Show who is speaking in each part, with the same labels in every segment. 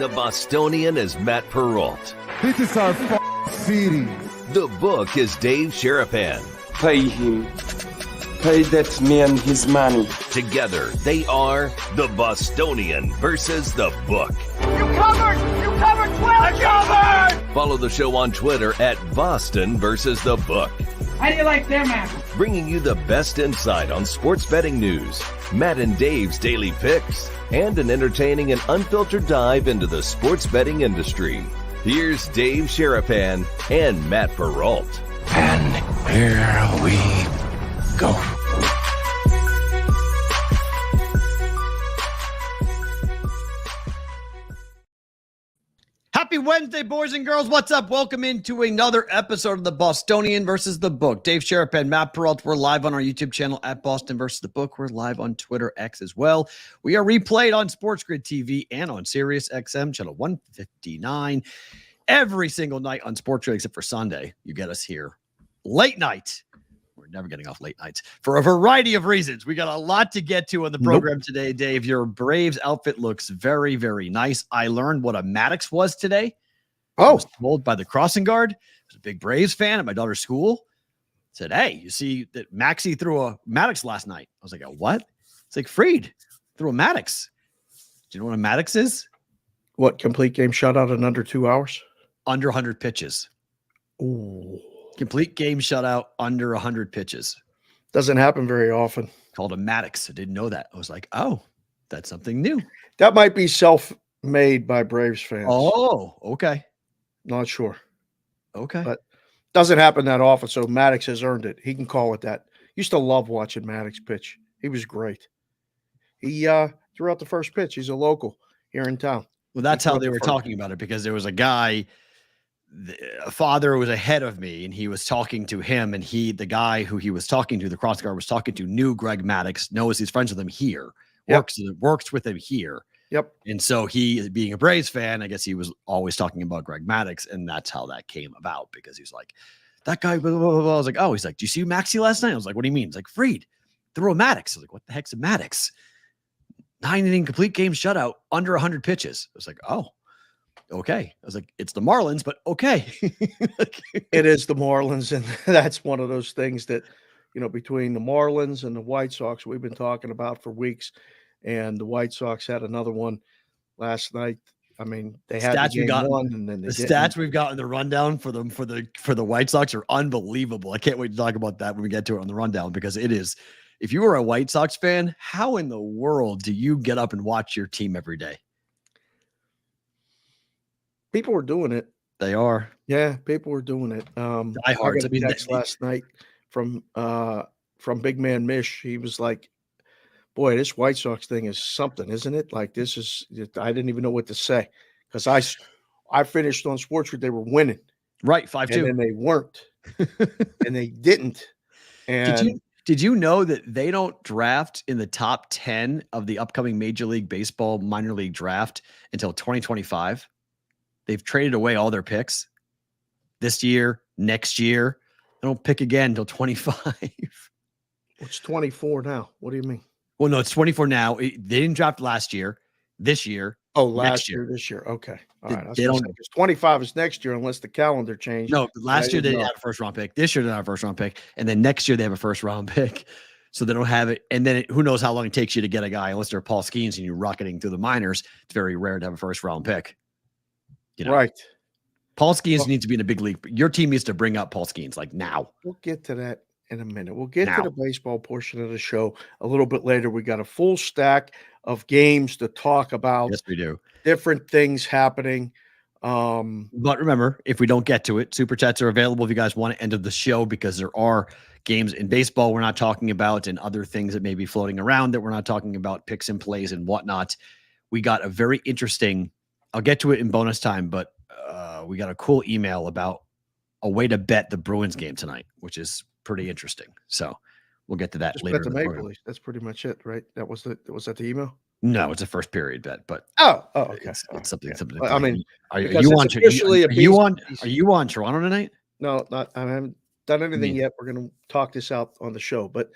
Speaker 1: The Bostonian is Matt Perrault.
Speaker 2: This is our city.
Speaker 1: The book is Dave Sherapan.
Speaker 3: Pay him. Pay that man his money.
Speaker 1: Together, they are the Bostonian versus the book.
Speaker 4: You covered 12! I covered!
Speaker 1: Follow the show on Twitter at Boston versus the book.
Speaker 4: How do you like them apples?
Speaker 1: Bringing you the best insight on sports betting news, Matt and Dave's daily picks, and an entertaining and unfiltered dive into the sports betting industry. Here's Dave Sherapan and Matt Perrault.
Speaker 3: And here we go.
Speaker 5: Happy Wednesday, boys and girls. What's up? Welcome into another episode of the Bostonian versus the book. Dave Sherapan, Matt Perrault. We're live on our YouTube channel at Boston versus the book. We're live on Twitter X as well. We are replayed on Sports Grid TV and on Sirius XM channel 159 every single night on Sports Grid except for Sunday. You get us here late night. We're never getting off late nights for a variety of reasons. We got a lot to get to on the program today, Dave. Your Braves outfit looks very, very nice. I learned what a Maddox was today. I was told by the crossing guard. I was a big Braves fan at my daughter's school. Said, hey, you see that Maxey threw a Maddox last night? I was like, a what? It's like Fried threw a Maddox. Do you know what a Maddox is?
Speaker 6: What, complete game shutout in under 2 hours?
Speaker 5: Under 100 pitches.
Speaker 6: Ooh.
Speaker 5: Complete game shutout under 100 pitches.
Speaker 6: Doesn't happen very often.
Speaker 5: Called a Maddox. I didn't know that. I was like, oh, that's something new.
Speaker 6: That might be self-made by Braves fans.
Speaker 5: Oh, okay.
Speaker 6: Not sure.
Speaker 5: Okay.
Speaker 6: But doesn't happen that often, so Maddox has earned it. He can call it that. Used to love watching Maddox pitch. He was great. He threw out the first pitch. He's a local here in town.
Speaker 5: Well, that's how they were talking about it, because there was a guy, a father was ahead of me, and he was talking to him, and the guy who he was talking to, the cross guard was talking to, knew Greg Maddox, knows he's friends with him here, works with him here. Yep. And so he, being a Braves fan, I guess he was always talking about Greg Maddox, and that's how that came about, because he's like, that guy, blah, blah, blah, blah. I was like, oh, he's like, do you see Maxey last night? I was like, what do you mean? He's like, Fried threw a Maddox. I was like, what the heck's a Maddox? 9-inning complete game shutout under 100 pitches. I was like, oh, okay. I was like, it's the Marlins, but okay.
Speaker 6: It is the Marlins, and that's one of those things that, between the Marlins and the White Sox, we've been talking about for weeks. And the White Sox had another one last night. I mean, they had the game won, and then
Speaker 5: stats we've got in the rundown for the White Sox are unbelievable. I can't wait to talk about that when we get to it on the rundown, because it is. If you are a White Sox fan, how in the world do you get up and watch your team every day?
Speaker 6: People were doing it.
Speaker 5: They are.
Speaker 6: Yeah, people were doing it. I got a text last night from Big Man Mish. He was like, boy, this White Sox thing is something, isn't it? Like, I didn't even know what to say, because I finished on Sports Grid. They were winning.
Speaker 5: Right, 5-2.
Speaker 6: And then they weren't. And they didn't. And
Speaker 5: did you know that they don't draft in the top 10 of the upcoming Major League Baseball minor league draft until 2025? They've traded away all their picks this year, next year. They don't pick again until 25.
Speaker 6: It's 24 now. What do you mean?
Speaker 5: Well, no, it's 24 now. They didn't draft last year, this year.
Speaker 6: Oh, last year, this year. Okay. All right.
Speaker 5: They don't.
Speaker 6: 25 is next year unless the calendar changed.
Speaker 5: No, last year they didn't have a first round pick. This year they don't have a first round pick. And then next year they have a first round pick. So they don't have it. And then who knows how long it takes you to get a guy, unless they're Paul Skeens and you're rocketing through the minors. It's very rare to have a first round pick.
Speaker 6: Right.
Speaker 5: Paul Skeens needs to be in a big league. Your team needs to bring up Paul Skeens like now.
Speaker 6: We'll get to that in a minute. We'll get to the baseball portion of the show a little bit later. We got a full stack of games to talk about.
Speaker 5: Yes, we do.
Speaker 6: Different things happening.
Speaker 5: But remember, if we don't get to it, super chats are available if you guys want to end of the show, because there are games in baseball we're not talking about, and other things that may be floating around that we're not talking about, picks and plays and whatnot. We got a very interesting, I'll get to it in bonus time, but we got a cool email about a way to bet the Bruins game tonight, which is pretty interesting. So we'll get to that
Speaker 6: Just
Speaker 5: later.
Speaker 6: Bet the Maple Leafs. That's pretty much it, right? Was that the email?
Speaker 5: No, it's a first period bet, but
Speaker 6: okay.
Speaker 5: It's something.
Speaker 6: I mean,
Speaker 5: are you on Toronto tonight?
Speaker 6: No, not. I haven't done anything yet. We're going to talk this out on the show, but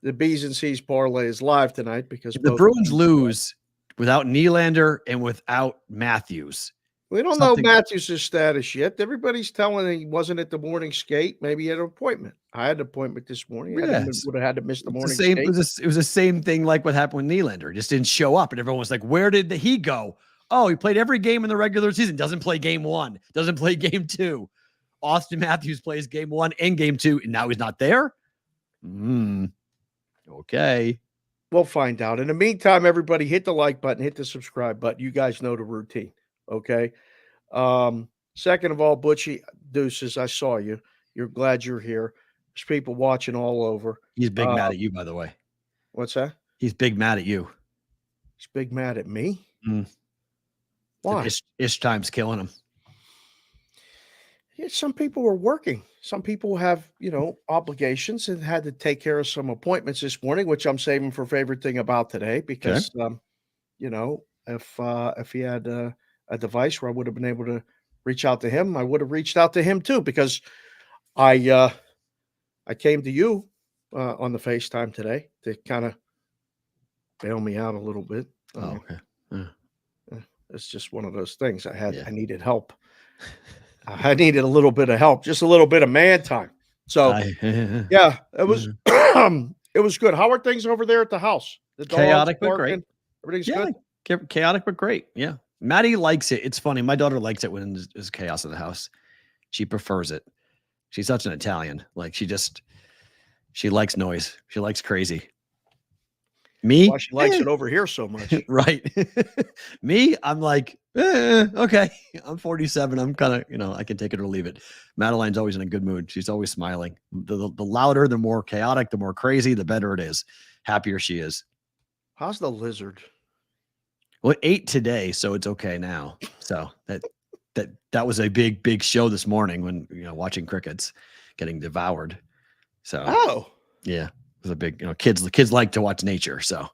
Speaker 6: the B's and C's parlay is live tonight, because
Speaker 5: if the Bruins lose, without Nylander and without Matthews.
Speaker 6: We don't know Matthews' status yet. Everybody's telling him he wasn't at the morning skate. Maybe he had an appointment. I had an appointment this morning.
Speaker 5: Yes.
Speaker 6: Would have had to miss the morning
Speaker 5: skate.
Speaker 6: It
Speaker 5: was the same thing like what happened with Nylander. Just didn't show up, and everyone was like, "Where did he go?" Oh, he played every game in the regular season. Doesn't play game 1. Doesn't play game 2. Austin Matthews plays game 1 and game 2, and now he's not there. Okay.
Speaker 6: We'll find out. In the meantime, everybody hit the like button, hit the subscribe button. You guys know the routine. Okay. Second of all, Butchie, deuces, I saw you. You're glad you're here. There's people watching all over.
Speaker 5: He's big mad at you, by the way.
Speaker 6: What's that?
Speaker 5: He's big mad at you.
Speaker 6: He's big mad at me? Why?
Speaker 5: Ish time's killing him.
Speaker 6: Yeah, some people are working. Some people have, obligations and had to take care of some appointments this morning, which I'm saving for favorite thing about today because, if he had a device where I would have been able to reach out to him, I would have reached out to him too because I came to you on the FaceTime today to kind of bail me out a little bit.
Speaker 5: Okay.
Speaker 6: It's just one of those things. I needed help. I needed a little bit of help, just a little bit of man time. So, yeah, it was it was good. How are things over there at the house? The
Speaker 5: chaotic but great.
Speaker 6: Everything's
Speaker 5: good. Chaotic but great. Yeah, Maddie likes it. It's funny. My daughter likes it when there's chaos in the house. She prefers it. She's such an Italian. Like she likes noise. She likes crazy. Me?
Speaker 6: Why she likes it over here so much.
Speaker 5: Right. Me, I'm like, okay. I'm 47. I'm kind of, I can take it or leave it. Madeline's always in a good mood. She's always smiling. The louder, the more chaotic, the more crazy, the better it is. Happier she is.
Speaker 6: How's the lizard?
Speaker 5: Well, it ate today, so it's okay now. So that was a big show this morning when, watching crickets getting devoured. So, yeah. It was a big, kids like to watch nature. So,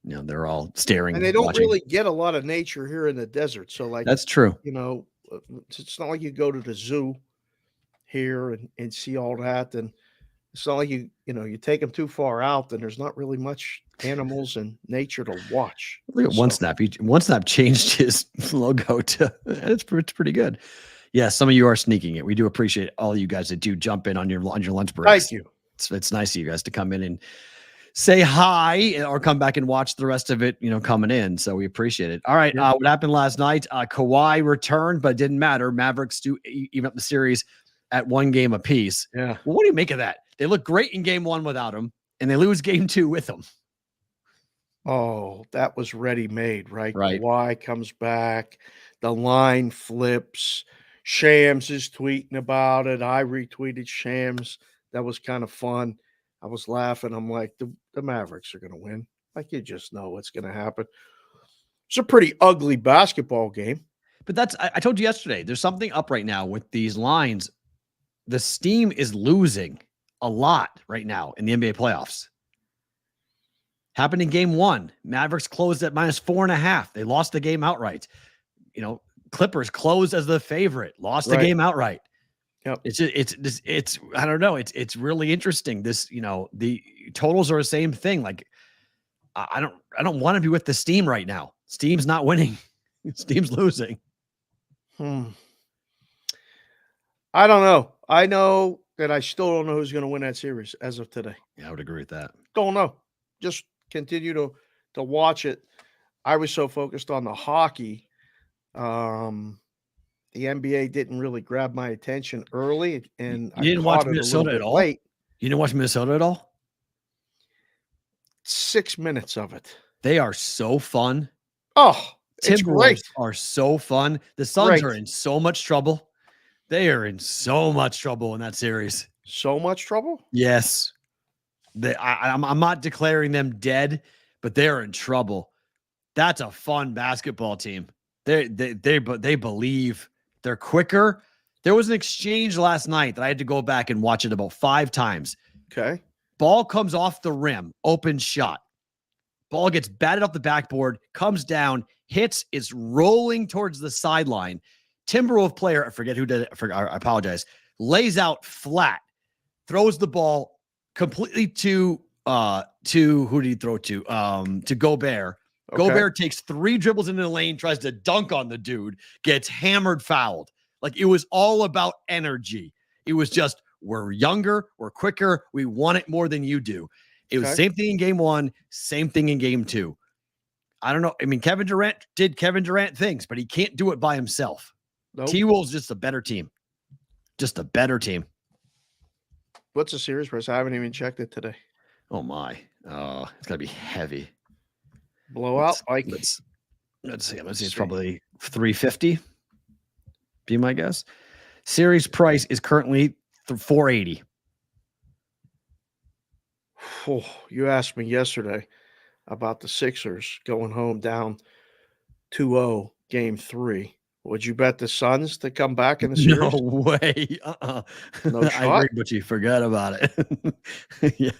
Speaker 5: they're all staring.
Speaker 6: And they don't really get a lot of nature here in the desert. So
Speaker 5: that's true.
Speaker 6: It's not like you go to the zoo here and see all that. And it's not like you take them too far out, then there's not really much animals and nature to watch.
Speaker 5: Look at One Snap changed his logo to, it's pretty good. Yeah. Some of you are sneaking it. We do appreciate all you guys that do jump in on your lunch breaks.
Speaker 6: Thank you.
Speaker 5: It's nice of you guys to come in and say hi or come back and watch the rest of it, coming in. So we appreciate it. All right. What happened last night? Kawhi returned, but it didn't matter. Mavericks do even up the series at 1 game apiece.
Speaker 6: Yeah.
Speaker 5: Well, what do you make of that? They look great in game 1 without him, and they lose game 2 with him.
Speaker 6: Oh, that was ready-made, right?
Speaker 5: Right.
Speaker 6: Kawhi comes back. The line flips. Shams is tweeting about it. I retweeted Shams. That was kind of fun. I was laughing. I'm like, the Mavericks are going to win. Like, you just know what's going to happen. It's a pretty ugly basketball game.
Speaker 5: But I told you yesterday, there's something up right now with these lines. The steam is losing a lot right now in the NBA playoffs. Happened in game 1. Mavericks closed at -4.5. They lost the game outright. Clippers closed as the favorite, lost the game outright.
Speaker 6: Yep.
Speaker 5: It's I don't know. It's really interesting. This, the totals are the same thing. Like, I don't want to be with the Steam right now. Steam's not winning. Steam's losing.
Speaker 6: I don't know. I know that I still don't know who's going to win that series as of today.
Speaker 5: Yeah, I would agree with that.
Speaker 6: Don't know. Just continue to watch it. I was so focused on the hockey. The NBA didn't really grab my attention early, and
Speaker 5: you didn't watch Minnesota at all. You didn't watch Minnesota at all?
Speaker 6: 6 minutes of it.
Speaker 5: They are so fun.
Speaker 6: Oh, it's great.
Speaker 5: Are so fun. The Suns are in so much trouble. They are in so much trouble in that series.
Speaker 6: So much trouble?
Speaker 5: Yes. I'm not declaring them dead, but they're in trouble. That's a fun basketball team. They believe. They're quicker. There was an exchange last night that I had to go back and watch it about 5 times.
Speaker 6: Okay. Ball
Speaker 5: comes off the rim, open shot. Ball gets batted off the backboard, comes down, hits, is rolling towards the sideline. Timberwolves player, I forget who did it. I apologize. Lays out flat, throws the ball completely to who did he throw to? To Gobert. Gobert takes 3 dribbles into the lane, tries to dunk on the dude, gets hammered, fouled. Like, it was all about energy. It was just, we're younger, we're quicker, we want it more than you do. It was same thing in game 1, same thing in game 2. I don't know. I mean, Kevin Durant did Kevin Durant things, but he can't do it by himself.
Speaker 6: Nope.
Speaker 5: T-Wolves just a better team. Just a better team.
Speaker 6: What's the series price? I haven't even checked it today.
Speaker 5: Oh my. Oh, it's gotta be heavy.
Speaker 6: Blowout.
Speaker 5: Let's see. It's probably 350. Be my guess. Series price is currently 480.
Speaker 6: Oh, you asked me yesterday about the Sixers going home down 2-0 game 3. Would you bet the Suns to come back in the series?
Speaker 5: No way.
Speaker 6: No shot?
Speaker 5: I agree, but you forgot about it. Yeah.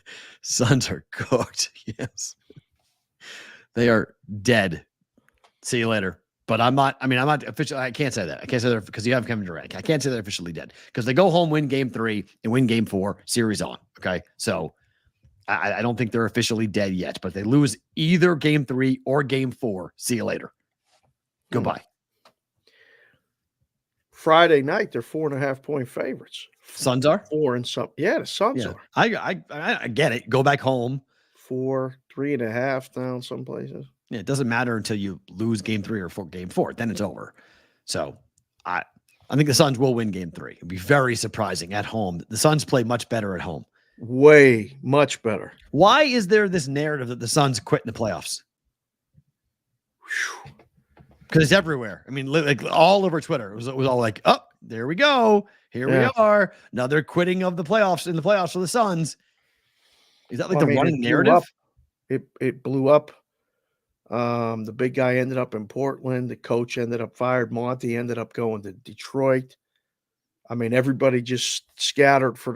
Speaker 5: Suns are cooked. Yes. They are dead. See you later. But I'm not officially. I can't say that. I can't say that because you have Kevin Durant. I can't say they're officially dead because they go home, win game 3, and win game 4, series on. Okay. So I don't think they're officially dead yet, but they lose either game 3 or game 4. See you later. Goodbye.
Speaker 6: Friday night, they're 4.5-point favorites.
Speaker 5: Suns are
Speaker 6: 4 and some. Yeah, the Suns are.
Speaker 5: I get it. Go back home.
Speaker 6: 4, 3.5 down some places.
Speaker 5: Yeah, it doesn't matter until you lose game 3 or game 4. Then it's over. So I think the Suns will win game 3. It'd be very surprising at home. The Suns play much better at home.
Speaker 6: Way much better.
Speaker 5: Why is there this narrative that the Suns quit in the playoffs? Because it's everywhere. I mean, like all over Twitter. It was all like, oh, there we go. Here we are. Another quitting of the playoffs in the playoffs for the Suns. Is that like the running narrative?
Speaker 6: It blew up. The big guy ended up in Portland. The coach ended up fired. Monty ended up going to Detroit. I mean, everybody just scattered for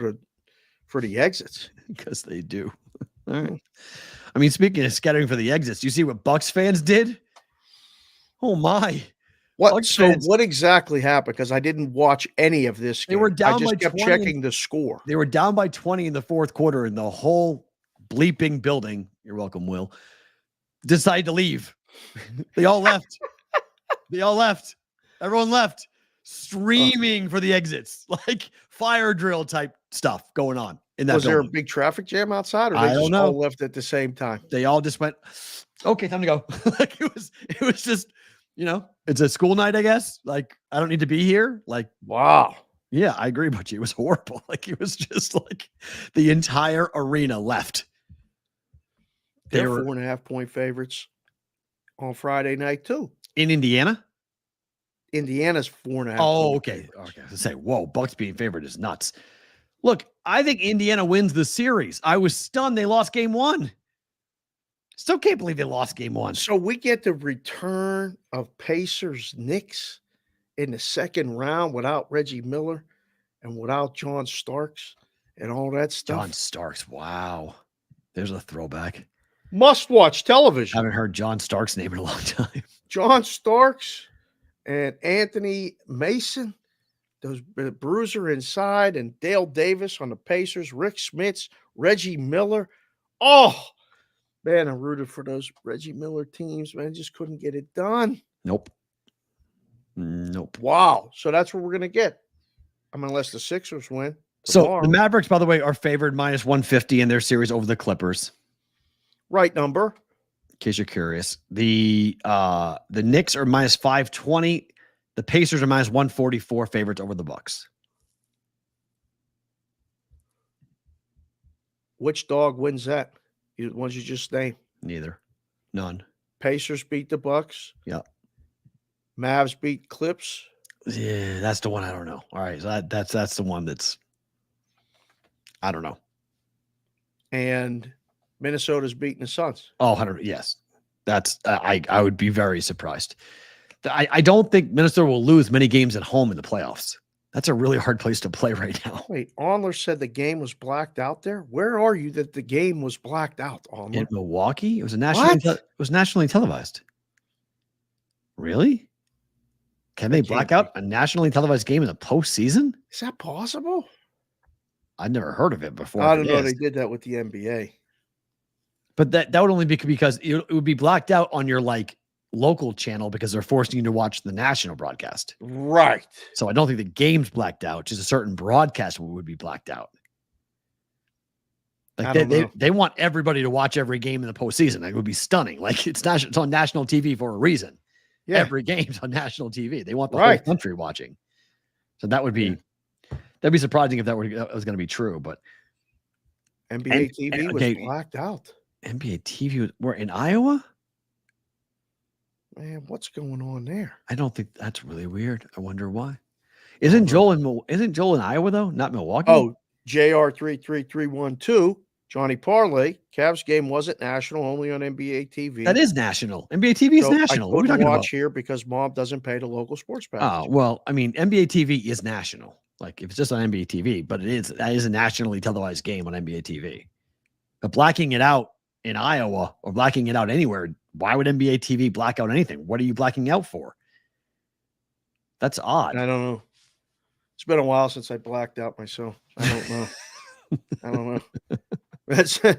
Speaker 6: the exits.
Speaker 5: Because they do. All right. I mean, speaking of scattering for the exits, you see what Bucks fans did? Oh my!
Speaker 6: What exactly happened? Because I didn't watch any of this game.
Speaker 5: They were down
Speaker 6: I just
Speaker 5: by
Speaker 6: kept
Speaker 5: 20.
Speaker 6: checking the score.
Speaker 5: They were down by 20 in the fourth quarter, and the whole bleeping building, you're welcome, Will, decided to leave. They all left. Everyone left, streaming for the exits, like fire drill type stuff going on in that
Speaker 6: Was
Speaker 5: building.
Speaker 6: there a big traffic jam outside, or
Speaker 5: I
Speaker 6: they
Speaker 5: don't
Speaker 6: just
Speaker 5: know.
Speaker 6: all left at the same time?
Speaker 5: They all just went, okay, time to go. Like it was just, it's a school night, I guess. Like, I don't need to be here. Like,
Speaker 6: wow.
Speaker 5: Yeah, I agree with you. It was horrible. Like, it was just like the entire arena left.
Speaker 6: They're 4.5-point favorites on Friday night, too.
Speaker 5: In Indiana?
Speaker 6: Indiana's 4.5.
Speaker 5: Oh, okay. Okay. To say, whoa, Bucks being favored is nuts. Look, I think Indiana wins the series. I was stunned they lost game 1. Still can't believe they lost game 1.
Speaker 6: So we get the return of Pacers Knicks in the second round without Reggie Miller and without John Starks and all that stuff.
Speaker 5: John Starks. Wow. There's a throwback.
Speaker 6: Must-watch television.
Speaker 5: I haven't heard John Starks' name in a long time.
Speaker 6: John Starks and Anthony Mason, those Bruiser inside, and Dale Davis on the Pacers, Rick Smits, Reggie Miller. Oh, man, I rooted for those Reggie Miller teams, man. Just couldn't get it done.
Speaker 5: Nope.
Speaker 6: Wow. So that's what we're going to get. I mean, unless the Sixers win
Speaker 5: So
Speaker 6: tomorrow.
Speaker 5: the Mavericks, by the way, are favored minus 150 in their series over the Clippers.
Speaker 6: Right number.
Speaker 5: In case you're curious. The Knicks are minus 520. The Pacers are minus 144 favorites over the Bucks.
Speaker 6: Which dog wins that? The ones you just named.
Speaker 5: Neither. None.
Speaker 6: Pacers beat the Bucks.
Speaker 5: Yep.
Speaker 6: Mavs beat Clips.
Speaker 5: Yeah, that's the one I don't know. All right, so that's the one that's I don't know.
Speaker 6: And Minnesota's beating the Suns.
Speaker 5: Oh, 100. Yes. That's I would be very surprised. I don't think Minnesota will lose many games at home in the playoffs. That's a really hard place to play right now.
Speaker 6: Wait, Onler said the game was blacked out there. Where are you that the game was blacked out, Onler?
Speaker 5: In Milwaukee? It was nationally televised. Really? Can they black out a nationally televised game in the postseason?
Speaker 6: Is that possible?
Speaker 5: I've never heard of it before.
Speaker 6: I don't know. They did that with the NBA.
Speaker 5: But that would only be because it would be blacked out on your like local channel because they're forcing you to watch the national broadcast.
Speaker 6: Right.
Speaker 5: So I don't think the game's blacked out. Just a certain broadcast would be blacked out. Like they want everybody to watch every game in the postseason. It would be stunning. Like it's on national TV for a reason. Yeah. Every game's on national TV. They want the whole country watching. So that'd be surprising if that was going to be true. But
Speaker 6: NBA TV was blacked out.
Speaker 5: NBA TV we're in Iowa.
Speaker 6: Man, what's going on there?
Speaker 5: I don't think that's really weird. I wonder why. Isn't Joel in Iowa though? Not Milwaukee.
Speaker 6: Oh, JR 33312. Johnny Parlay. Cavs game wasn't national, only on NBA TV.
Speaker 5: That is national. NBA TV is national.
Speaker 6: I couldn't watch here because Mom doesn't pay the local sports package.
Speaker 5: Oh well, I mean NBA TV is national. Like if it's just on NBA TV, but that is a nationally televised game on NBA TV. But blacking it out in Iowa or blacking it out anywhere, why would NBA TV black out anything? What are you blacking out for? That's odd.
Speaker 6: I don't know. It's been a while since I blacked out myself. I don't know. I don't know. You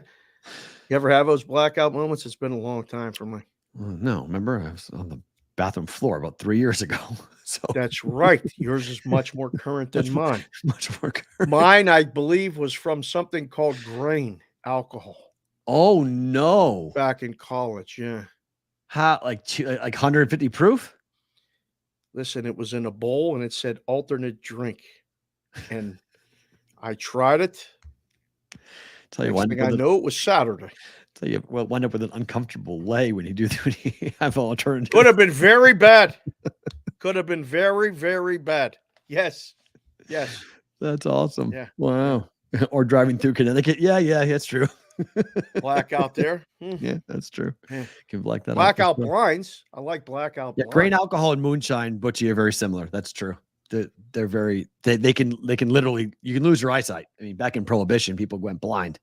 Speaker 6: ever have those blackout moments? It's been a long time for me.
Speaker 5: No, remember I was on the bathroom floor about 3 years ago. So
Speaker 6: that's right. Yours is much more current than mine.
Speaker 5: Much more current.
Speaker 6: Mine, I believe, was from something called grain alcohol.
Speaker 5: Oh no!
Speaker 6: Back in college, yeah.
Speaker 5: How like 150 proof?
Speaker 6: Listen, it was in a bowl and it said alternate drink, and I tried it.
Speaker 5: Tell you
Speaker 6: one thing I know it was Saturday.
Speaker 5: Tell you well, wind up with an uncomfortable lay when you have alternative.
Speaker 6: Could have been very bad. Could have been very, very bad. Yes. Yes.
Speaker 5: That's awesome.
Speaker 6: Yeah.
Speaker 5: Wow. Or driving through Connecticut. Yeah, that's true.
Speaker 6: Blackout there.
Speaker 5: Yeah, that's true. Yeah. Can black that
Speaker 6: blackout blinds. I like blackout blinds.
Speaker 5: Grain alcohol and moonshine, Butchie, are very similar. That's true. They're very they can literally you can lose your eyesight. I mean, back in Prohibition, people went blind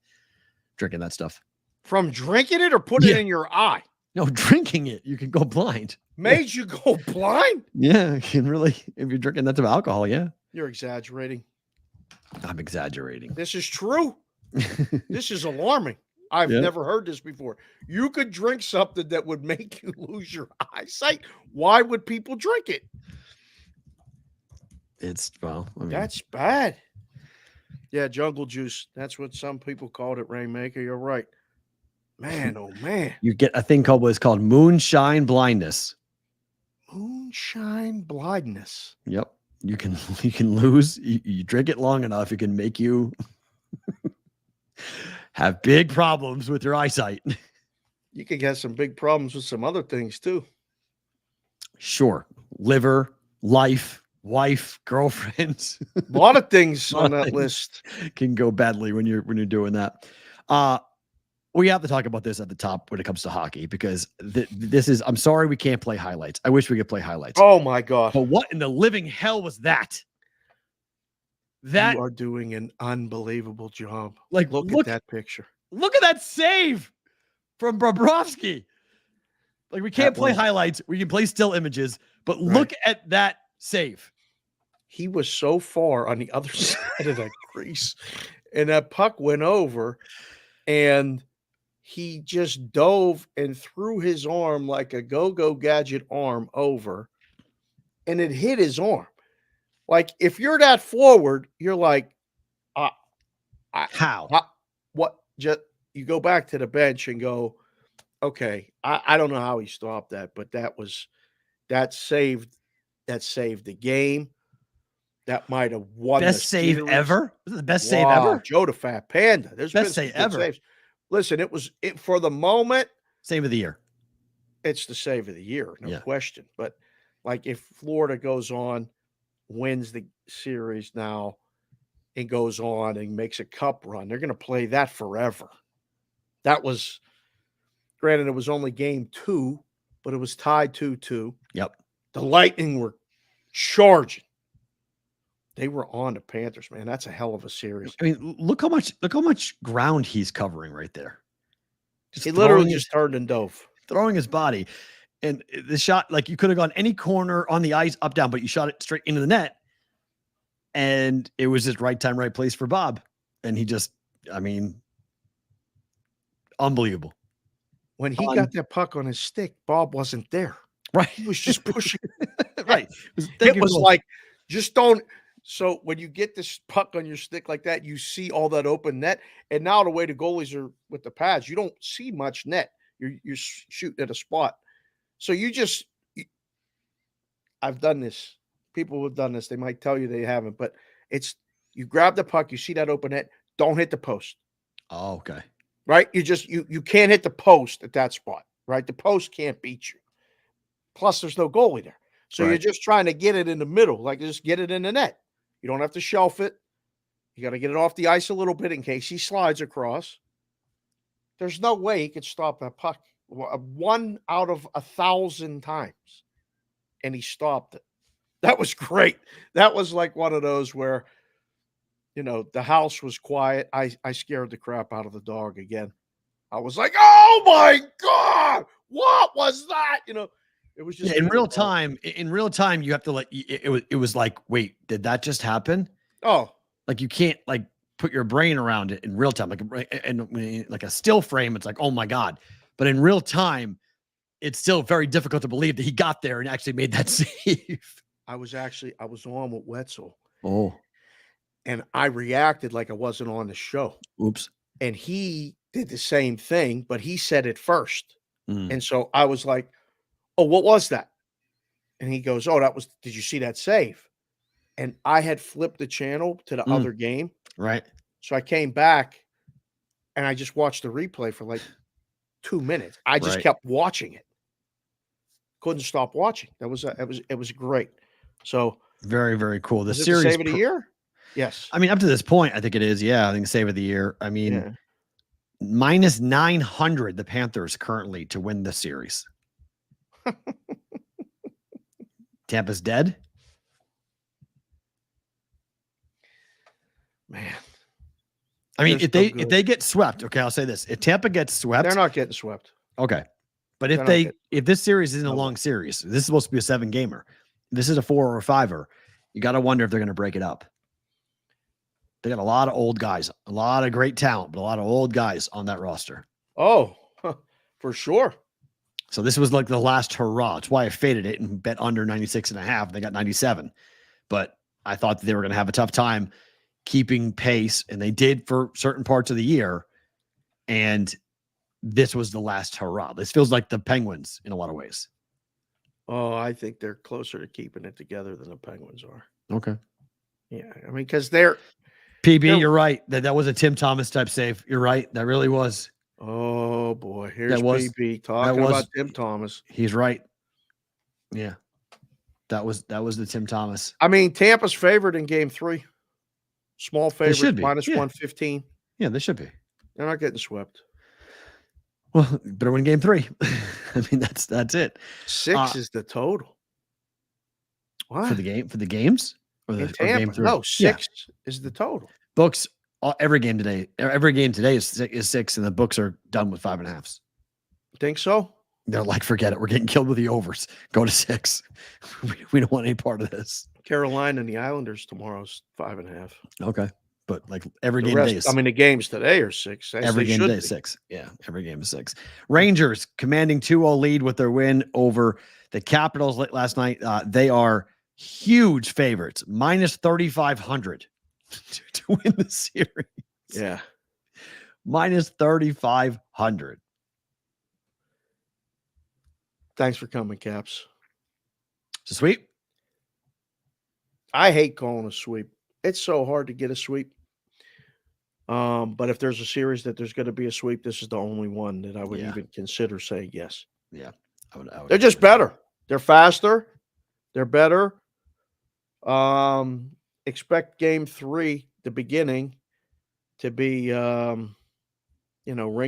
Speaker 5: drinking that stuff.
Speaker 6: From drinking it or putting it in your eye?
Speaker 5: No, drinking it, you can go blind.
Speaker 6: Made you go blind?
Speaker 5: Yeah, you can really, if you're drinking that type of alcohol, yeah.
Speaker 6: You're exaggerating.
Speaker 5: I'm exaggerating.
Speaker 6: This is true. This is alarming. I've never heard this before. You could drink something that would make you lose your eyesight. Why would people drink it?
Speaker 5: That's
Speaker 6: bad. Yeah, jungle juice. That's what some people called it, Rainmaker. You're right. Man, oh man.
Speaker 5: You get a thing called moonshine blindness.
Speaker 6: Moonshine blindness.
Speaker 5: Yep. You can lose. You drink it long enough, it can make you have big problems with your eyesight.
Speaker 6: You could get some big problems with some other things too.
Speaker 5: Sure. Liver, life, wife, girlfriends.
Speaker 6: A lot of things on that list
Speaker 5: can go badly when you're doing that. We have to talk about this at the top when it comes to hockey because this is. I'm sorry we can't play highlights. I wish we could play highlights.
Speaker 6: Oh my god!
Speaker 5: But what in the living hell was that?
Speaker 6: You are doing an unbelievable job.
Speaker 5: Like
Speaker 6: look at that picture.
Speaker 5: Look at that save from Bobrovsky. Like we can't play highlights. We can play still images, but look at that save.
Speaker 6: He was so far on the other side of that crease, and that puck went over, and he just dove and threw his arm like a go-go gadget arm over, and it hit his arm. Like, if you're that forward, you're like,
Speaker 5: how?
Speaker 6: What? Just you go back to the bench and go, okay, I don't know how he stopped that, but that saved the game. That might have won.
Speaker 5: Best save ever. This is the best save ever.
Speaker 6: Joe the Fat Panda. There's
Speaker 5: best save ever.
Speaker 6: Saves. Listen, it was for the moment.
Speaker 5: Save of the year.
Speaker 6: It's the save of the year, no question. But like, if Florida goes on, wins the series now, and goes on and makes a cup run, they're going to play that forever. That was, granted, it was only game 2, but it was tied 2-2.
Speaker 5: Yep.
Speaker 6: The Lightning were charging. They were on the Panthers, man. That's a hell of a series.
Speaker 5: I mean, look how much ground he's covering right there.
Speaker 6: He literally just turned and dove.
Speaker 5: Throwing his body. And the shot, like, you could have gone any corner on the ice, up, down, but you shot it straight into the net. And it was just right time, right place for Bob. And he just, I mean, unbelievable.
Speaker 6: when he got that puck on his stick, Bob wasn't there.
Speaker 5: Right.
Speaker 6: He was just pushing.
Speaker 5: Right.
Speaker 6: It was like, just don't. So when you get this puck on your stick like that, you see all that open net. And now the way the goalies are with the pads, you don't see much net. You're shooting at a spot. So I've done this. People have done this. They might tell you they haven't, but you grab the puck, you see that open net, don't hit the post.
Speaker 5: Oh, okay.
Speaker 6: Right? You can't hit the post at that spot, right? The post can't beat you. Plus, there's no goalie there. So You're just trying to get it in the middle, like just get it in the net. You don't have to shelf it. You got to get it off the ice a little bit in case he slides across. There's no way he could stop that puck 1 out of 1,000 times. And he stopped it. That was great. That was like one of those where, the house was quiet. I scared the crap out of the dog again. I was like, oh my God, what was that? It was just
Speaker 5: in real time. In real time, you have to it was like, wait, did that just happen?
Speaker 6: Oh,
Speaker 5: like you can't put your brain around it in real time. Like a still frame, it's like, oh my God. But in real time, it's still very difficult to believe that he got there and actually made that save.
Speaker 6: I was on with Wetzel.
Speaker 5: Oh.
Speaker 6: And I reacted like I wasn't on the show.
Speaker 5: Oops.
Speaker 6: And he did the same thing, but he said it first. And so I was like, oh, what was that? And he goes, oh, did you see that save? And I had flipped the channel to the other game.
Speaker 5: Right.
Speaker 6: So I came back and I just watched the replay for like 2 minutes. I just kept watching it. Couldn't stop watching. It was great. So
Speaker 5: very, very cool. The
Speaker 6: is
Speaker 5: series
Speaker 6: it the save of the year? Yes.
Speaker 5: I mean, up to this point, I think it is. Yeah, I think save of the year. I mean, minus 900 the Panthers currently to win the series. Tampa's dead.
Speaker 6: Man.
Speaker 5: I mean, if they get swept, okay, I'll say this. If Tampa gets swept,
Speaker 6: they're not getting swept.
Speaker 5: Okay. But if this series isn't a long series, this is supposed to be a 7-gamer. This is a 4 or a 5-er. You got to wonder if they're going to break it up. They got a lot of old guys, a lot of great talent, but a lot of old guys on that roster.
Speaker 6: Oh, for sure.
Speaker 5: So this was like the last hurrah. That's why I faded it and bet under 96.5. They got 97. But I thought that they were going to have a tough time keeping pace, and they did for certain parts of the year. And this was the last hurrah. This feels like the Penguins in a lot of ways.
Speaker 6: Oh, I think they're closer to keeping it together than the Penguins are.
Speaker 5: Okay.
Speaker 6: Yeah, I mean, because they're
Speaker 5: PB, you're right. That was a Tim Thomas type save. You're right. That really was.
Speaker 6: Oh boy, here's PB talking about Tim Thomas.
Speaker 5: He's right. Yeah, that was the Tim Thomas.
Speaker 6: I mean, Tampa's favored in Game 3. Small favorite, minus 115.
Speaker 5: Yeah, they should be.
Speaker 6: They're not getting swept.
Speaker 5: Well, better win Game 3. I mean, that's it.
Speaker 6: 6 is the total. What?
Speaker 5: For the games? Or Game 3?
Speaker 6: No, 6 is the total.
Speaker 5: Books, every game today is 6, and the books are done with 5.5s.
Speaker 6: Think so?
Speaker 5: They're like, forget it. We're getting killed with the overs. Go to 6. We don't want any part of this.
Speaker 6: Carolina and the Islanders tomorrow's 5.5.
Speaker 5: Okay. But like every game today is,
Speaker 6: I mean, the games today are 6.
Speaker 5: Every game today is 6. Yeah, every game is 6. Rangers commanding 2-0 lead with their win over the Capitals last night. They are huge favorites, minus 3,500 to win the series.
Speaker 6: Yeah.
Speaker 5: Minus 3,500.
Speaker 6: Thanks for coming, Caps.
Speaker 5: It's a sweep.
Speaker 6: I hate calling a sweep. It's so hard to get a sweep. But if there's a series that there's going to be a sweep, this is the only one that I would even consider saying yes.
Speaker 5: Yeah. I would
Speaker 6: They're just better. They're faster. They're better. Expect Game 3, the beginning, to be, ring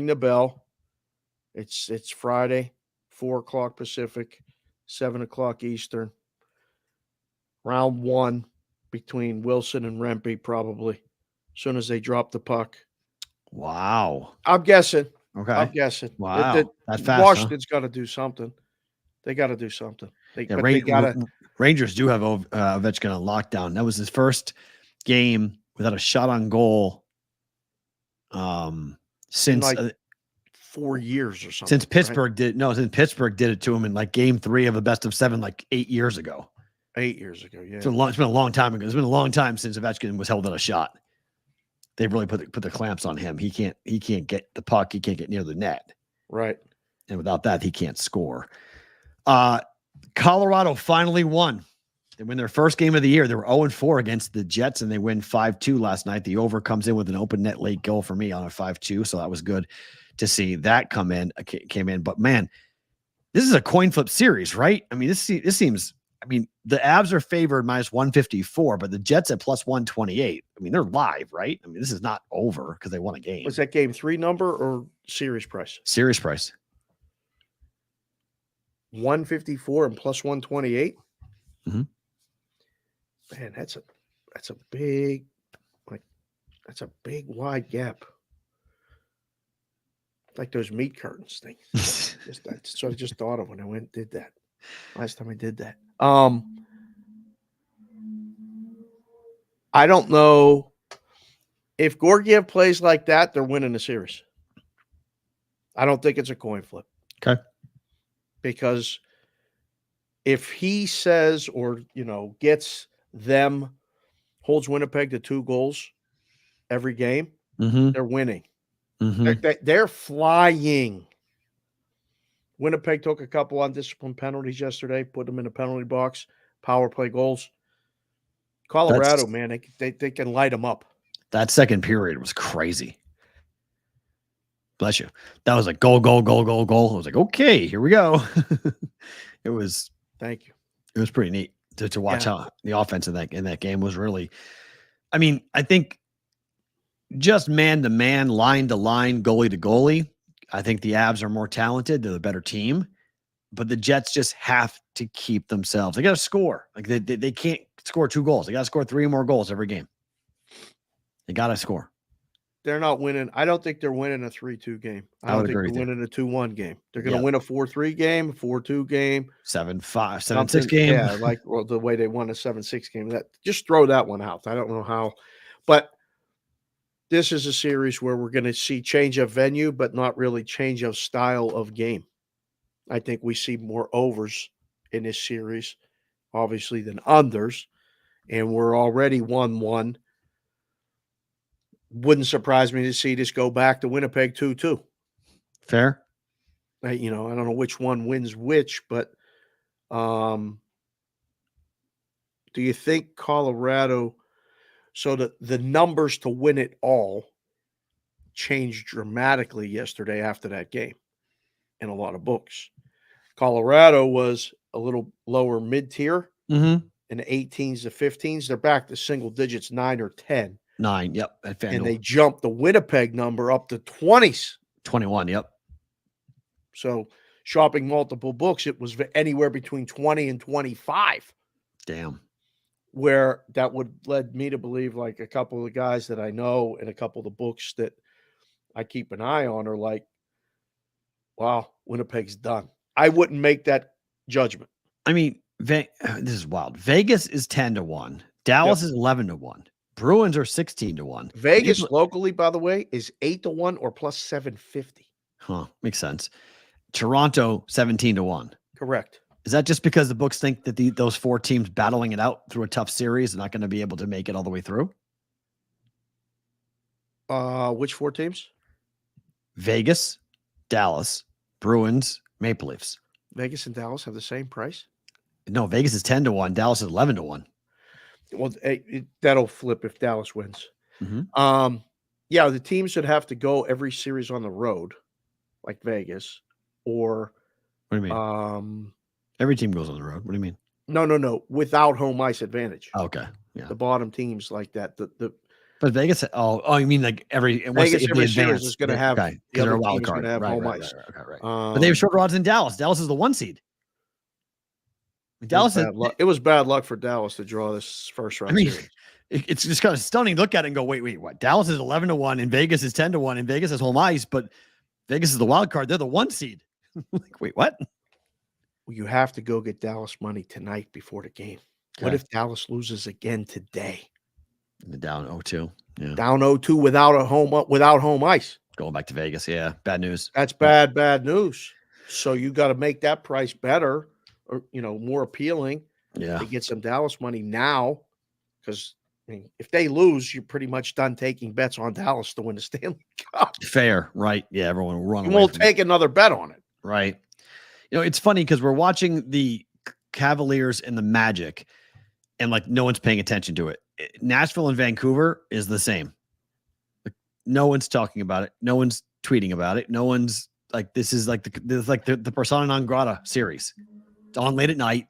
Speaker 6: the bell. It's Friday, 4:00 Pacific, 7:00 Eastern. Round 1 between Wilson and Rempe, probably, as soon as they drop the puck.
Speaker 5: Wow.
Speaker 6: I'm guessing.
Speaker 5: Okay.
Speaker 6: I'm guessing.
Speaker 5: Wow. That's fast.
Speaker 6: Washington's got to do something. They got to do something.
Speaker 5: Rangers do have Ovechkin on lockdown. That was his first game without a shot on goal since
Speaker 6: like 4 years or something.
Speaker 5: Since Pittsburgh did it to him in like game 3 of a best of 7, like 8 years ago.
Speaker 6: 8 years ago, yeah.
Speaker 5: It's been a long time ago. It's been a long time since Ovechkin was held at a shot. They've really put the clamps on him. He can't get the puck. He can't get near the net.
Speaker 6: Right.
Speaker 5: And without that, he can't score. Colorado finally won. They win their first game of the year. They were 0-4 against the Jets, and they win 5-2 last night. The over comes in with an open net late goal for me on a 5-2, so that was good to see that came in. But man, this is a coin flip series, right? I mean, this seems. I mean, the Avs are favored minus 154, but the Jets at plus 128. I mean, they're live, right? I mean, this is not over because they won a game.
Speaker 6: Was that game 3 number or series price?
Speaker 5: Series price.
Speaker 6: 154 and plus 128.
Speaker 5: Mm-hmm.
Speaker 6: Man, that's a big, that's a big wide gap. Like those meat curtains things. That's what I just thought of when I went and did that. Last time I did that. I don't know if Georgiev plays like that, they're winning the series. I don't think it's a coin flip.
Speaker 5: Okay.
Speaker 6: Because if he says or, gets them, holds Winnipeg to 2 goals every game, they're winning. Mm-hmm. They're flying. Winnipeg took a couple undisciplined penalties yesterday, put them in the penalty box, power play goals. Colorado, man, they can light them up.
Speaker 5: That second period was crazy. Bless you. That was like goal, goal, goal, goal, goal. I was like, okay, here we go. It was.
Speaker 6: Thank you.
Speaker 5: It was pretty neat to watch how the offense in that game was really. I mean, I think just man to man, line to line, goalie to goalie. I think the Avs are more talented. They're the better team, but the Jets just have to keep themselves. They got to score. Like they can't score 2 goals. They got to score 3 more goals every game. They got to score.
Speaker 6: They're not winning. I don't think they're winning a 3-2 game. I don't think they're winning a 2-1 game. They're going to win a 4-3 game, a 4-2 game,
Speaker 5: 7-5, 7-6 game.
Speaker 6: Yeah, like the way they won a 7-6 game. That just throw that one out. I don't know how, but this is a series where we're going to see change of venue, but not really change of style of game. I think we see more overs in this series, obviously, than unders, and we're already 1-1. Wouldn't surprise me to see this go back to Winnipeg 2-2.
Speaker 5: Fair.
Speaker 6: I don't know which one wins which, but do you think Colorado – so the numbers to win it all changed dramatically yesterday after that game in a lot of books. Colorado was a little lower mid-tier in the 18s to 15s. They're back to single digits, 9 or 10.
Speaker 5: 9, yep.
Speaker 6: And they jumped the Winnipeg number up to 20s.
Speaker 5: 21, yep.
Speaker 6: So shopping multiple books, it was anywhere between 20 and 25.
Speaker 5: Damn.
Speaker 6: Where that would led me to believe like a couple of the guys that I know and a couple of the books that I keep an eye on are like, wow, Winnipeg's done. I wouldn't make that judgment.
Speaker 5: I mean, this is wild. Vegas is 10-1. Dallas is 11-1. Bruins are 16-1.
Speaker 6: Vegas locally, by the way, is 8-1 or plus 750.
Speaker 5: Huh. Makes sense. Toronto 17-1.
Speaker 6: Correct.
Speaker 5: Is that just because the books think that those 4 teams battling it out through a tough series are not going to be able to make it all the way through?
Speaker 6: Which 4 teams?
Speaker 5: Vegas, Dallas, Bruins, Maple Leafs.
Speaker 6: Vegas and Dallas have the same price?
Speaker 5: No, Vegas is 10-1. Dallas is 11-1.
Speaker 6: Well, that'll flip if Dallas wins.
Speaker 5: Mm-hmm.
Speaker 6: Yeah, the teams would have to go every series on the road, like Vegas, or
Speaker 5: what do you mean? Every team goes on the road. What do you mean?
Speaker 6: No. Without home ice advantage.
Speaker 5: Okay. Yeah.
Speaker 6: The bottom teams like that.
Speaker 5: But Vegas. Oh, you mean like
Speaker 6: Vegas every series is going to have
Speaker 5: the other wild card.
Speaker 6: Home ice.
Speaker 5: Right. But they have shorter odds in Dallas. Dallas is the 1 seed.
Speaker 6: Dallas. It was bad luck for Dallas to draw this first round series.
Speaker 5: It's just kind of stunning to look at it and go, wait, what? Dallas is 11-1 and Vegas is 10-1 and Vegas has home ice, but Vegas is the wild card. They're the 1 seed. Like, wait, what?
Speaker 6: You have to go get Dallas money tonight before the game. Okay. What if Dallas loses again today?
Speaker 5: Down 0-2. Yeah.
Speaker 6: Down 0-2 without home ice.
Speaker 5: Going back to Vegas. Yeah. Bad news.
Speaker 6: That's bad news. So you got to make that price better or, more appealing to get some Dallas money now. Because, if they lose, you're pretty much done taking bets on Dallas to win the Stanley Cup.
Speaker 5: Fair. Right. Yeah. Everyone will run away.
Speaker 6: You won't take another bet on it.
Speaker 5: Right. It's funny because we're watching the Cavaliers and the Magic and no one's paying attention to it. Nashville and Vancouver is the same. No one's talking about it. No one's tweeting about it. No one's this is the persona non grata series. It's on late at night.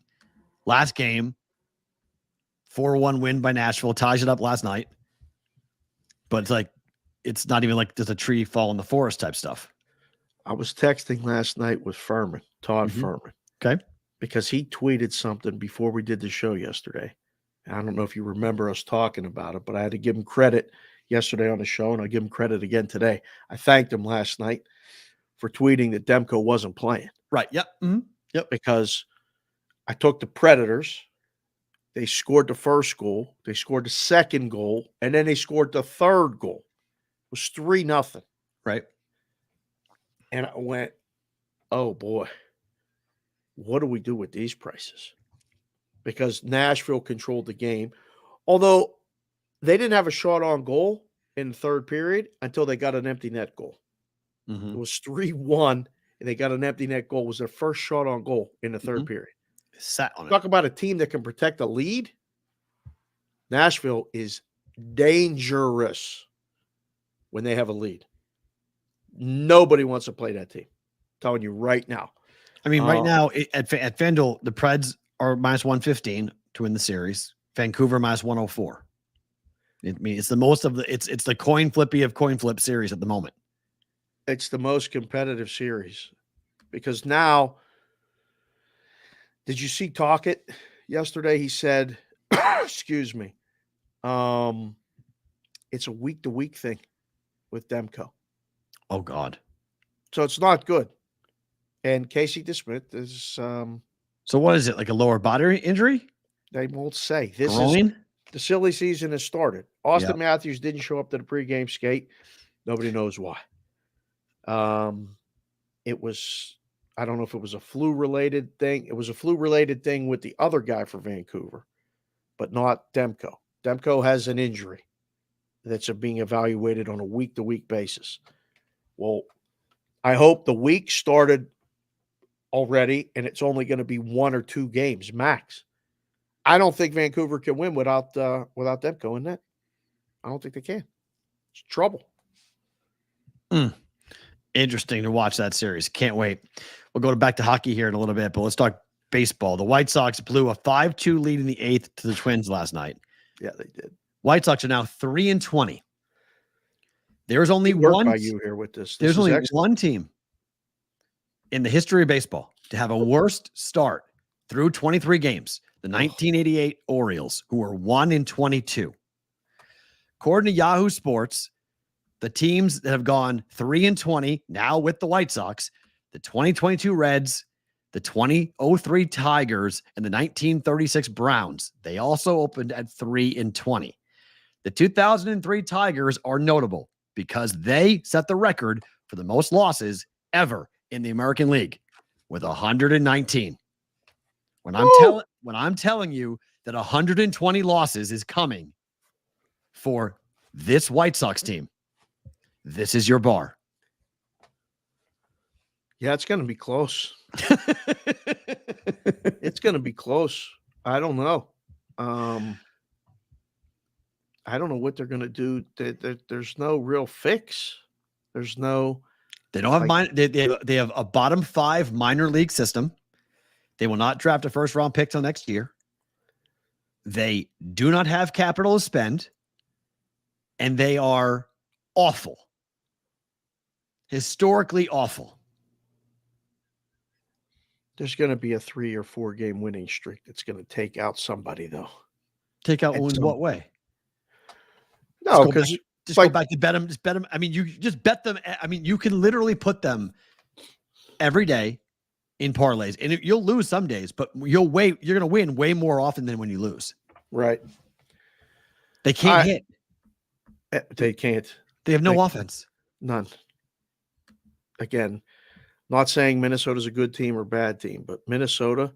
Speaker 5: Last game, 4-1 win by Nashville. Ties it up last night. But it's not even does a tree fall in the forest type stuff.
Speaker 6: I was texting last night with Furman, Todd Furman.
Speaker 5: Okay.
Speaker 6: Because he tweeted something before we did the show yesterday. And I don't know if you remember us talking about it, but I had to give him credit yesterday on the show, and I'll give him credit again today. I thanked him last night for tweeting that Demko wasn't playing.
Speaker 5: Right. Yep. Mm-hmm.
Speaker 6: Yep. Because I took the Predators. They scored the first goal. They scored the second goal. And then they scored the third goal. It was 3-0.
Speaker 5: Right.
Speaker 6: And I went, oh, boy. What do we do with these prices? Because Nashville controlled the game. Although they didn't have a shot on goal in the third period until they got an empty net goal.
Speaker 5: Mm-hmm.
Speaker 6: It was 3-1, and they got an empty net goal. It was their first shot on goal in the third period.
Speaker 5: Sat on
Speaker 6: Talk about a team that can protect a lead. Nashville is dangerous when they have a lead. Nobody wants to play that team. I'm telling you right now.
Speaker 5: I mean, right now at FanDuel, the Preds are minus 115 to win the series. Vancouver minus 104. It's the most of the it's the coin flippy of coin flip series at the moment.
Speaker 6: It's the most competitive series because now, did you see Talkett yesterday? He said, excuse me, it's a week-to-week thing with Demko.
Speaker 5: Oh, God.
Speaker 6: So it's not good. And Casey DeSmith is
Speaker 5: so what is it, like a lower body injury?
Speaker 6: They won't say. The silly season has started. Austin Matthews didn't show up to the pregame skate. Nobody knows why. It was, I don't know if it was a flu-related thing. It was a flu-related thing with the other guy for Vancouver, but not Demko. Demko has an injury that's being evaluated on a week-to-week basis. Well, I hope the week started already, and it's only going to be 1 or 2 games max. I don't think Vancouver can win without Demko in net. I don't think they can. It's trouble.
Speaker 5: Interesting to watch that series. Can't wait. We'll go back to hockey here in a little bit, but let's talk baseball. The White Sox blew a 5-2 lead in the 8th to the Twins last night.
Speaker 6: Yeah, they did.
Speaker 5: White Sox are now 3-20. There's only
Speaker 6: one by you here with this.
Speaker 5: There's only one team in the history of baseball to have a worst start through 23 games. The 1988 Orioles, who were 1-22. According to Yahoo Sports, the teams that have gone 3-20 now with the White Sox, the 2022 Reds, the 2003 Tigers, and the 1936 Browns. They also opened at 3-20. The 2003 Tigers are notable because they set the record for the most losses ever in the American League with 119. When I'm telling you that 120 losses is coming for this White Sox team, this is your bar.
Speaker 6: Yeah, it's going to be close. It's going to be close. I don't know. I don't know what they're going to do. There's no real fix. There's no.
Speaker 5: They don't have they have a bottom 5 minor league system. They will not draft a first-round pick till next year. They do not have capital to spend, and they are awful. Historically awful.
Speaker 6: There's going to be a 3 or 4 game winning streak that's going to take out somebody, though.
Speaker 5: Take out in what way?
Speaker 6: No, because
Speaker 5: go back to bet them. Just bet them. I mean, you just bet them. I mean, you can literally put them every day in parlays, and you'll lose some days, but you're going to win way more often than when you lose.
Speaker 6: Right.
Speaker 5: They can't hit.
Speaker 6: They can't.
Speaker 5: They have no offense.
Speaker 6: None. again, not saying Minnesota's a good team or bad team, but Minnesota,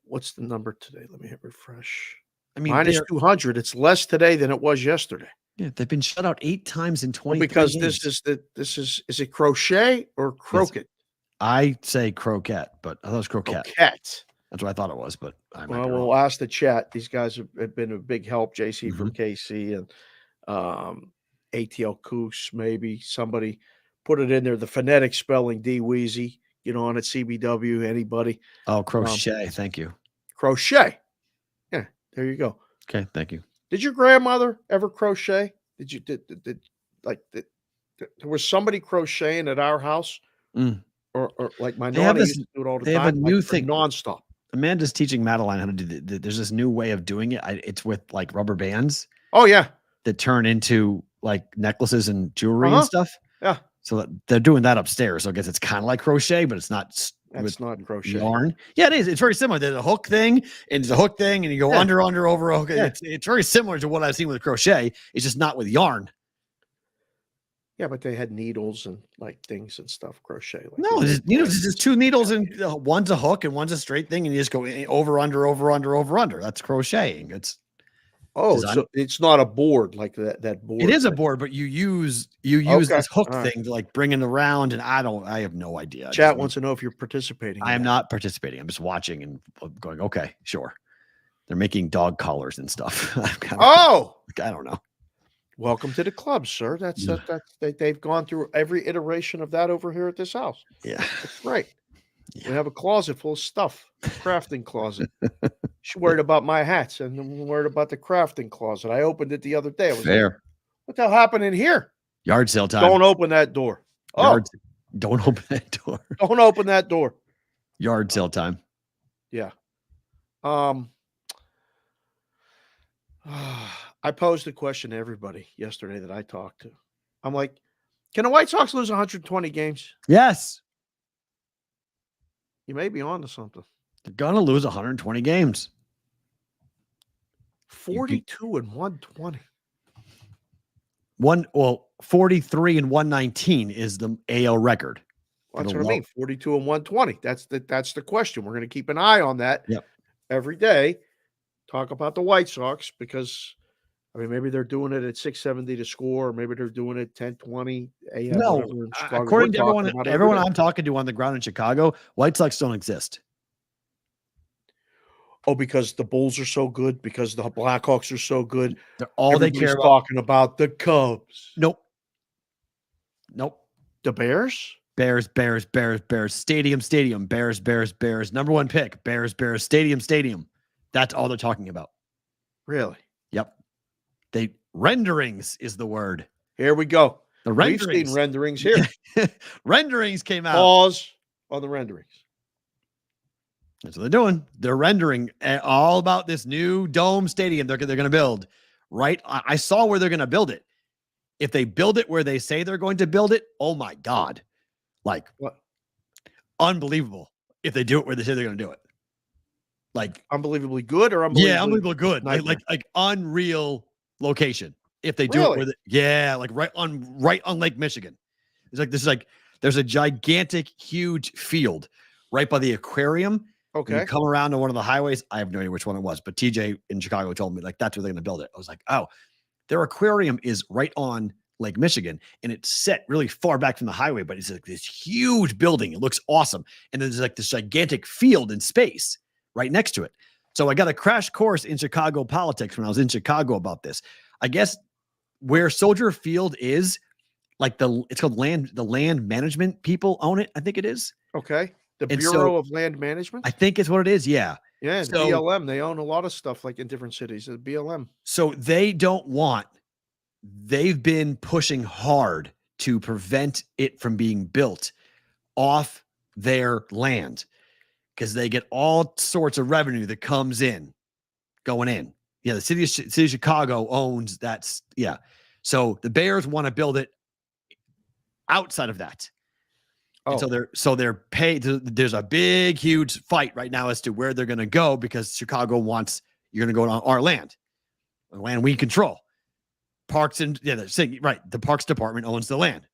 Speaker 6: what's the number today? Let me hit refresh.
Speaker 5: I mean,
Speaker 6: minus 200. It's less today than it was yesterday.
Speaker 5: Yeah, they've been shut out 8 times in 20
Speaker 6: because
Speaker 5: games.
Speaker 6: Is it crochet or croquet?
Speaker 5: I say croquette, but I thought it was croquette.
Speaker 6: Croquette.
Speaker 5: That's what I thought it was, but I might
Speaker 6: Well,
Speaker 5: be wrong.
Speaker 6: we'll ask the chat. These guys have been a big help. JC from KC and ATL Coos, maybe somebody put it in there. The phonetic spelling, D Weezy, on at CBW, anybody.
Speaker 5: Oh, crochet. Thank you.
Speaker 6: Crochet. Yeah, there you go.
Speaker 5: Okay, thank you.
Speaker 6: Did your grandmother ever crochet? There was somebody crocheting at our house? Or like my nonna used to do it all the time.
Speaker 5: They have a new thing
Speaker 6: nonstop.
Speaker 5: Amanda's teaching Madeline how to do there's this new way of doing it. It's with like rubber bands.
Speaker 6: Oh yeah.
Speaker 5: That turn into like necklaces and jewelry and stuff.
Speaker 6: Yeah.
Speaker 5: So they're doing that upstairs. So I guess it's kind of like crochet, but it's not.
Speaker 6: That's not crochet.
Speaker 5: Yarn. Yeah, it is. It's very similar. There's a hook thing, and it's a hook thing, and you go under, over. Okay, yeah. It's very similar to what I've seen with crochet. It's just not with yarn.
Speaker 6: Yeah, but they had needles and like things and stuff. Crochet. Like
Speaker 5: no, it's just 2 needles, and one's a hook and one's a straight thing, and you just go over, under. That's crocheting. It's
Speaker 6: so it's not a board like that board.
Speaker 5: It is a board, but you use this hook thing to like bring it around, and I have no idea.
Speaker 6: Chat wants to know if you're participating.
Speaker 5: I am not participating. I'm just watching and going, okay, sure. They're making dog collars and stuff. I don't know.
Speaker 6: Welcome to the club, sir. They've gone through every iteration of that over here at this house.
Speaker 5: Yeah,
Speaker 6: that's right. Yeah. We have a closet full of stuff, crafting closet. She's worried about my hats, and I'm worried about the crafting closet. I opened it the other day. I was
Speaker 5: fair.
Speaker 6: Like, what the hell happened in here?
Speaker 5: Yard sale time.
Speaker 6: Don't open that door.
Speaker 5: Don't open that door.
Speaker 6: Don't open that door.
Speaker 5: Yard sale time.
Speaker 6: Yeah. I posed a question to everybody yesterday that I talked to. I'm like, can the White Sox lose 120 games?
Speaker 5: Yes.
Speaker 6: You may be on to something.
Speaker 5: They're going to lose 120 games.
Speaker 6: 42 and 120.
Speaker 5: 43 and 119 is the AL record.
Speaker 6: Well, that's what I mean. 42 and 120. That's the question. We're going to keep an eye on that every day. Talk about the White Sox because, maybe they're doing it at 670 to score, or maybe they're doing it 10-20 AM.
Speaker 5: No, according to everyone I'm talking to on the ground in Chicago, White Sox don't exist.
Speaker 6: Oh, because the Bulls are so good, because the Blackhawks are so good.
Speaker 5: They care about
Speaker 6: talking about the Cubs.
Speaker 5: Nope.
Speaker 6: The Bears?
Speaker 5: Bears. Stadium. Bears. Number 1 pick. Bears. Stadium. That's all they're talking about.
Speaker 6: Really?
Speaker 5: Yep. Renderings is the word.
Speaker 6: Here we go.
Speaker 5: The renderings.
Speaker 6: We've seen renderings here.
Speaker 5: Renderings came out.
Speaker 6: Pause on the renderings.
Speaker 5: That's what they're doing. They're rendering all about this new dome stadium they're going to build. Right? I saw where they're going to build it. If they build it where they say they're going to build it, oh my God. Like,
Speaker 6: what?
Speaker 5: Unbelievable. If they do it where they say they're going to do it. Like,
Speaker 6: unbelievably good or unbelievably?
Speaker 5: Yeah, unbelievably good. Like unreal location. If they do it with it. Like right on Lake Michigan. There's a gigantic, huge field right by the aquarium.
Speaker 6: Okay.
Speaker 5: You come around to one of the highways. I have no idea which one it was, but TJ in Chicago told me that's where they're going to build it. I was like, oh, their aquarium is right on Lake Michigan, and it's set really far back from the highway, but it's like this huge building. It looks awesome. And there's like this gigantic field in space right next to it. So I got a crash course in Chicago politics when I was in Chicago about this. I guess where Soldier Field is, like it's called the land management people own it. I think it is.
Speaker 6: Okay. The Bureau of Land Management?
Speaker 5: I think it's what it is. Yeah.
Speaker 6: Yeah. So, BLM. They own a lot of stuff like in different cities. The BLM.
Speaker 5: So they've been pushing hard to prevent it from being built off their land because they get all sorts of revenue that comes in, going in. Yeah, the city of Chicago owns that. Yeah. So the Bears want to build it outside of that. Oh. And so they're paid. There's a big, huge fight right now as to where they're going to go because Chicago wants you're going to go on our land, the land we control. Parks and they're saying right. The Parks Department owns the land,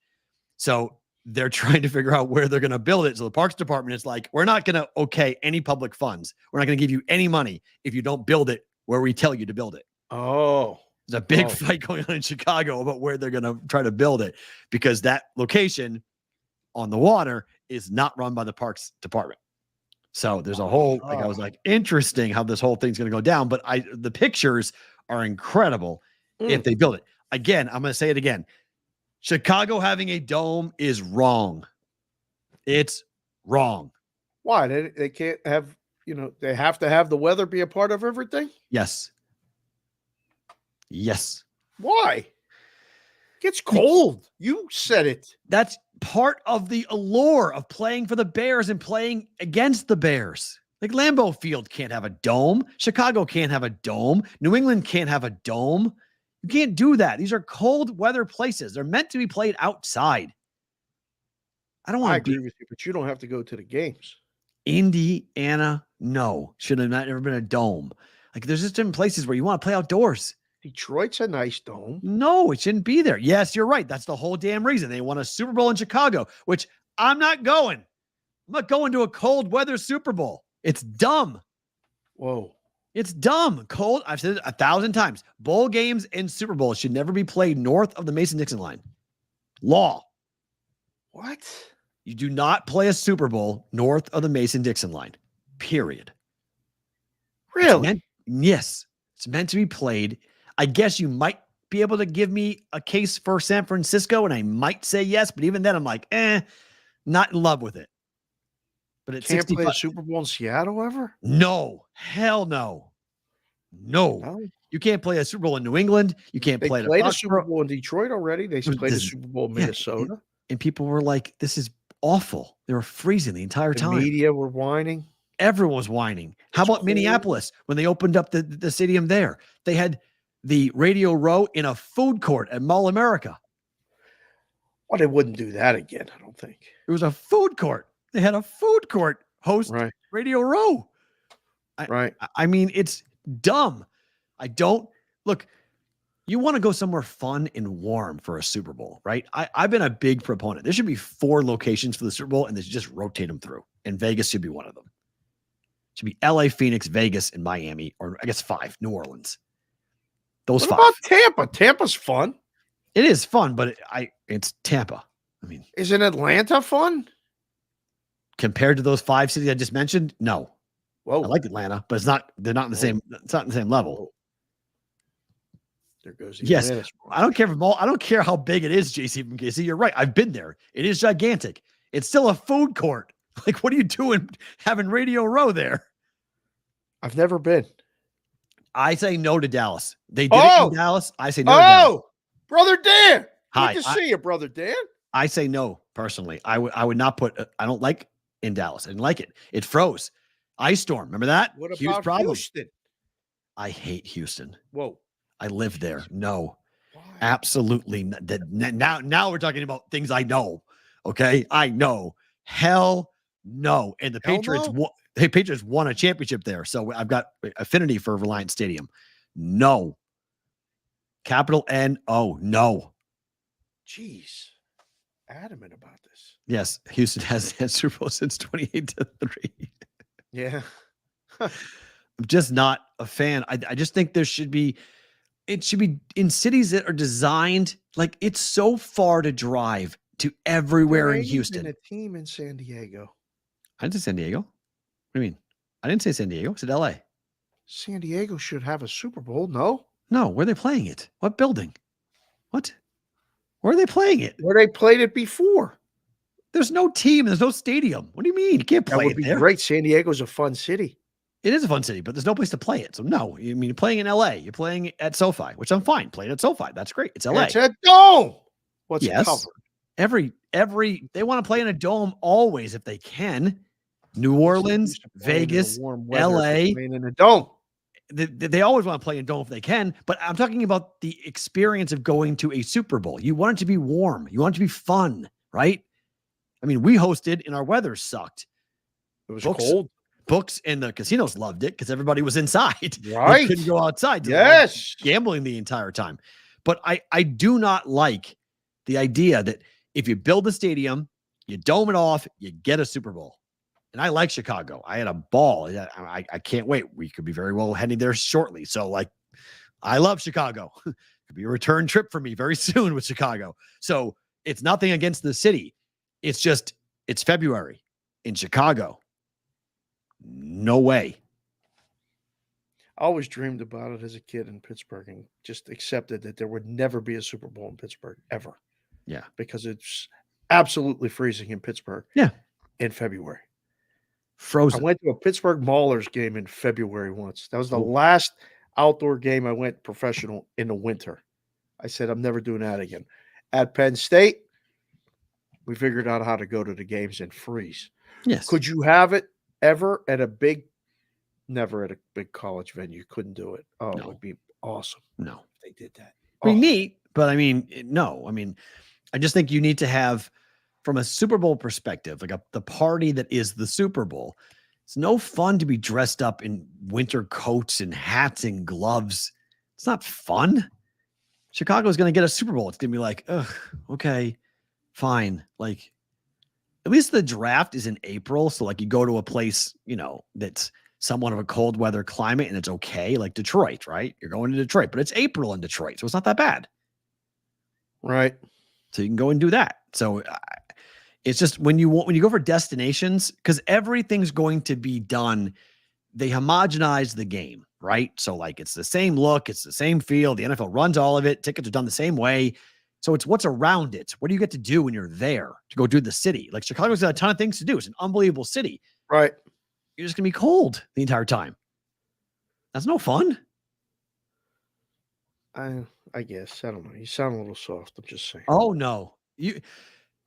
Speaker 5: so they're trying to figure out where they're going to build it. So the Parks Department is like, we're not going to okay any public funds. We're not going to give you any money if you don't build it where we tell you to build it.
Speaker 6: Oh.
Speaker 5: There's a big fight going on in Chicago about where they're going to try to build it because that location on the water is not run by the Parks Department. So there's a whole, like, I was like, interesting how this whole thing's going to go down. But the pictures are incredible if they build it. Again, I'm going to say it again. Chicago having a dome is wrong. It's wrong.
Speaker 6: Why? They can't have, they have to have the weather be a part of everything?
Speaker 5: Yes. Yes.
Speaker 6: Why? It gets cold. You said it.
Speaker 5: That's part of the allure of playing for the Bears and playing against the Bears. Like Lambeau Field can't have a dome. Chicago can't have a dome. New England can't have a dome. You can't do that. These are cold weather places. They're meant to be played outside. I don't want to
Speaker 6: agree with you, but you don't have to go to the games.
Speaker 5: Indiana, no. Should have never been a dome. Like there's just different places where you want to play outdoors.
Speaker 6: Detroit's a nice dome.
Speaker 5: No, it shouldn't be there. Yes, you're right. That's the whole damn reason. They won a Super Bowl in Chicago, which I'm not going. I'm not going to a cold weather Super Bowl. It's dumb.
Speaker 6: Whoa.
Speaker 5: It's dumb. Cold. I've said it 1,000 times. Bowl games and Super Bowls should never be played north of the Mason-Dixon line. Law.
Speaker 6: What?
Speaker 5: You do not play a Super Bowl north of the Mason-Dixon line. Period.
Speaker 6: Really?
Speaker 5: Yes. It's meant to be played. I guess you might be able to give me a case for San Francisco, and I might say yes, but even then I'm like, not in love with it. But it's
Speaker 6: can't play a Super Bowl in Seattle ever?
Speaker 5: No. Hell no. No. You can't play a Super Bowl in New England. You can't play
Speaker 6: They played a Super Bowl in Detroit already. They played a Super Bowl in Minnesota.
Speaker 5: And people were like, this is awful. They were freezing the entire time.
Speaker 6: The media were whining.
Speaker 5: Everyone was whining. How about Minneapolis when they opened up the stadium there? They had the Radio Row in a food court at Mall America.
Speaker 6: Well, they wouldn't do that again, I don't think.
Speaker 5: It was a food court. They had a food court host Radio Row. I mean, it's dumb. I don't look. You want to go somewhere fun and warm for a Super Bowl, right? I've been a big proponent. There should be 4 locations for the Super Bowl, and they should just rotate them through. And Vegas should be one of them. It should be LA, Phoenix, Vegas, and Miami, or I guess 5, New Orleans. Those 5.
Speaker 6: What about Tampa? Tampa's fun.
Speaker 5: It is fun, but it's Tampa. I mean,
Speaker 6: isn't Atlanta fun?
Speaker 5: Compared to those 5 cities I just mentioned, no.
Speaker 6: Whoa.
Speaker 5: I like Atlanta, but they're not in the same. It's not in the same level.
Speaker 6: There goes.
Speaker 5: Yes, I don't care I don't care how big it is, JC from KC. You're right. I've been there. It is gigantic. It's still a food court. Like, what are you doing having Radio Row there?
Speaker 6: I've never been.
Speaker 5: I say no to Dallas. They did it in Dallas. I say no to Dallas.
Speaker 6: Brother Dan.
Speaker 5: Hi.
Speaker 6: Good to see you, Brother Dan.
Speaker 5: I say no, personally. I would not put I don't like in Dallas. I didn't like it. It froze. Ice storm. Remember that?
Speaker 6: What
Speaker 5: Huge
Speaker 6: about
Speaker 5: problem.
Speaker 6: Houston?
Speaker 5: I hate Houston.
Speaker 6: Whoa.
Speaker 5: I live there. No.
Speaker 6: Why?
Speaker 5: Absolutely. Now we're talking about things I know. Okay. I know. Hell no. And the Patriots won. The Patriots won a championship there. So I've got affinity for Reliance Stadium. No. Capital N-O. No.
Speaker 6: Jeez. Adamant about this.
Speaker 5: Yes. Houston has had Super Bowl since 28-3.
Speaker 6: Yeah.
Speaker 5: I'm just not a fan. I just think it should be in cities that are designed, like, it's so far to drive to everywhere in Houston.
Speaker 6: A team in San Diego.
Speaker 5: I didn't say San Diego. What do you mean? I didn't say San Diego. I said LA.
Speaker 6: San Diego should have a Super Bowl. No.
Speaker 5: Where are they playing it? What building? What? Where are they playing it?
Speaker 6: Where they played it before.
Speaker 5: There's no team. There's no stadium. What do you mean? You can't play
Speaker 6: it there. That would be great. San Diego's a fun city.
Speaker 5: It is a fun city, but there's no place to play it. So no, I mean, you're playing in LA. You're playing at SoFi, which I'm fine. Playing at SoFi. That's great. It's LA.
Speaker 6: It's a dome. What's
Speaker 5: yes.
Speaker 6: covered?
Speaker 5: Every they want to play in a dome always if they can. New Orleans, Vegas, LA.
Speaker 6: In a dome.
Speaker 5: They always want to play in dome if they can, but I'm talking about the experience of going to a Super Bowl. You want it to be warm. You want it to be fun, right? I mean, we hosted and our weather sucked.
Speaker 6: It was cold.
Speaker 5: Books and the casinos loved it because everybody was inside.
Speaker 6: Right.
Speaker 5: You couldn't go outside.
Speaker 6: Yes.
Speaker 5: Gambling the entire time. But I do not like the idea that if you build a stadium You dome it off, you get a Super Bowl. And I like Chicago. I had a ball. I can't wait. We could be very well heading there shortly. So, like, I love Chicago. Could be a return trip for me very soon with Chicago. So it's nothing against the city. It's just, it's February in Chicago. No way.
Speaker 6: I always dreamed about it as a kid in Pittsburgh and just accepted that there would never be a Super Bowl in Pittsburgh ever.
Speaker 5: Yeah.
Speaker 6: Because it's absolutely freezing in Pittsburgh.
Speaker 5: Yeah.
Speaker 6: In February.
Speaker 5: Frozen.
Speaker 6: I went to a Pittsburgh Maulers game in February once. That was the last outdoor game I went professional in the winter. I said, I'm never doing that again. At Penn State, we figured out how to go to the games and freeze.
Speaker 5: Yes.
Speaker 6: Could you have it ever at a big, never at a big college venue? Couldn't do it. Oh,
Speaker 5: No.
Speaker 6: It would be awesome.
Speaker 5: No.
Speaker 6: If they did that.
Speaker 5: I mean, neat, but I mean, no. I mean, I just think you need to have, from a Super Bowl perspective, like the party that is the Super Bowl. It's no fun to be dressed up in winter coats and hats and gloves. It's not fun. Chicago's going to get a Super Bowl. It's going to be like, ugh, okay, fine. Like, at least the draft is in April. So, like, you go to a place, that's somewhat of a cold weather climate and it's okay. Like Detroit, right? You're going to Detroit, but it's April in Detroit. So it's not that bad.
Speaker 6: Right.
Speaker 5: So you can go and do that. So it's just when you go for destinations, because everything's going to be done, they homogenize the game, right? So like it's the same look, it's the same feel. The NFL runs all of it. Tickets are done the same way. So it's what's around it. What do you get to do when you're there to go do the city? Like Chicago's got a ton of things to do. It's an unbelievable city.
Speaker 6: Right.
Speaker 5: You're just gonna be cold the entire time. That's no fun.
Speaker 6: I guess. I don't know. You sound a little soft. I'm just saying.
Speaker 5: Oh no. Wait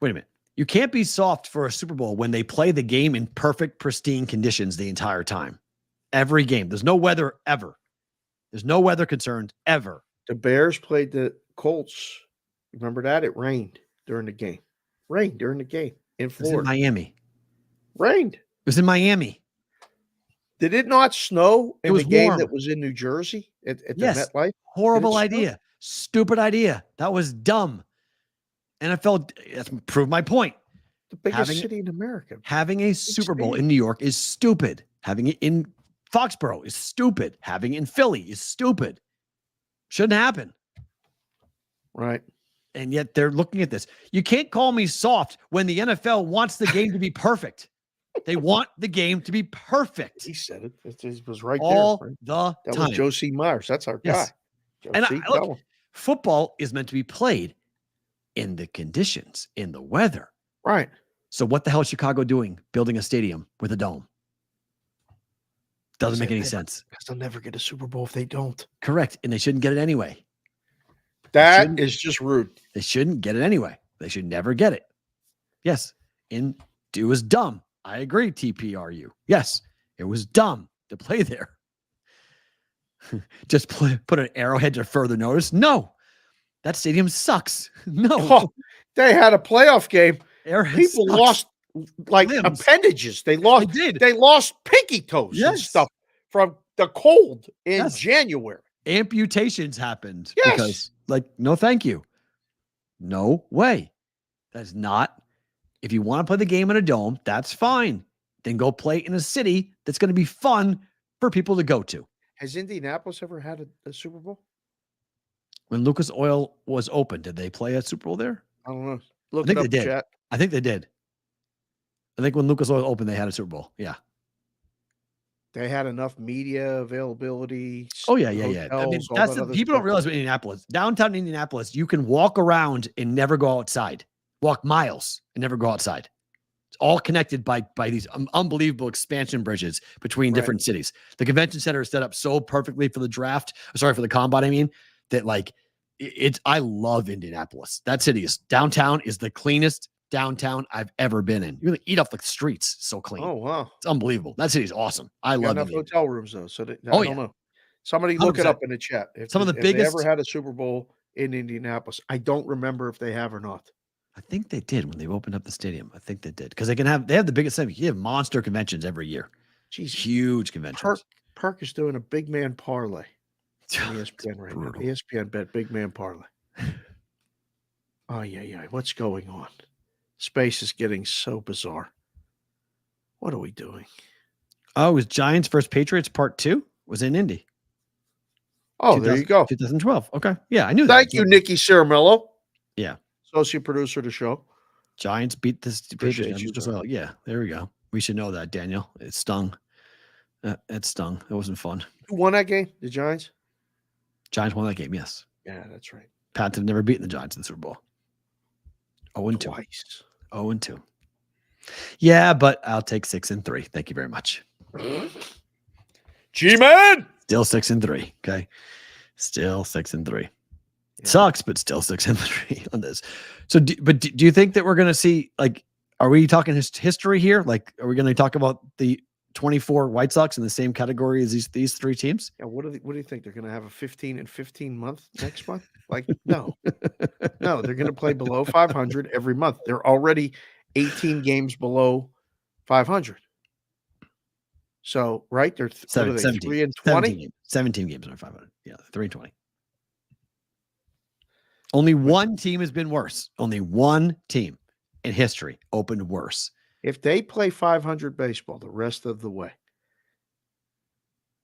Speaker 5: a minute. You can't be soft for a Super Bowl when they play the game in perfect, pristine conditions the entire time. Every game. There's no weather ever. There's no weather concerns ever.
Speaker 6: The Bears played the Colts. Remember that? It rained during the game. Rained during the game in Florida.
Speaker 5: It was in Miami.
Speaker 6: Rained.
Speaker 5: It was in Miami.
Speaker 6: Did it not snow in the game
Speaker 5: warm.
Speaker 6: that was in New Jersey at the
Speaker 5: Yes.
Speaker 6: MetLife?
Speaker 5: Horrible idea. Stupid idea. That was dumb. NFL, that's proved my point.
Speaker 6: The biggest city in America.
Speaker 5: Having a Super Bowl in New York is stupid. Having it in Foxborough is stupid. Having it in Philly is stupid. Shouldn't happen.
Speaker 6: Right.
Speaker 5: And yet they're looking at this. You can't call me soft when the NFL wants the game to be perfect. They want the game to be perfect.
Speaker 6: He said it. It was right
Speaker 5: all
Speaker 6: there. Right?
Speaker 5: the
Speaker 6: that
Speaker 5: time.
Speaker 6: was Joe C. Myers. That's our guy.
Speaker 5: And look, football is meant to be played in the conditions, in the weather.
Speaker 6: Right.
Speaker 5: So what the hell is Chicago doing building a stadium with a dome? Doesn't make any sense.
Speaker 6: Because they'll never get a Super Bowl if they don't.
Speaker 5: Correct. And they shouldn't get it anyway.
Speaker 6: That is just rude.
Speaker 5: They shouldn't get it anyway. They should never get it. Yes. It was dumb. I agree, TPRU. Yes, it was dumb to play there. Just put an Arrowhead to further notice. No, that stadium sucks. No.
Speaker 6: They had a playoff game.
Speaker 5: Arrowhead
Speaker 6: People
Speaker 5: sucks.
Speaker 6: lost like
Speaker 5: limbs.
Speaker 6: appendages. They lost. They lost pinky toes and stuff from the cold in January.
Speaker 5: Amputations happened
Speaker 6: Yes.
Speaker 5: because, no, thank you. No way. That's not. If you want to play the game in a dome, that's fine. Then go play in a city that's going to be fun for people to go to.
Speaker 6: Has Indianapolis ever had a Super Bowl?
Speaker 5: When Lucas Oil was open, did they play a Super Bowl there?
Speaker 6: I don't know.
Speaker 5: I think they did. Chat. I think they did. I think when Lucas Oil opened, they had a Super Bowl. Yeah.
Speaker 6: They had enough media availability.
Speaker 5: Oh, yeah. I mean, people don't realize what Indianapolis, downtown Indianapolis, you can walk around and never go outside. Walk miles and never go outside. It's all connected by these unbelievable expansion bridges between different cities. The convention center is set up so perfectly for the draft. Sorry, for the combine. I mean, that I love Indianapolis. That city downtown is the cleanest downtown I've ever been in. You really eat off the streets. So clean.
Speaker 6: Oh, wow.
Speaker 5: It's unbelievable. That city is awesome. I love it.
Speaker 6: Enough hotel rooms though. So I don't know. Somebody look 100%. It up in the chat. If
Speaker 5: the biggest.
Speaker 6: They ever had a Super Bowl in Indianapolis. I don't remember if they have or not.
Speaker 5: I think they did when they opened up the stadium. I think they did because they have the biggest. You have monster conventions every year.
Speaker 6: Jeez,
Speaker 5: huge conventions.
Speaker 6: Perk is doing a big man parlay. On ESPN right now. ESPN bet big man parlay. Oh yeah. What's going on? Space is getting so bizarre. What are we doing?
Speaker 5: Oh, it was Giants versus Patriots part 2? Was in Indy.
Speaker 6: Oh, there you go.
Speaker 5: 2012. Okay. Yeah, I knew that.
Speaker 6: Thank you, Nikki Ceramello.
Speaker 5: Yeah.
Speaker 6: Associate producer of the show.
Speaker 5: Giants beat the
Speaker 6: Appreciate
Speaker 5: Patriots
Speaker 6: you,
Speaker 5: as
Speaker 6: sir.
Speaker 5: well. Yeah, there we go. We should know that, Daniel. It stung. It stung. It wasn't fun.
Speaker 6: Who won that game? The Giants?
Speaker 5: Giants won that game, yes.
Speaker 6: Yeah, that's right.
Speaker 5: Pats have never beaten the Giants in the Super Bowl. 0-2.
Speaker 6: Twice.
Speaker 5: 0-2. Yeah, but I'll take 6-3. Thank you very much.
Speaker 6: G-Man!
Speaker 5: Still 6-3. Okay. Still 6-3.
Speaker 6: Yeah.
Speaker 5: Sucks, but still 6-3 on this. So, do you think that we're going to see, like, are we talking history here? Like, are we going to talk about the 24 White Sox in the same category as these 3 teams?
Speaker 6: Yeah, what do you think? They're going to have a 15 month next month? Like, no. No, they're going to play below 500 every month. They're already 18 games below 500. So, right? They're
Speaker 5: 17,
Speaker 6: 3 and 20?
Speaker 5: 17 games under 500. Yeah, 3-20. Only one team has been worse. Only one team in history opened worse.
Speaker 6: If they play 500 baseball the rest of the way,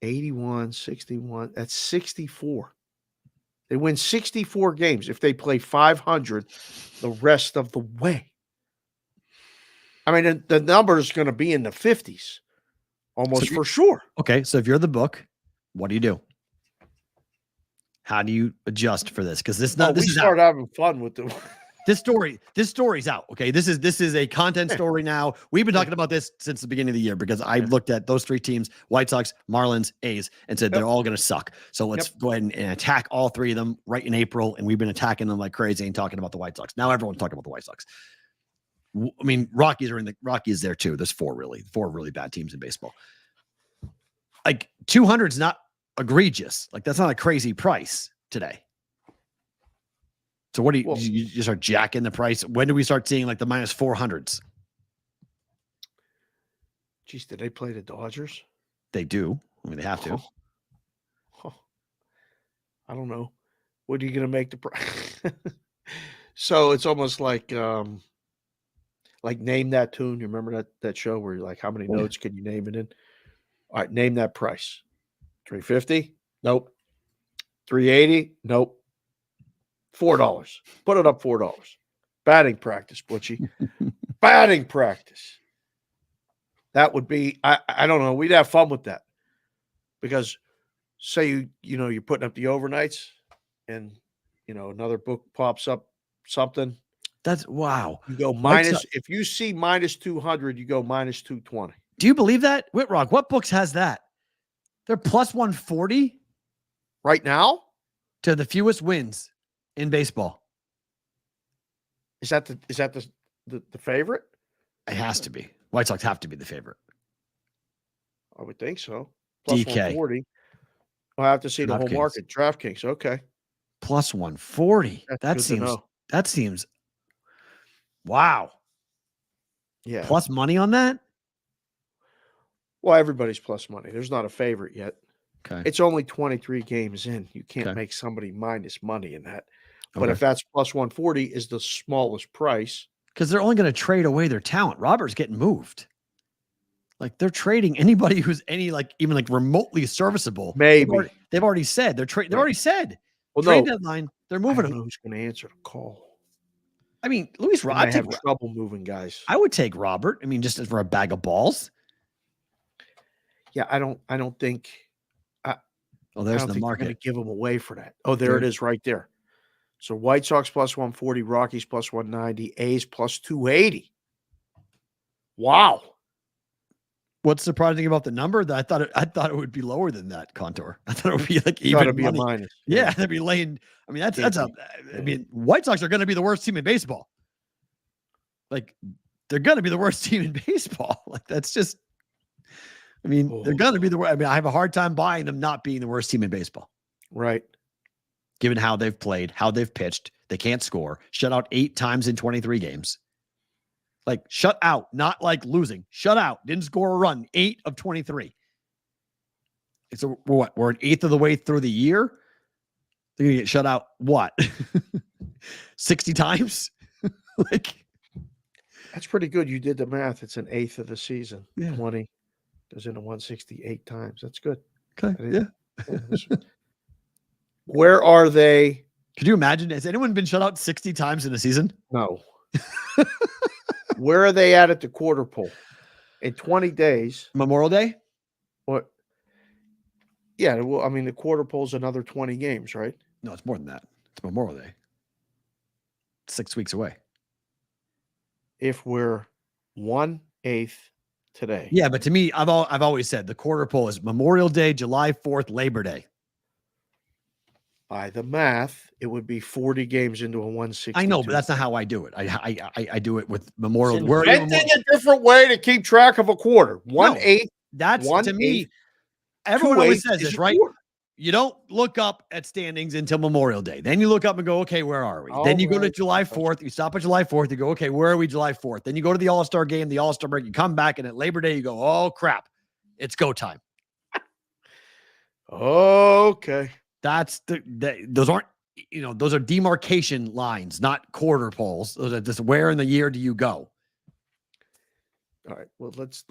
Speaker 6: 81, 61, that's 64. They win 64 games if they play 500 the rest of the way. I mean, the number is going to be in the 50s, almost for sure.
Speaker 5: Okay, so if you're the book, what do? How do you adjust for this? Because we
Speaker 6: start having fun with the
Speaker 5: This story's out. Okay. This is a content story now. We've been talking about this since the beginning of the year because I looked at those 3 teams, White Sox, Marlins, A's, and said they're all going to suck. So let's go ahead and attack all 3 of them right in April. And we've been attacking them like crazy and talking about the White Sox. Now everyone's talking about the White Sox. I mean, Rockies there too. There's 4 really bad teams in baseball. Like 200 is not egregious. Like that's not a crazy price today. So what do you start jacking the price? When do we start seeing like the minus 400s?
Speaker 6: Geez, did they play the Dodgers?
Speaker 5: They do. I mean, they have to.
Speaker 6: I don't know. What are you going to make the price? So it's almost like name that tune. You remember that show where you're like, how many notes can you name it in? All right, name that price. 350? Nope. 380? Nope. $4. Put it up $4. Batting practice, Butchie. Batting practice. That would be, I don't know. We'd have fun with that. Because say you're putting up the overnights and another book pops up something.
Speaker 5: That's wow.
Speaker 6: You go minus, if you see minus 200, you go minus 220.
Speaker 5: Do you believe that? Whitrock, what books has that? They're plus 140
Speaker 6: right now
Speaker 5: to the fewest wins in baseball.
Speaker 6: Is that the favorite?
Speaker 5: It has to be. White Sox have to be the favorite.
Speaker 6: I would think so. Plus
Speaker 5: DK.
Speaker 6: 140. I'll have to see the whole market. DraftKings. Okay.
Speaker 5: Plus 140. That seems wow.
Speaker 6: Yeah.
Speaker 5: Plus money on that?
Speaker 6: Well, everybody's plus money. There's not a favorite yet.
Speaker 5: Okay.
Speaker 6: It's only 23 games in. You can't make somebody minus money in that. But if that's plus 140 is the smallest price.
Speaker 5: Because they're only going to trade away their talent. Robert's getting moved. Like they're trading anybody who's even remotely serviceable.
Speaker 6: Maybe.
Speaker 5: They've already said they've already said.
Speaker 6: Well,
Speaker 5: trade deadline. They're moving
Speaker 6: I don't know who's going to answer the call.
Speaker 5: I mean, Luis Robert.
Speaker 6: I have trouble moving guys.
Speaker 5: I would take Robert. I mean, just for a bag of balls.
Speaker 6: Yeah, I don't think.
Speaker 5: There's the market.
Speaker 6: Going to give them away for that. Oh, there it is right there. So White Sox plus 140, Rockies plus 190, A's plus 280. Wow.
Speaker 5: What's surprising about the number? That I thought it would be lower than that contour. I thought it would be like even
Speaker 6: be a minus.
Speaker 5: Yeah, they'd be laying. I mean, White Sox are going to be the worst team in baseball. Like they're going to be the worst team in baseball. Like that's just. I mean, they're going to be the worst. I mean, I have a hard time buying them not being the worst team in baseball.
Speaker 6: Right.
Speaker 5: Given how they've played, how they've pitched, they can't score. Shut out 8 times in 23 games. Like shut out, not like losing. Shut out. Didn't score a run. 8 of 23. So we're an eighth of the way through the year. They're gonna get shut out. What? 60 times? Like
Speaker 6: That's pretty good. You did the math. It's an eighth of the season.
Speaker 5: Yeah.
Speaker 6: 20 goes into 168 times. That's good.
Speaker 5: Okay.
Speaker 6: Where are they?
Speaker 5: Could you imagine? Has anyone been shut out 60 times in a season?
Speaker 6: No. Where are they at the quarter pole? In 20 days.
Speaker 5: Memorial Day?
Speaker 6: What? Yeah, well, I mean, the quarter pole's another 20 games, right?
Speaker 5: No, it's more than that. It's Memorial Day. 6 weeks away.
Speaker 6: If we're 1/8 today.
Speaker 5: Yeah, but to me, I've always said the quarter pole is Memorial Day, July 4th, Labor Day.
Speaker 6: By the math, it would be 40 games into a 160.
Speaker 5: I know, but that's not how I do it. I do it with Memorial.
Speaker 6: Inventing a different way to keep track of a quarter. 1/8.
Speaker 5: That's to me. Everyone always says this, right? You don't look up at standings until Memorial Day. Then you look up and go, okay, where are we? Then you go to July 4th. You stop at July 4th. You go, okay, where are we July 4th? Then you go to the All-Star game, the All-Star break. You come back, and at Labor Day, you go, oh, crap. It's go time.
Speaker 6: Okay.
Speaker 5: That's those aren't, those are demarcation lines, not quarter poles. Those are just where in the year do you go?
Speaker 6: All right. Well, let's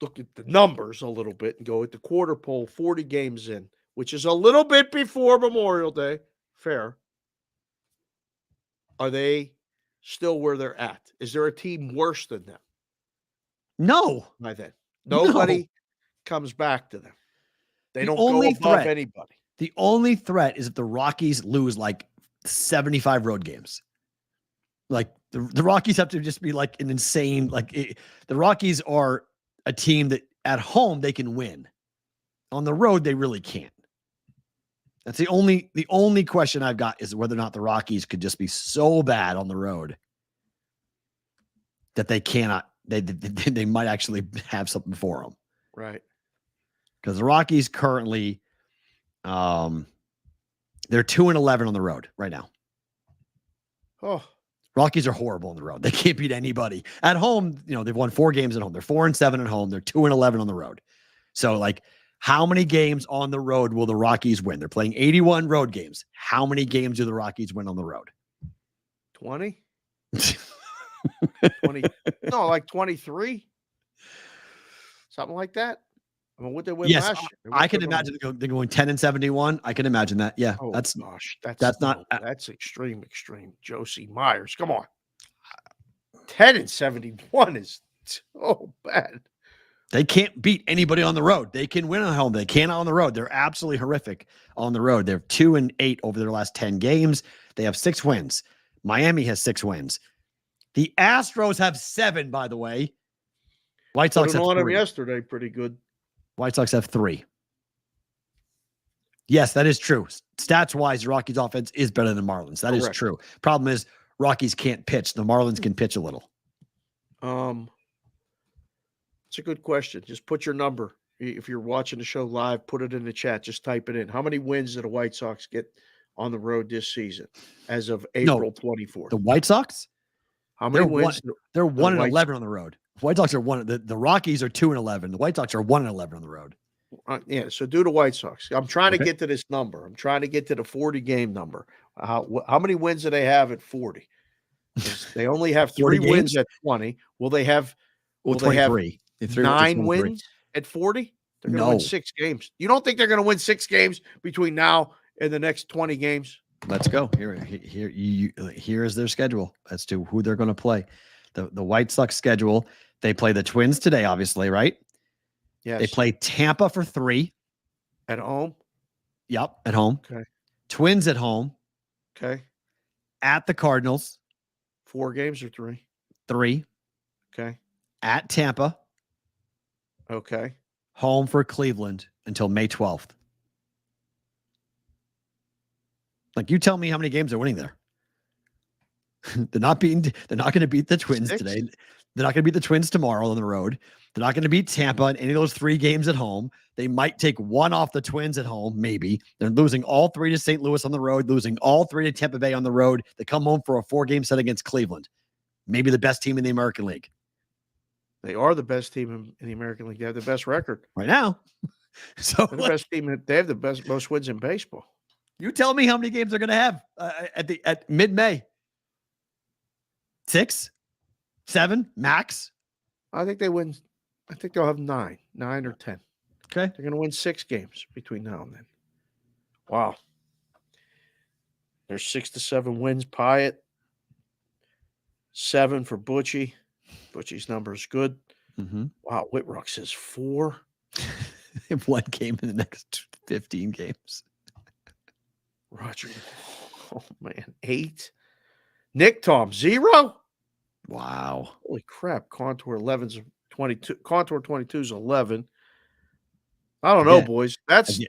Speaker 6: look at the numbers a little bit and go at the quarter pole, 40 games in, which is a little bit before Memorial Day. Fair. Are they still where they're at? Is there a team worse than them?
Speaker 5: No.
Speaker 6: By then. Nobody comes back to them. They don't go above anybody.
Speaker 5: The only threat is if the Rockies lose like 75 road games. Like the Rockies have to just be like an insane, the Rockies are a team that at home they can win. On the road, they really can't. That's the only question I've got is whether or not the Rockies could just be so bad on the road that they cannot, they might actually have something for them.
Speaker 6: Right.
Speaker 5: Because the Rockies currently, they're 2-11 on the road right now.
Speaker 6: Oh,
Speaker 5: Rockies are horrible on the road. They can't beat anybody at home. They've won 4 games at home. They're 4-7 at home. They're 2-11 on the road. So how many games on the road will the Rockies win? They're playing 81 road games. How many games do the Rockies win on the road?
Speaker 6: 20? 20? No, like 23? Something like that? I mean, what they win last year?
Speaker 5: I can imagine they're going 10-71. I can imagine that. Yeah,
Speaker 6: oh,
Speaker 5: that's
Speaker 6: extreme. Josie Myers, come on. 10-71 is so bad.
Speaker 5: They can't beat anybody on the road. They can win at home. They can't on the road. They're absolutely horrific on the road. They're 2-8 over their last 10 games. They have 6 wins. Miami has 6 wins. The Astros have 7, by the way. White Sox have 3.
Speaker 6: Them yesterday, pretty good.
Speaker 5: White Sox have 3. Yes, that is true. Stats-wise, Rockies' offense is better than Marlins. That is true. Problem is, Rockies can't pitch. The Marlins can pitch a little.
Speaker 6: It's a good question. Just put your number. If you're watching the show live, put it in the chat. Just type it in. How many wins did the White Sox get on the road this season as of April 24th?
Speaker 5: The White Sox?
Speaker 6: How many wins?
Speaker 5: They're 1-11 on the road. White Sox are 1. The Rockies are 2-11. The White Sox are 1-11 on the road.
Speaker 6: Yeah, so do the White Sox. I'm trying to get to this number. I'm trying to get to the 40 game number. How many wins do they have at 40? They only have 3 wins at 20. Will they have? Will they have 9 wins at 40? They're going to win 6 games. You don't think they're going to win 6 games between now and the next 20 games?
Speaker 5: Let's go. Here is their schedule as to who they're going to play. The White Sox schedule. They play the Twins today, obviously, right?
Speaker 6: Yes.
Speaker 5: They play Tampa for 3.
Speaker 6: At home?
Speaker 5: Yep, at home.
Speaker 6: Okay.
Speaker 5: Twins at home.
Speaker 6: Okay.
Speaker 5: At the Cardinals.
Speaker 6: 4 games or 3?
Speaker 5: 3.
Speaker 6: Okay.
Speaker 5: At Tampa.
Speaker 6: Okay.
Speaker 5: Home for Cleveland until May 12th. You tell me how many games they're winning there. They're not going to beat the Twins
Speaker 6: 6?
Speaker 5: today. They're not going to beat the Twins tomorrow on the road. They're not going to beat Tampa in any of those 3 games at home. They might take 1 off the Twins at home, maybe. They're losing all 3 to St. Louis on the road, losing all 3 to Tampa Bay on the road. They come home for a 4-game set against Cleveland. Maybe the best team in the American League.
Speaker 6: They are the best team in the American League. They have the best record.
Speaker 5: Right now. So
Speaker 6: they're the best team. They have the most wins in baseball.
Speaker 5: You tell me how many games they're going to have at mid-May. 6? 7 max.
Speaker 6: I think they win. I think they'll have 9 or 10.
Speaker 5: Okay.
Speaker 6: They're going to win 6 games between now and then. Wow. There's 6 to 7 wins. Pyatt. 7 for Butchie. Butchie's number is good.
Speaker 5: Mm-hmm.
Speaker 6: Wow. Whitrock says 4.
Speaker 5: One game in the next 15 games.
Speaker 6: Roger. Oh, man. 8. Nick Tom, 0.
Speaker 5: Wow.
Speaker 6: Holy crap. Contour 11's 22. Contour 22's 11. I don't know, boys. That's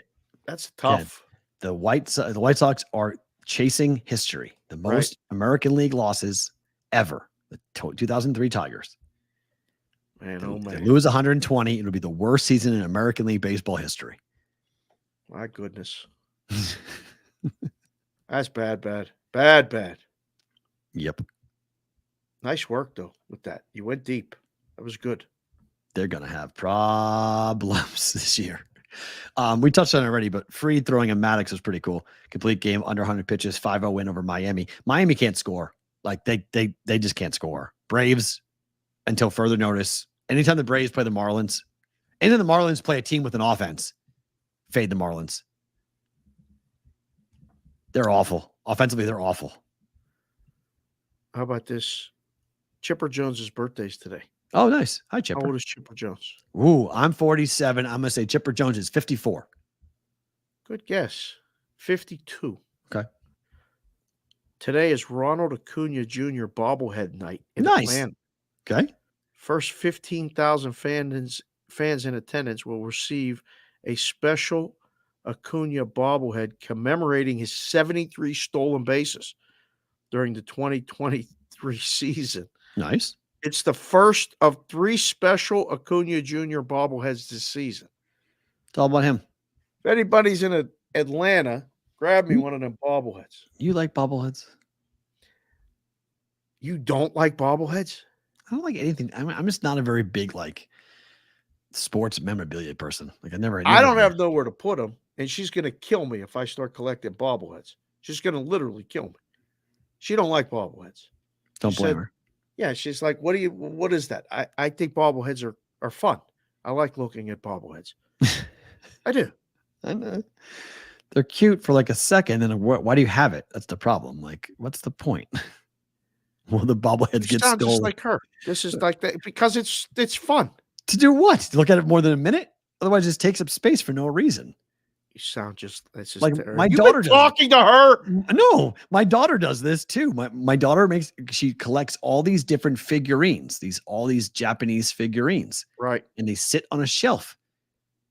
Speaker 6: tough.
Speaker 5: The White Sox are chasing history. The most American League losses ever. The 2003 Tigers.
Speaker 6: Man,
Speaker 5: They lose 120. It'll be the worst season in American League baseball history.
Speaker 6: My goodness. That's bad.
Speaker 5: Yep.
Speaker 6: Nice work, though, with that. You went deep. That was good.
Speaker 5: They're going to have problems this year. We touched on it already, but free throwing of Maddox was pretty cool. Complete game, under 100 pitches, 5-0 win over Miami. Miami can't score. Like, they just can't score. Braves, until further notice. Anytime the Braves play the Marlins, anytime the Marlins play a team with an offense, fade the Marlins. They're awful. Offensively, they're awful.
Speaker 6: How about this? Chipper Jones's birthday's today.
Speaker 5: Oh, nice. Hi, Chipper.
Speaker 6: How old is Chipper Jones?
Speaker 5: Ooh, I'm 47. I'm going to say Chipper Jones is 54.
Speaker 6: Good guess. 52.
Speaker 5: Okay.
Speaker 6: Today is Ronald Acuna Jr. bobblehead night in
Speaker 5: Nice.
Speaker 6: Atlanta.
Speaker 5: Okay.
Speaker 6: First 15,000 fans in attendance will receive a special Acuna bobblehead commemorating his 73 stolen bases during the 2023 season.
Speaker 5: Nice.
Speaker 6: It's the first of 3 special Acuna Jr. bobbleheads this season.
Speaker 5: It's all about him.
Speaker 6: If anybody's in Atlanta, grab me one of them bobbleheads.
Speaker 5: You like bobbleheads?
Speaker 6: You don't like bobbleheads?
Speaker 5: I don't like anything. I'm just not a very big, like, sports memorabilia person. Like,
Speaker 6: I don't have nowhere to put them, and she's going to kill me if I start collecting bobbleheads. She's going to literally kill me. She don't like bobbleheads.
Speaker 5: Don't blame her.
Speaker 6: Yeah, she's like, what is that? I think bobbleheads are fun. I like looking at bobbleheads. I do.
Speaker 5: I know. They're cute for like a second, and why do you have it? That's the problem. Like, what's the point? Well, the bobbleheads get stolen.
Speaker 6: Just like her. This is like that because it's fun.
Speaker 5: To do what? To look at it more than a minute? Otherwise, it just takes up space for no reason.
Speaker 6: You sound just
Speaker 5: like
Speaker 6: terrible.
Speaker 5: My daughter does
Speaker 6: talking to her.
Speaker 5: No, my daughter does this too. My daughter she collects all these different figurines, all these Japanese figurines.
Speaker 6: Right.
Speaker 5: And they sit on a shelf.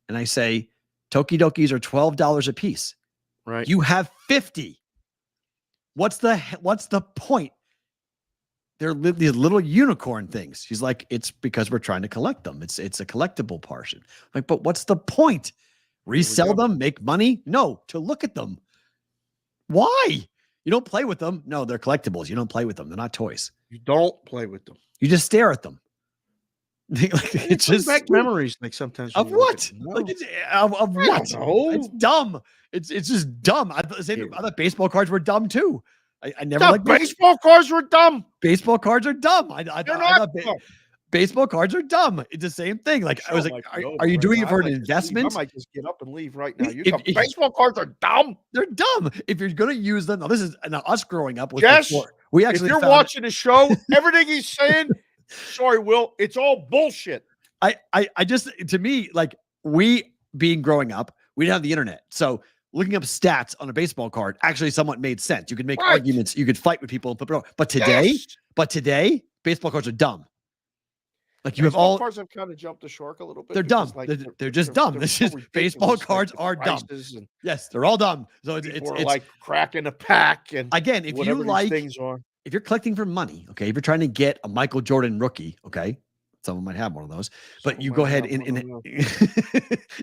Speaker 5: And I say, Tokidokis are $12 a piece.
Speaker 6: Right.
Speaker 5: You have 50. What's the point? They're these little unicorn things. She's like, it's because we're trying to collect them. It's a collectible portion. I'm like, but what's the point? Resell them, make money? No, to look at them. Why? You don't play with them. No, they're collectibles. You don't play with them. They're not toys.
Speaker 6: You don't play with them.
Speaker 5: You just stare at them. It's just
Speaker 6: back memories. Like sometimes
Speaker 5: of what? Like of what? It's dumb. It's just dumb. I thought baseball cards were dumb too. I never liked
Speaker 6: baseball cards were dumb.
Speaker 5: Baseball cards are dumb. I thought baseball cards are dumb. It's the same thing. Like I was like, are you doing it for an investment?
Speaker 6: I might just get up and leave right now. Baseball cards are dumb.
Speaker 5: They're dumb. If you're going to use them, now this is us growing up with
Speaker 6: Yes,
Speaker 5: before. We actually,
Speaker 6: if you're watching the show, everything he's saying, sorry, Will, it's all bullshit.
Speaker 5: I just, to me, like we being growing up, we didn't have the internet, so looking up stats on a baseball card actually somewhat made sense. You could make arguments. You could fight with people and put it on. But today, baseball cards are dumb. Like you have all
Speaker 6: cards have kind of jumped the shark a little bit.
Speaker 5: They're dumb. Like they're just dumb. This is baseball cards are dumb. Yes, they're all dumb. So it's
Speaker 6: like cracking a pack. And
Speaker 5: again, if you like things are, if you're collecting for money, okay, if you're trying to get a Michael Jordan rookie, okay, someone might have one of those, but you go ahead and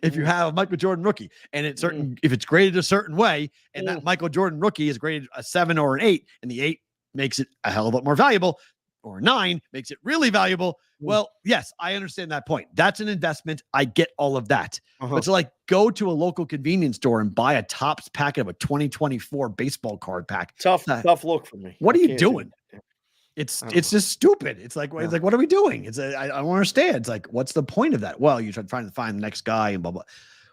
Speaker 5: if you have a Michael Jordan rookie and it's certain, if it's graded a certain way, and that Michael Jordan rookie is graded a 7 or an 8, and the 8 makes it a hell of a lot more valuable, or 9 makes it really valuable. Well, yes, I understand that point. That's an investment. I get all of that. But to like go to a local convenience store and buy a Topps packet of a 2024 baseball card pack.
Speaker 6: Tough look for me.
Speaker 5: What are you doing? It's just stupid. It's like what are we doing? I don't understand. It's like, what's the point of that? Well, you're trying to find the next guy and blah blah.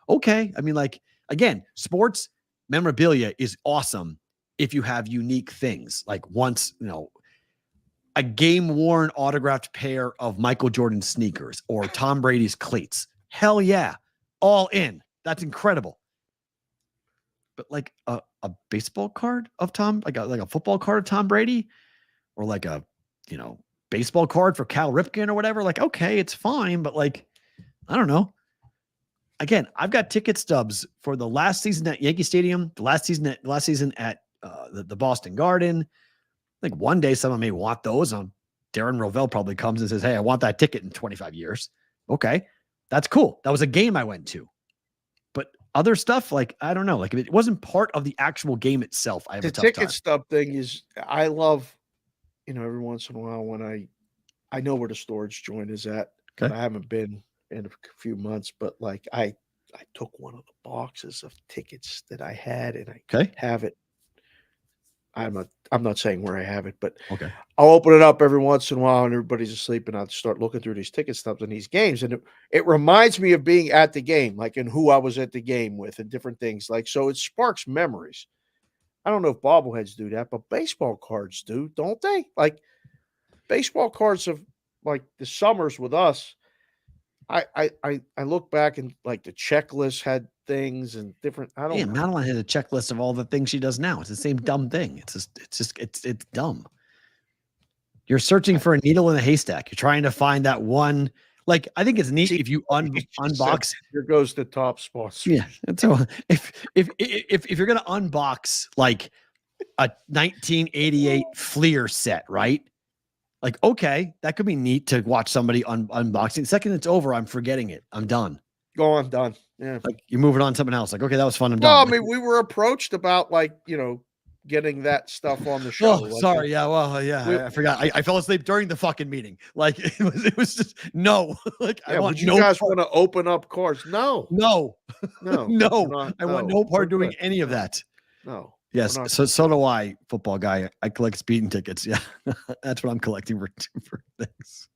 Speaker 5: Okay, I mean, like, again, sports memorabilia is awesome if you have unique things. Like once, a game-worn autographed pair of Michael Jordan sneakers or Tom Brady's cleats. Hell yeah, all in. That's incredible. But like a baseball card of Tom, like a football card of Tom Brady, or like a baseball card for Cal Ripken or whatever. Like, okay, it's fine, but like, I don't know. Again, I've got ticket stubs for the last season at Yankee Stadium, the last season at the Boston Garden. Like one day someone may want those. Darren Rovell probably comes and says, "Hey, I want that ticket in 25 years." Okay, that's cool. That was a game I went to. But other stuff, like, I don't know. Like, if it wasn't part of the actual game itself, I have a tough time.
Speaker 6: The ticket stub thing is, I love, every once in a while when I know where the storage joint is at.
Speaker 5: Okay.
Speaker 6: But I haven't been in a few months, but like I took one of the boxes of tickets that I had and I have it. I'm not saying where I have it, but
Speaker 5: okay.
Speaker 6: I'll open it up every once in a while and everybody's asleep and I'll start looking through these ticket stubs and these games. And it reminds me of being at the game, like, and who I was at the game with and different things. Like, so it sparks memories. I don't know if bobbleheads do that, but baseball cards do, don't they? Like, baseball cards of like the summers with us. I look back and like the checklist had things and different. I don't know.
Speaker 5: Madeline had a checklist of all the things she does now. It's the same dumb thing. It's dumb. You're searching for a needle in a haystack. You're trying to find that one. Like, I think it's neat if you unbox.
Speaker 6: Here goes the top spots.
Speaker 5: Yeah. So if you're gonna unbox like a 1988 Fleer set, right? Like, okay, that could be neat to watch somebody unboxing. The second it's over, I'm forgetting it. I'm done.
Speaker 6: Go on, done. Yeah.
Speaker 5: Like, you're moving on to something else. Like, okay, that was fun. I'm
Speaker 6: Well,
Speaker 5: done.
Speaker 6: I mean, we were approached about like, getting that stuff on the show.
Speaker 5: Oh, like, sorry. Yeah. Well, yeah, I forgot. I fell asleep during the fucking meeting. Like, it was just no. Like,
Speaker 6: yeah,
Speaker 5: I want
Speaker 6: you guys want to open up cards? No.
Speaker 5: No.
Speaker 6: Not,
Speaker 5: I want no part doing any of that.
Speaker 6: No.
Speaker 5: Yes. So do I, football guy. I collect speeding tickets. Yeah. That's what I'm collecting for things.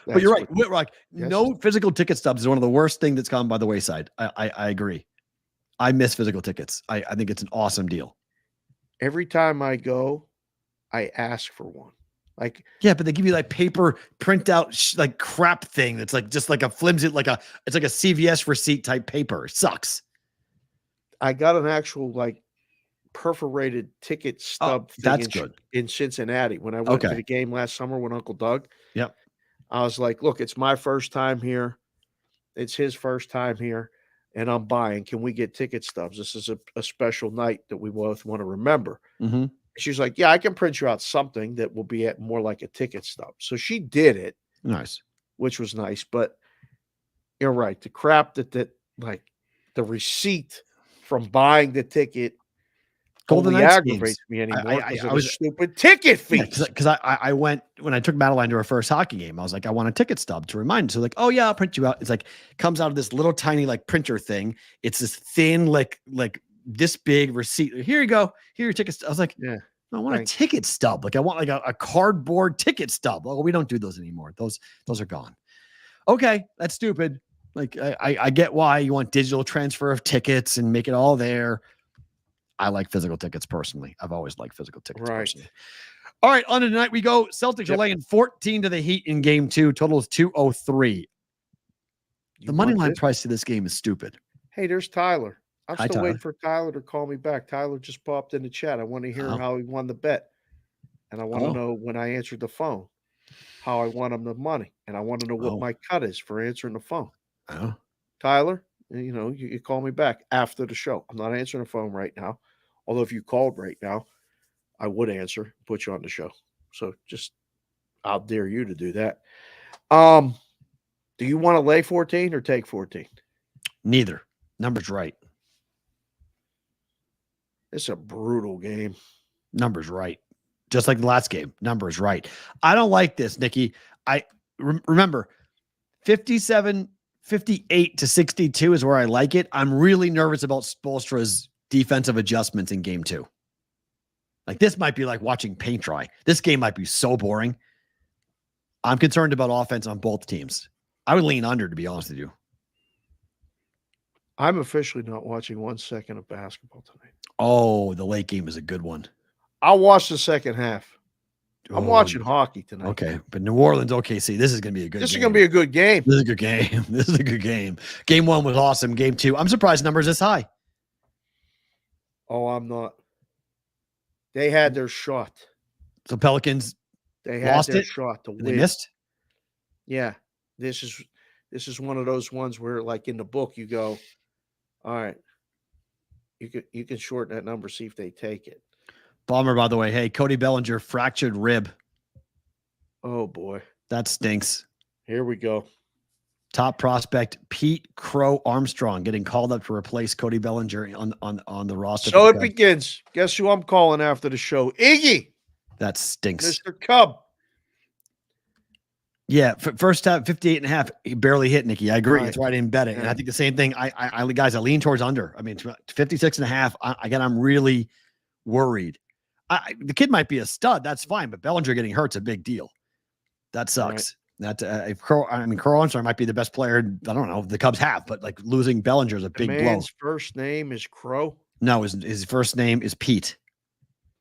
Speaker 5: But you're right. Like, no physical ticket stubs is one of the worst things that's gone by the wayside. I agree. I miss physical tickets. I think it's an awesome deal.
Speaker 6: Every time I go, I ask for one. Like,
Speaker 5: yeah, but they give you like paper printout like crap thing that's like just like a flimsy, it's like a CVS receipt type paper. It sucks.
Speaker 6: I got an actual like perforated ticket stub thing
Speaker 5: that's good.
Speaker 6: In Cincinnati when I went to the game last summer with Uncle Doug.
Speaker 5: Yep.
Speaker 6: I was like, look, it's my first time here. It's his first time here. And I'm buying. Can we get ticket stubs? This is a special night that we both want to remember.
Speaker 5: Mm-hmm.
Speaker 6: She's like, yeah, I can print you out something that will be at more like a ticket stub. So she did it.
Speaker 5: Nice.
Speaker 6: Which was nice. But you're right. The crap that like the receipt from buying the ticket
Speaker 5: Golden
Speaker 6: only
Speaker 5: Knights
Speaker 6: aggravates me anymore.
Speaker 5: I was
Speaker 6: stupid ticket fees.
Speaker 5: Because I went when I took Madeline to her first hockey game. I was like, I want a ticket stub to remind her. So like, oh yeah, I'll print you out. It's like comes out of this little tiny like printer thing. It's this thin like this big receipt. Here you go. Here your ticket. I was like,
Speaker 6: yeah,
Speaker 5: I want a ticket stub. Like I want like a cardboard ticket stub. Well, we don't do those anymore. Those are gone. Okay, that's stupid. Like I get why you want digital transfer of tickets and make it all there. I like physical tickets personally. I've always liked physical tickets personally. All right, on tonight we go. Celtics are laying 14 to the Heat in game 2. Total is 203. The money line price to this game is stupid.
Speaker 6: Hey, there's Tyler. I'm
Speaker 5: Hi,
Speaker 6: still
Speaker 5: Tyler.
Speaker 6: waiting for Tyler to call me back. Tyler just popped in the chat. I want to hear how he won the bet. And I want to know when I answered the phone, how I won him the money. And I want to know what my cut is for answering the phone.
Speaker 5: Oh.
Speaker 6: Tyler, you call me back after the show. I'm not answering the phone right now. Although if you called right now, I would answer, put you on the show. So I'll dare you to do that. Do you want to lay 14 or take 14?
Speaker 5: Neither. Number's right.
Speaker 6: It's a brutal game.
Speaker 5: Number's right. Just like the last game. Number's right. I don't like this, Nikki. I remember 58 to 62 is where I like it. I'm really nervous about Spoelstra's defensive adjustments in game 2. Like this might be like watching paint dry. This game might be so boring. I'm concerned about offense on both teams. I would lean under, to be honest with you.
Speaker 6: I'm officially not watching 1 second of basketball tonight.
Speaker 5: Oh, the late game is a good one.
Speaker 6: I'll watch the second half. I'm watching hockey tonight.
Speaker 5: Okay, but New Orleans, OKC, this is going to be a good game.
Speaker 6: This is going to be a good game.
Speaker 5: This is a good game. This is a good game. Game 1 was awesome. Game 2, I'm surprised numbers this high.
Speaker 6: Oh, I'm not. They had their shot.
Speaker 5: So Pelicans
Speaker 6: They had
Speaker 5: lost
Speaker 6: their
Speaker 5: it?
Speaker 6: shot to
Speaker 5: They
Speaker 6: win.
Speaker 5: missed?
Speaker 6: Yeah. This is one of those ones where, like in the book, you go, all right, you can shorten that number, see if they take it.
Speaker 5: Bomber, by the way. Hey, Cody Bellinger, fractured rib.
Speaker 6: Oh boy.
Speaker 5: That stinks.
Speaker 6: Here we go.
Speaker 5: Top prospect Pete Crow Armstrong getting called up to replace Cody Bellinger on the roster.
Speaker 6: So it begins. Guess who I'm calling after the show? Iggy.
Speaker 5: That stinks.
Speaker 6: Mr. Cub.
Speaker 5: Yeah, first half 58.5, he barely hit, Nikki. I agree.
Speaker 6: Right.
Speaker 5: That's why I didn't bet it. And I think the same thing. I guys, I lean towards under. I mean, 56.5. Again, I'm really worried. The kid might be a stud. That's fine, but Bellinger getting hurt's a big deal. That sucks. Right. That Crow Armstrong might be the best player. I don't know if the Cubs have, but like losing Bellinger is a big blow.
Speaker 6: Man's first name is Crow.
Speaker 5: No, his first name is Pete.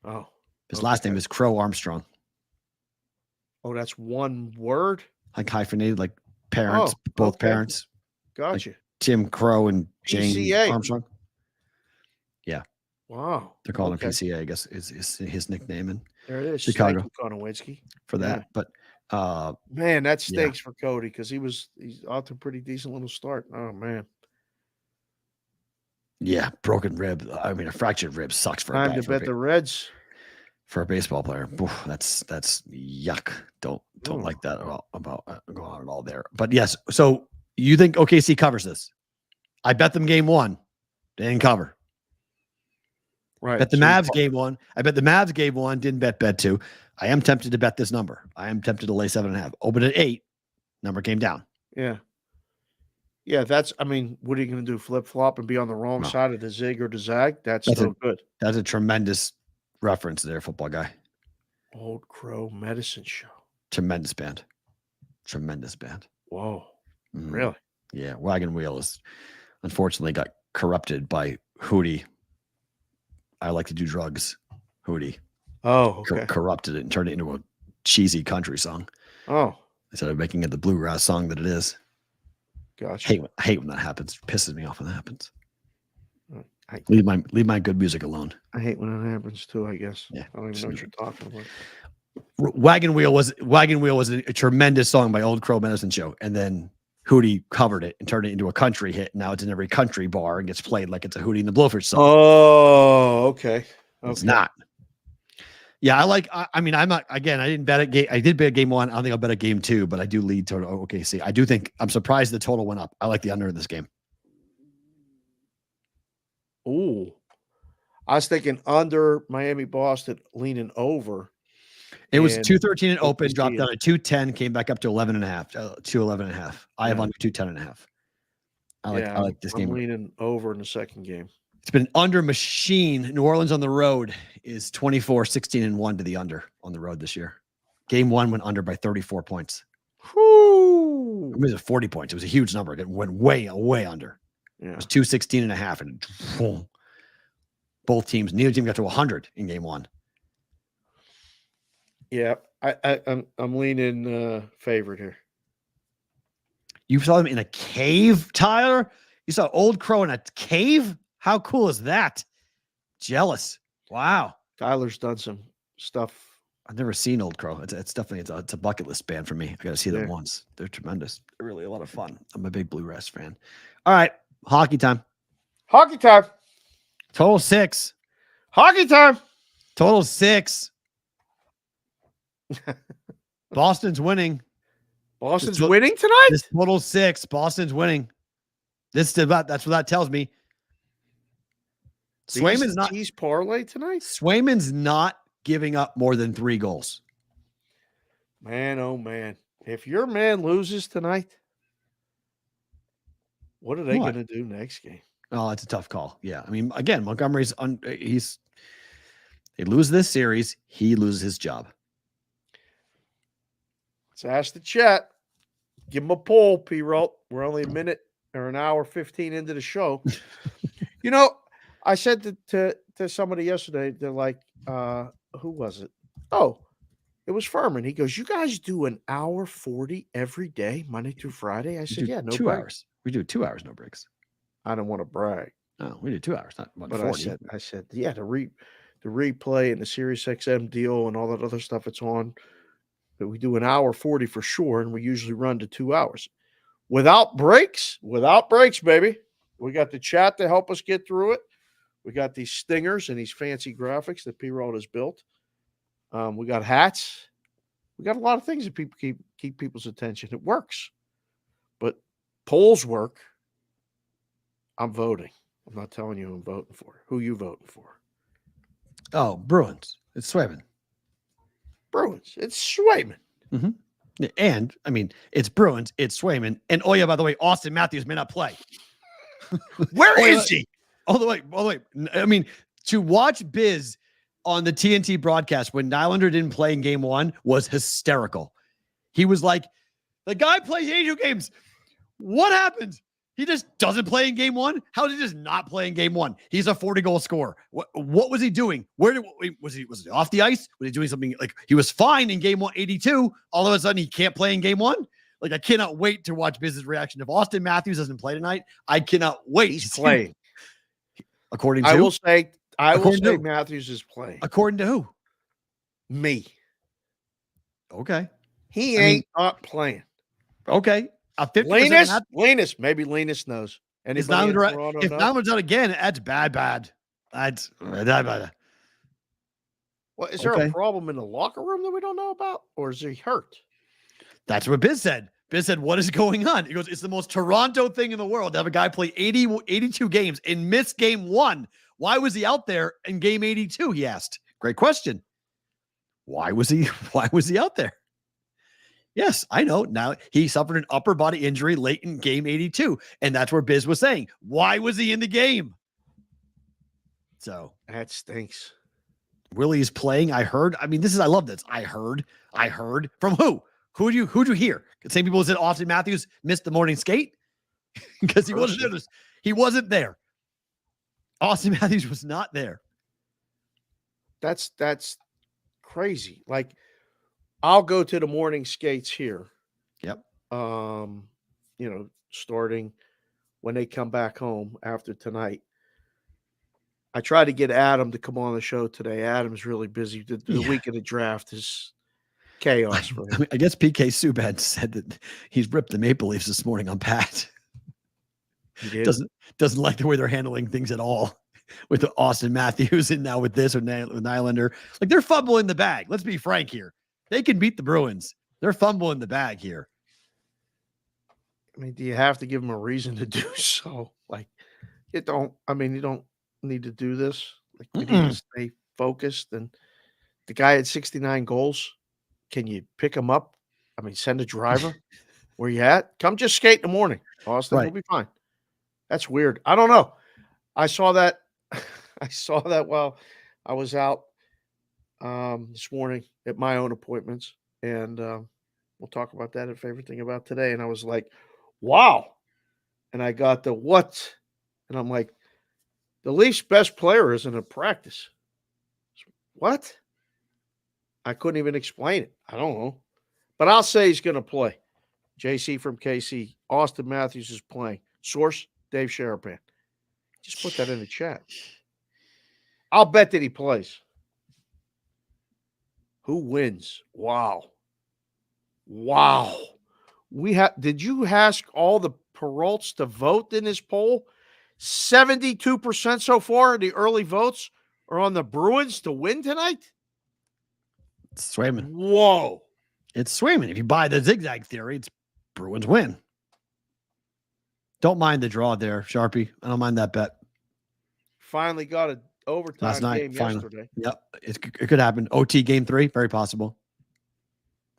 Speaker 6: Oh,
Speaker 5: his last name is Crow Armstrong.
Speaker 6: Oh, that's one word?
Speaker 5: Like hyphenated, like parents, both parents.
Speaker 6: Gotcha.
Speaker 5: Like Tim Crow and Jane
Speaker 6: PCA.
Speaker 5: Armstrong. Yeah.
Speaker 6: Wow.
Speaker 5: They're calling him PCA, I guess, is his nickname in
Speaker 6: there it is.
Speaker 5: Chicago.
Speaker 6: Konowinski.
Speaker 5: For that. But
Speaker 6: man, that stinks for Cody because he's off to a pretty decent little start. Oh man.
Speaker 5: Yeah, broken rib. I mean, a fractured rib sucks for
Speaker 6: time to bet the Reds.
Speaker 5: For a baseball player. Oof, that's yuck. Don't like that at all about going on at all there. But yes, so you think OKC covers this? I bet them game 1. They didn't cover.
Speaker 6: Right.
Speaker 5: Bet the Mavs game 1. I bet the Mavs game 1. Didn't bet 2. I am tempted to bet this number. I am tempted to lay 7.5. Opened at 8. Number came down.
Speaker 6: Yeah. Yeah, I mean, what are you going to do? Flip flop and be on the wrong side of the zig or the zag? That's still good.
Speaker 5: That's a tremendous reference there, football guy.
Speaker 6: Old Crow Medicine Show.
Speaker 5: Tremendous band. Tremendous band.
Speaker 6: Whoa. Really?
Speaker 5: Yeah. Wagon Wheel is unfortunately got corrupted by Hootie. I like to do drugs. Hootie.
Speaker 6: Oh, okay.
Speaker 5: Corrupted it and turned it into a cheesy country song.
Speaker 6: Oh.
Speaker 5: Instead of making it the bluegrass song that it is.
Speaker 6: Gotcha.
Speaker 5: I hate when that happens. It pisses me off when that happens. Leave my good music alone.
Speaker 6: I hate when that happens too, I guess.
Speaker 5: Yeah,
Speaker 6: I don't even know what you're talking about.
Speaker 5: Wagon Wheel was a tremendous song by Old Crow Medicine Show. And then Hootie covered it and turned it into a country hit. Now it's in every country bar and gets played like it's a Hootie and the Blowfish song.
Speaker 6: Oh, okay.
Speaker 5: It's not. Yeah, I'm not, again, I didn't bet it. I did bet game 1. I don't think I'll bet a game 2, but I do lead toward OKC. I do think I'm surprised the total went up. I like the under in this game.
Speaker 6: Ooh. I was thinking under Miami, Boston, leaning over.
Speaker 5: It was 213 and open, dropped down to 210, came back up to 11.5, 211.5. I have under 210.5. I like this game.
Speaker 6: I'm leaning over in the second game.
Speaker 5: It's been an under machine. New Orleans on the road is 24-16-1 to the under on the road this year. Game 1 went under by 34 points.
Speaker 6: Whoo!
Speaker 5: It was 40 points. It was a huge number. It went way under.
Speaker 6: Yeah.
Speaker 5: It was 216.5, and boom. Neither team got to 100 in game 1.
Speaker 6: Yeah, I'm leaning favorite here.
Speaker 5: You saw them in a cave, Tyler? You saw Old Crow in a cave? How cool is that? Jealous. Wow.
Speaker 6: Tyler's done some stuff.
Speaker 5: I've never seen Old Crow. It's definitely it's a bucket list band for me. I got to see them once. They're tremendous. They're really a lot of fun. I'm a big bluegrass fan. All right, hockey time.
Speaker 6: Hockey time.
Speaker 5: Total 6.
Speaker 6: Hockey time.
Speaker 5: Total 6. Boston's winning.
Speaker 6: Boston's winning tonight?
Speaker 5: This total 6. Boston's winning. That's what that tells me. Swayman's not
Speaker 6: tease parlay tonight.
Speaker 5: Swayman's not giving up more than 3 goals.
Speaker 6: Man, oh man. If your man loses tonight, what are they going to do next game?
Speaker 5: Oh, it's a tough call. Yeah. I mean, again, Montgomery's They lose this series, he loses his job.
Speaker 6: Let's ask the chat. Give him a poll, P-Rolt. We're only a minute or an hour 15 into the show. I said to somebody yesterday, they're like, who was it? Oh, it was Furman. He goes, you guys do an hour 40 every day, Monday through Friday? I said, yeah, no
Speaker 5: 2
Speaker 6: breaks.
Speaker 5: hours. We do 2 hours, no breaks.
Speaker 6: I don't want to brag.
Speaker 5: No, we do 2 hours, not
Speaker 6: But
Speaker 5: 40.
Speaker 6: I said, yeah, the replay and the Sirius XM deal and all that other stuff it's on. But we do an hour 40 for sure, and we usually run to 2 hours. Without breaks, baby. We got the chat to help us get through it. We got these stingers and these fancy graphics that P-Roll has built. We got hats. We got a lot of things that people keep people's attention. It works. But polls work. I'm voting. I'm not telling you who I'm voting for. Who you voting for?
Speaker 5: Oh, Bruins. It's Swayman.
Speaker 6: Bruins. It's Swayman.
Speaker 5: Mm-hmm. And, I mean, it's Bruins. It's Swayman. And, oh, yeah, by the way, Austin Matthews may not play.
Speaker 6: Where is he?
Speaker 5: All the way. I mean, to watch Biz on the TNT broadcast when Nylander didn't play in game 1 was hysterical. He was like, the guy plays 82 games. What happened? He just doesn't play in game 1? How did he just not play in game 1? He's a 40-goal scorer. What was he doing? Was he off the ice? Was he doing something like he was fine in game 182? All of a sudden, he can't play in game 1? Like, I cannot wait to watch Biz's reaction. If Austin Matthews doesn't play tonight, I cannot wait.
Speaker 6: He's playing.
Speaker 5: According to
Speaker 6: I will say Matthews is playing.
Speaker 5: According to who?
Speaker 6: Me.
Speaker 5: Okay.
Speaker 6: He ain't not playing.
Speaker 5: Okay. A 50%
Speaker 6: Linus. Maybe Linus knows.
Speaker 5: If Nylander's out again, that's bad. That's bad.
Speaker 6: Well, is there a problem in the locker room that we don't know about? Or is he hurt?
Speaker 5: That's what Biz said. Biz said, what is going on? He goes, it's the most Toronto thing in the world to have a guy play 82 games and miss game 1. Why was he out there in game 82? He asked. Great question. Why was he out there? Yes, I know. Now he suffered an upper body injury late in game 82. And that's where Biz was saying, why was he in the game? So
Speaker 6: that stinks.
Speaker 5: Willie's playing. I love this. I heard from who? Who'd you hear? The same people who said Austin Matthews missed the morning skate because he wasn't there. He wasn't there. Austin Matthews was not there.
Speaker 6: That's crazy. Like, I'll go to the morning skates here.
Speaker 5: Yep.
Speaker 6: Starting when they come back home after tonight. I tried to get Adam to come on the show today. Adam's really busy. The week of the draft is chaos for him.
Speaker 5: I guess PK Subban said that he's ripped the Maple Leafs this morning on Pat. Doesn't like the way they're handling things at all with Austin Matthews and now with this with Nylander. Like, they're fumbling the bag. Let's be frank here. They can beat the Bruins. They're fumbling the bag here.
Speaker 6: I mean, do you have to give them a reason to do so? Like, you don't need to do this. Like, you need to stay focused. And the guy had 69 goals. Can you pick him up? I mean, send a driver. Where you at? Come just skate in the morning, Austin. We'll be fine. That's weird. I don't know. I saw that. While I was out this morning at my own appointments, and we'll talk about that. A favorite thing about today, and I was like, "Wow!" And I got the what, and I'm like, "The Leafs' best player isn't in practice." What? I couldn't even explain it. I don't know, but I'll say he's going to play. JC from KC, Austin Matthews is playing. Source: Dave Sharapan. Just put that in the chat. I'll bet that he plays. Who wins? Wow. Did you ask all the Peralts to vote in this poll? 72% so far, the early votes are on the Bruins to win tonight?
Speaker 5: It's Swayman.
Speaker 6: Whoa.
Speaker 5: It's Swayman. If you buy the zigzag theory, it's Bruins win. Don't mind the draw there, Sharpie. I don't mind that bet.
Speaker 6: Finally got an overtime game yesterday.
Speaker 5: Yep. It could happen. OT game 3, very possible.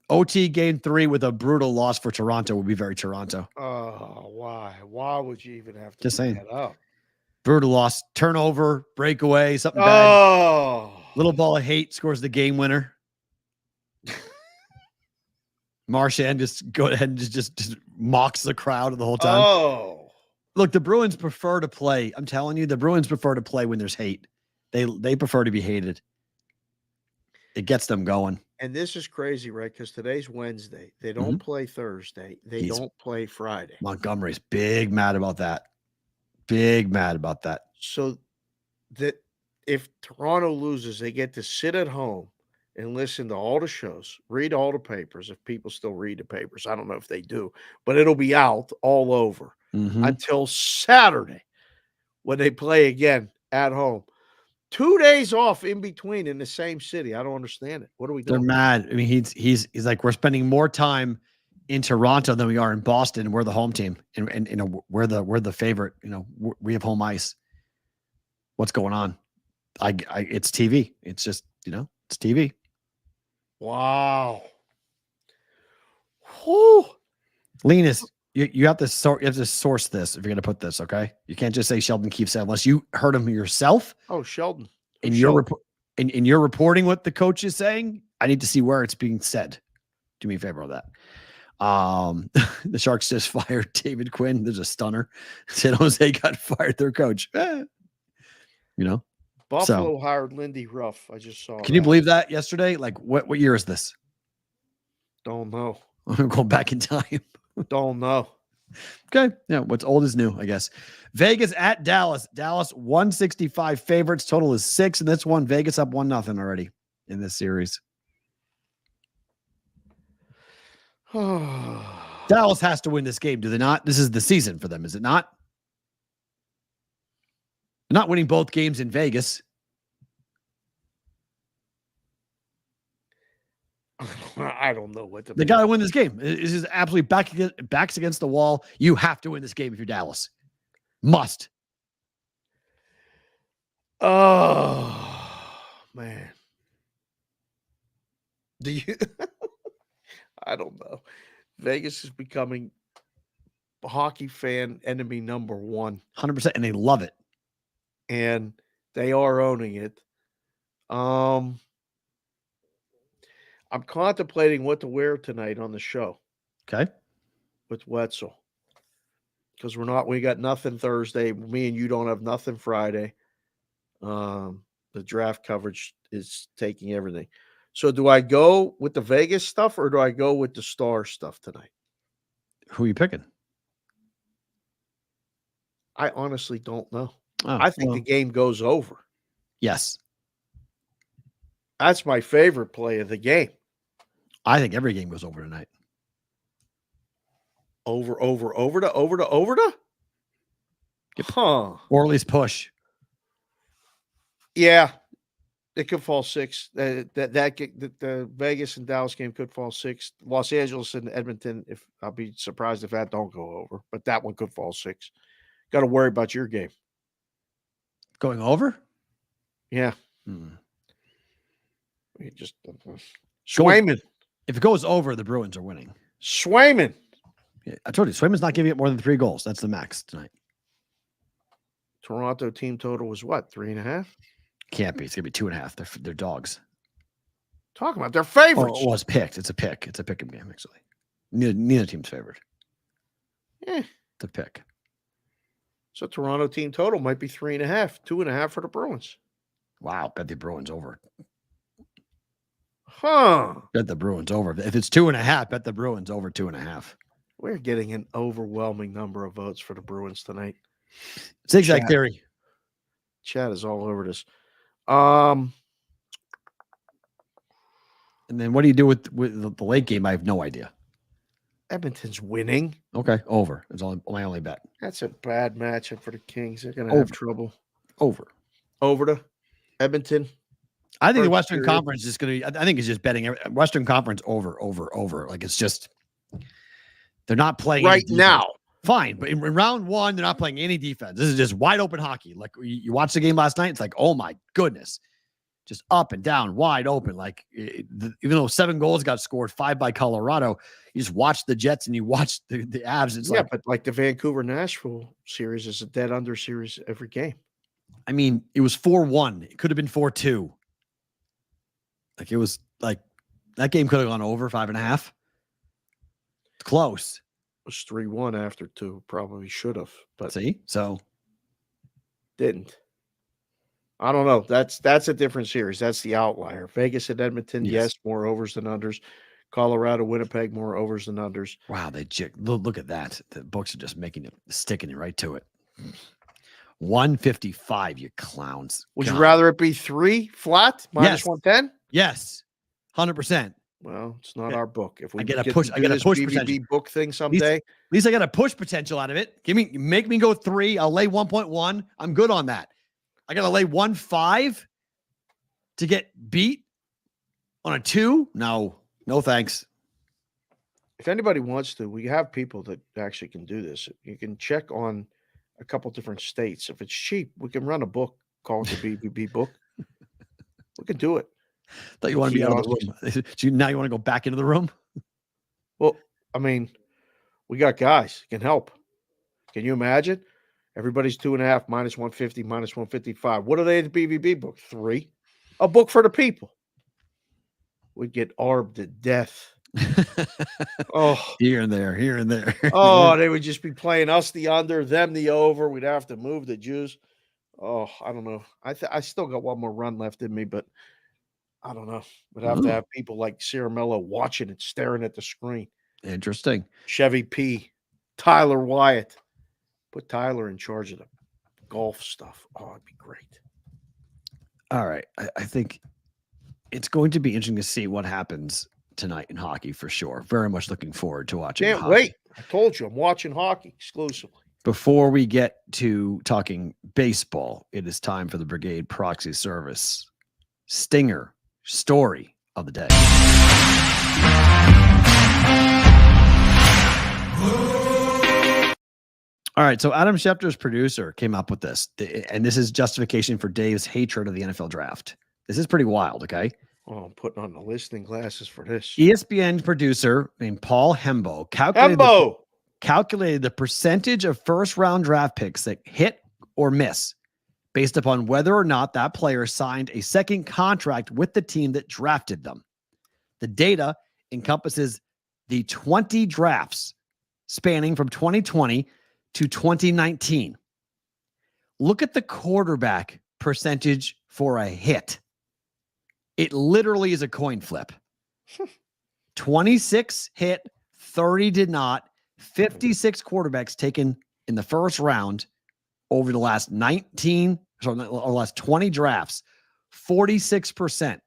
Speaker 5: OT game 3 with a brutal loss for Toronto would be very Toronto.
Speaker 6: Oh, why? Why would you even have to
Speaker 5: just saying
Speaker 6: that up?
Speaker 5: Brutal loss, turnover, breakaway, something bad.
Speaker 6: Oh.
Speaker 5: Little ball of hate scores the game winner. Marchand just go ahead and just mocks the crowd the whole time.
Speaker 6: Oh,
Speaker 5: look, the Bruins prefer to play. I'm telling you, the Bruins prefer to play when there's hate. They prefer to be hated. It gets them going.
Speaker 6: And this is crazy, right? Because today's Wednesday. They don't play Thursday. They don't play Friday.
Speaker 5: Montgomery's big mad about that. Big mad about that.
Speaker 6: So that if Toronto loses, they get to sit at home and listen to all the shows, read all the papers, if people still read the papers. I don't know if they do, but it'll be out all over until Saturday when they play again at home. 2 days off in between in the same city. I don't understand it. What are we doing?
Speaker 5: They're mad. I mean, he's like, we're spending more time in Toronto than we are in Boston. We're the home team, and you know, we're the favorite. You know, we have home ice. What's going on? It's TV. It's just, you know, it's TV.
Speaker 6: Wow. Whew.
Speaker 5: Linus, you have to source this if you're going to put this. Okay, you can't just say Sheldon Keefe said unless you heard him yourself.
Speaker 6: Oh, Sheldon.
Speaker 5: And you're reporting what the coach is saying. I need to see where it's being said. Do me a favor on that. The Sharks just fired David Quinn. There's a stunner. San Jose got fired their coach. You know,
Speaker 6: Buffalo hired Lindy Ruff. I just saw.
Speaker 5: Can you believe that yesterday? Like, what year is this?
Speaker 6: Don't know.
Speaker 5: I'm going back in time.
Speaker 6: Don't know.
Speaker 5: Okay. Yeah. What's old is new, I guess. Vegas at Dallas. Dallas 165 favorites. Total is 6. And this one, Vegas up 1-0 already in this series. Dallas has to win this game, do they not? This is the season for them, is it not? They're not winning both games in Vegas.
Speaker 6: I don't know what to.
Speaker 5: They got to win this game. This is absolutely backs against the wall. You have to win this game if you're Dallas. Must.
Speaker 6: Oh, man. Do you? I don't know. Vegas is becoming hockey fan enemy number 1.
Speaker 5: 100%. And they love it.
Speaker 6: And they are owning it. I'm contemplating what to wear tonight on the show.
Speaker 5: Okay.
Speaker 6: With Wetzel. Because we got nothing Thursday. Me and you don't have nothing Friday. The draft coverage is taking everything. So do I go with the Vegas stuff or do I go with the Star stuff tonight?
Speaker 5: Who are you picking?
Speaker 6: I honestly don't know.
Speaker 5: Oh,
Speaker 6: I think the game goes over.
Speaker 5: Yes.
Speaker 6: That's my favorite play of the game.
Speaker 5: I think every game goes over tonight.
Speaker 6: Over to? Huh.
Speaker 5: Or at least push.
Speaker 6: Yeah. It could fall 6. The Vegas and Dallas game could fall 6. Los Angeles and Edmonton, I'll be surprised if that don't go over. But that one could fall 6. Got to worry about your game.
Speaker 5: Going over?
Speaker 6: Yeah. You just Swayman.
Speaker 5: If it goes over, the Bruins are winning.
Speaker 6: Swayman.
Speaker 5: Yeah, I told you, Swayman's not giving up more than 3 goals. That's the max tonight.
Speaker 6: Toronto team total was what? 3.5?
Speaker 5: Can't be. It's gonna be 2.5. They're dogs.
Speaker 6: Talking about their favorites.
Speaker 5: Oh, well, it's picked. It's a pick. It's a pick 'em game, actually. Neither team's favored. It's a pick.
Speaker 6: So Toronto team total might be 3.5, 2.5 for the Bruins.
Speaker 5: Wow, bet the Bruins over.
Speaker 6: Huh.
Speaker 5: Bet the Bruins over. If it's 2.5, bet the Bruins over 2.5.
Speaker 6: We're getting an overwhelming number of votes for the Bruins tonight.
Speaker 5: Zigzag theory.
Speaker 6: Chat is all over this.
Speaker 5: And then what do you do with the late game? I have no idea.
Speaker 6: Edmonton's winning.
Speaker 5: Okay, over. It's my only bet.
Speaker 6: That's a bad matchup for the Kings. They're going to have trouble.
Speaker 5: Over
Speaker 6: to Edmonton.
Speaker 5: I think the Western Conference is going to. I think it's just betting Western Conference over. Like it's just they're not playing
Speaker 6: right now.
Speaker 5: Fine, but in round 1, they're not playing any defense. This is just wide open hockey. Like you watched the game last night, it's like, oh my goodness, just up and down, wide open. Like even though 7 goals got scored, 5 by Colorado, you just watch the Jets and you watch the Avs. It's
Speaker 6: but like the Vancouver-Nashville series is a dead under series every game.
Speaker 5: I mean, it was 4-1. It could have been 4-2. Like it was like that game could have gone over 5.5. It's close.
Speaker 6: It was 3-1 after 2. Probably should have, but
Speaker 5: see, so
Speaker 6: didn't. I don't know. That's a different series. That's the outlier. Vegas and Edmonton, yes, more overs than unders. Colorado, Winnipeg, more overs than unders.
Speaker 5: Wow, look at that. The books are just sticking it right to it. 155, you clowns.
Speaker 6: Would you rather it be 3 flat minus 110?
Speaker 5: Yes, 100%.
Speaker 6: Well, it's not our book. If we
Speaker 5: I get a
Speaker 6: this
Speaker 5: push
Speaker 6: BBB book thing someday,
Speaker 5: at least I got a push potential out of it. Make me go 3. I'll lay 1.1. I'm good on that. I got to lay 1.5 to get beat on a 2. No, thanks.
Speaker 6: If anybody wants to, we have people that actually can do this. You can check on a couple different states. If it's cheap, we can run a book, call it the BBB book. We can do it.
Speaker 5: Thought you want to be out of the room. So now you want to go back into the room?
Speaker 6: Well, I mean, we got guys can help. Can you imagine? Everybody's 2.5 minus 150 minus 155. What are they at the BBB book? 3. A book for the people. We'd get arbed to death. Oh,
Speaker 5: here and there.
Speaker 6: Oh, they would just be playing us the under, them the over. We'd have to move the Jews. Oh, I don't know. I still got one more run left in me, but I don't know. We'd have to have people like Ciaramella watching it, staring at the screen.
Speaker 5: Interesting.
Speaker 6: Chevy P, Tyler Wyatt. Put Tyler in charge of the golf stuff. Oh, it'd be great.
Speaker 5: All right. I think it's going to be interesting to see what happens tonight in hockey for sure. Very much looking forward to watching.
Speaker 6: Can't wait. I told you I'm watching hockey exclusively.
Speaker 5: Before we get to talking baseball, it is time for the Brigade Proxy Service Stinger story of the day. All right, so Adam Schefter's producer came up with this, and this is justification for Dave's hatred of the NFL draft. This is pretty wild, okay?
Speaker 6: Oh, I'm putting on the listening glasses for this.
Speaker 5: ESPN producer named Paul Hembo calculated the percentage of first-round draft picks that hit or miss based upon whether or not that player signed a second contract with the team that drafted them. The data encompasses the 20 drafts spanning from 2020 to 2019. Look at the quarterback percentage for a hit. It literally is a coin flip. 26 hit, 30 did not. 56 quarterbacks taken in the first round over the last 20 drafts. 46%.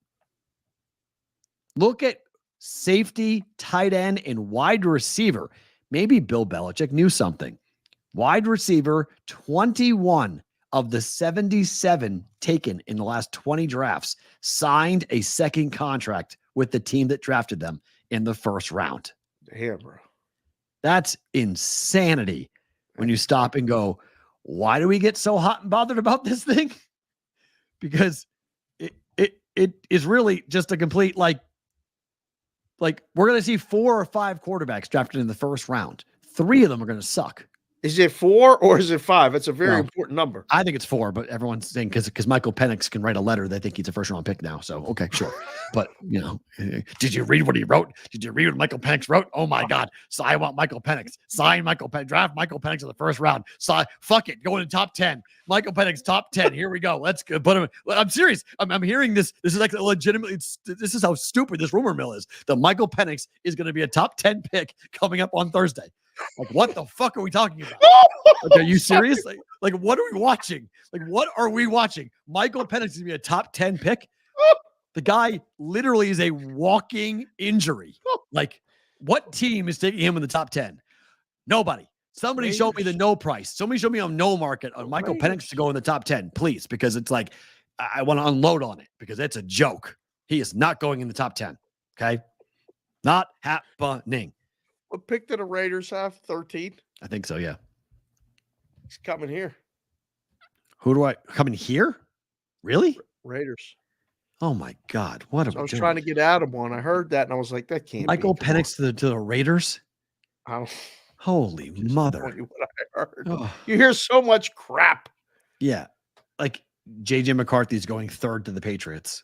Speaker 5: Look at safety, tight end, and wide receiver. Maybe Bill Belichick knew something. Wide receiver, 21 of the 77 taken in the last 20 drafts signed a second contract with the team that drafted them in the first round.
Speaker 6: Yeah, bro.
Speaker 5: That's insanity when you stop and go, why do we get so hot and bothered about this thing? Because it is really just a complete, like we're going to see 4 or 5 quarterbacks drafted in the first round. 3 of them are going to suck.
Speaker 6: Is it 4 or is it 5? It's a very important number.
Speaker 5: I think it's 4, but everyone's saying because Michael Penix can write a letter, they think he's a first-round pick now. So, okay, sure. But, did you read what he wrote? Did you read what Michael Penix wrote? Oh, my God. So I want Michael Penix. Sign Michael Penix. Draft Michael Penix in the first round. Fuck it. Go in the top 10. Michael Penix, top 10. Here we go. Let's go. But I'm serious. I'm hearing this. This is like legitimately, this is how stupid this rumor mill is. That Michael Penix is going to be a top 10 pick coming up on Thursday. Like, what the fuck are we talking about? Like, are you serious? Like, what are we watching? Like, what are we watching? Michael Penix is going to be a top 10 pick. The guy literally is a walking injury. Like, what team is taking him in the top 10? Nobody. Somebody
Speaker 6: Raiders.
Speaker 5: show me the no price. Somebody show me on no market on Michael Penix to go in the top 10, please, because it's like, I want to unload on it because it's a joke. He is not going in the top 10. Okay. Not happening.
Speaker 6: What pick did the Raiders have? 13?
Speaker 5: I think so, yeah.
Speaker 6: He's coming here.
Speaker 5: Who do I coming here? Really?
Speaker 6: Raiders.
Speaker 5: Oh my God! What
Speaker 6: I was trying to get out of one. I heard that and I was like, that can't
Speaker 5: Michael
Speaker 6: be.
Speaker 5: Penix to the Raiders. Holy mother!
Speaker 6: What I heard.
Speaker 5: Oh.
Speaker 6: You hear so much crap.
Speaker 5: Yeah, like JJ McCarthy's going 3rd to the Patriots.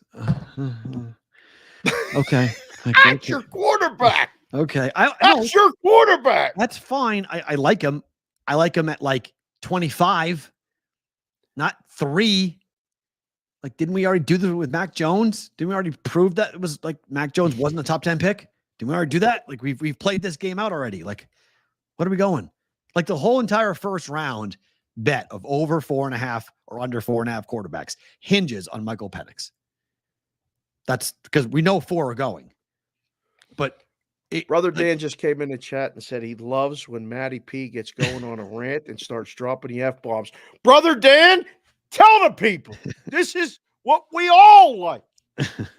Speaker 5: Okay.
Speaker 6: That's your quarterback.
Speaker 5: Okay.
Speaker 6: That's your quarterback.
Speaker 5: That's fine. I like him. I like him at like 25, not 3. Like, didn't we already do this with Mac Jones? Didn't we already prove that it was like Mac Jones wasn't a top 10 pick? Didn't we already do that? Like, we've played this game out already. Like, what are we going? Like, the whole entire first round bet of over 4.5 or under 4.5 quarterbacks hinges on Michael Penix. That's because we know 4 are going. But
Speaker 6: Brother Dan just came in the chat and said he loves when Matty P gets going on a rant and starts dropping the F-bombs. Brother Dan, tell the people, this is what we all like.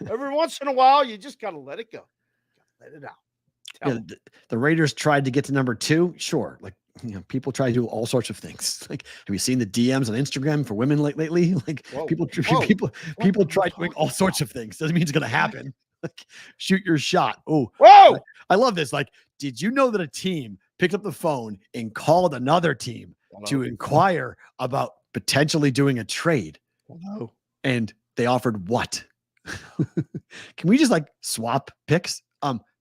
Speaker 6: Every once in a while, you just got to let it go. Let it out.
Speaker 5: The Raiders tried to get to number 2. Sure. Like, people try to do all sorts of things. Like, have you seen the DMs on Instagram for women lately? Like, people try doing all sorts of things. Doesn't mean it's going to happen. Like, shoot your shot. Oh,
Speaker 6: whoa!
Speaker 5: I love this. Like, did you know that a team picked up the phone and called another team to inquire about potentially doing a trade?
Speaker 6: Hello.
Speaker 5: And they offered what? Can we just like swap picks?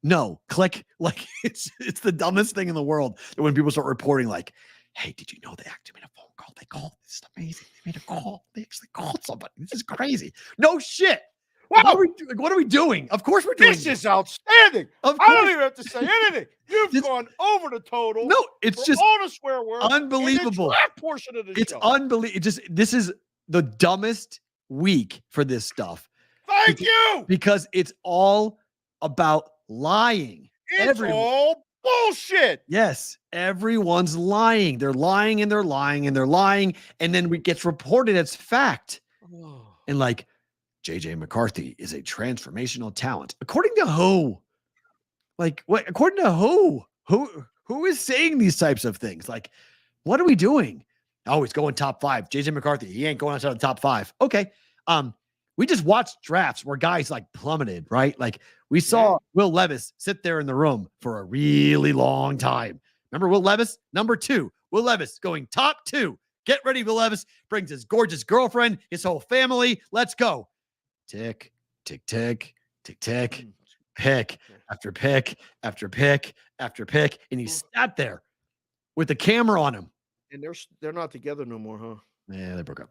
Speaker 5: No, click. Like, it's the dumbest thing in the world that when people start reporting, like, hey, did you know they actually made a phone call? They called. This is amazing. They made a call. They actually called somebody. This is crazy. No shit. What are we doing? Of course we're doing
Speaker 6: this. Is outstanding. I don't even have to say anything. You've gone over the total.
Speaker 5: No, it's just
Speaker 6: all the swear words.
Speaker 5: Unbelievable.
Speaker 6: That portion of the
Speaker 5: it's
Speaker 6: show.
Speaker 5: Unbelievable. This is the dumbest week for this stuff.
Speaker 6: Thank you.
Speaker 5: Because it's all about lying.
Speaker 6: It's all bullshit.
Speaker 5: Yes, everyone's lying. They're lying and they're lying and they're lying, and then it gets reported as fact. And like, JJ McCarthy is a transformational talent. According to who? Like, what? According to who? Who is saying these types of things? Like, what are we doing? Oh, he's going top 5. JJ McCarthy, he ain't going outside the top 5. Okay. We just watched drafts where guys like plummeted, right? Like, we saw Will Levis sit there in the room for a really long time. Remember Will Levis? Number 2. Will Levis going top 2. Get ready, Will Levis. Brings his gorgeous girlfriend, his whole family. Let's go. Tick, tick, tick, tick, tick. Pick after pick after pick after pick. And he sat there with the camera on him.
Speaker 6: And they're not together no more, huh?
Speaker 5: Yeah, they broke up.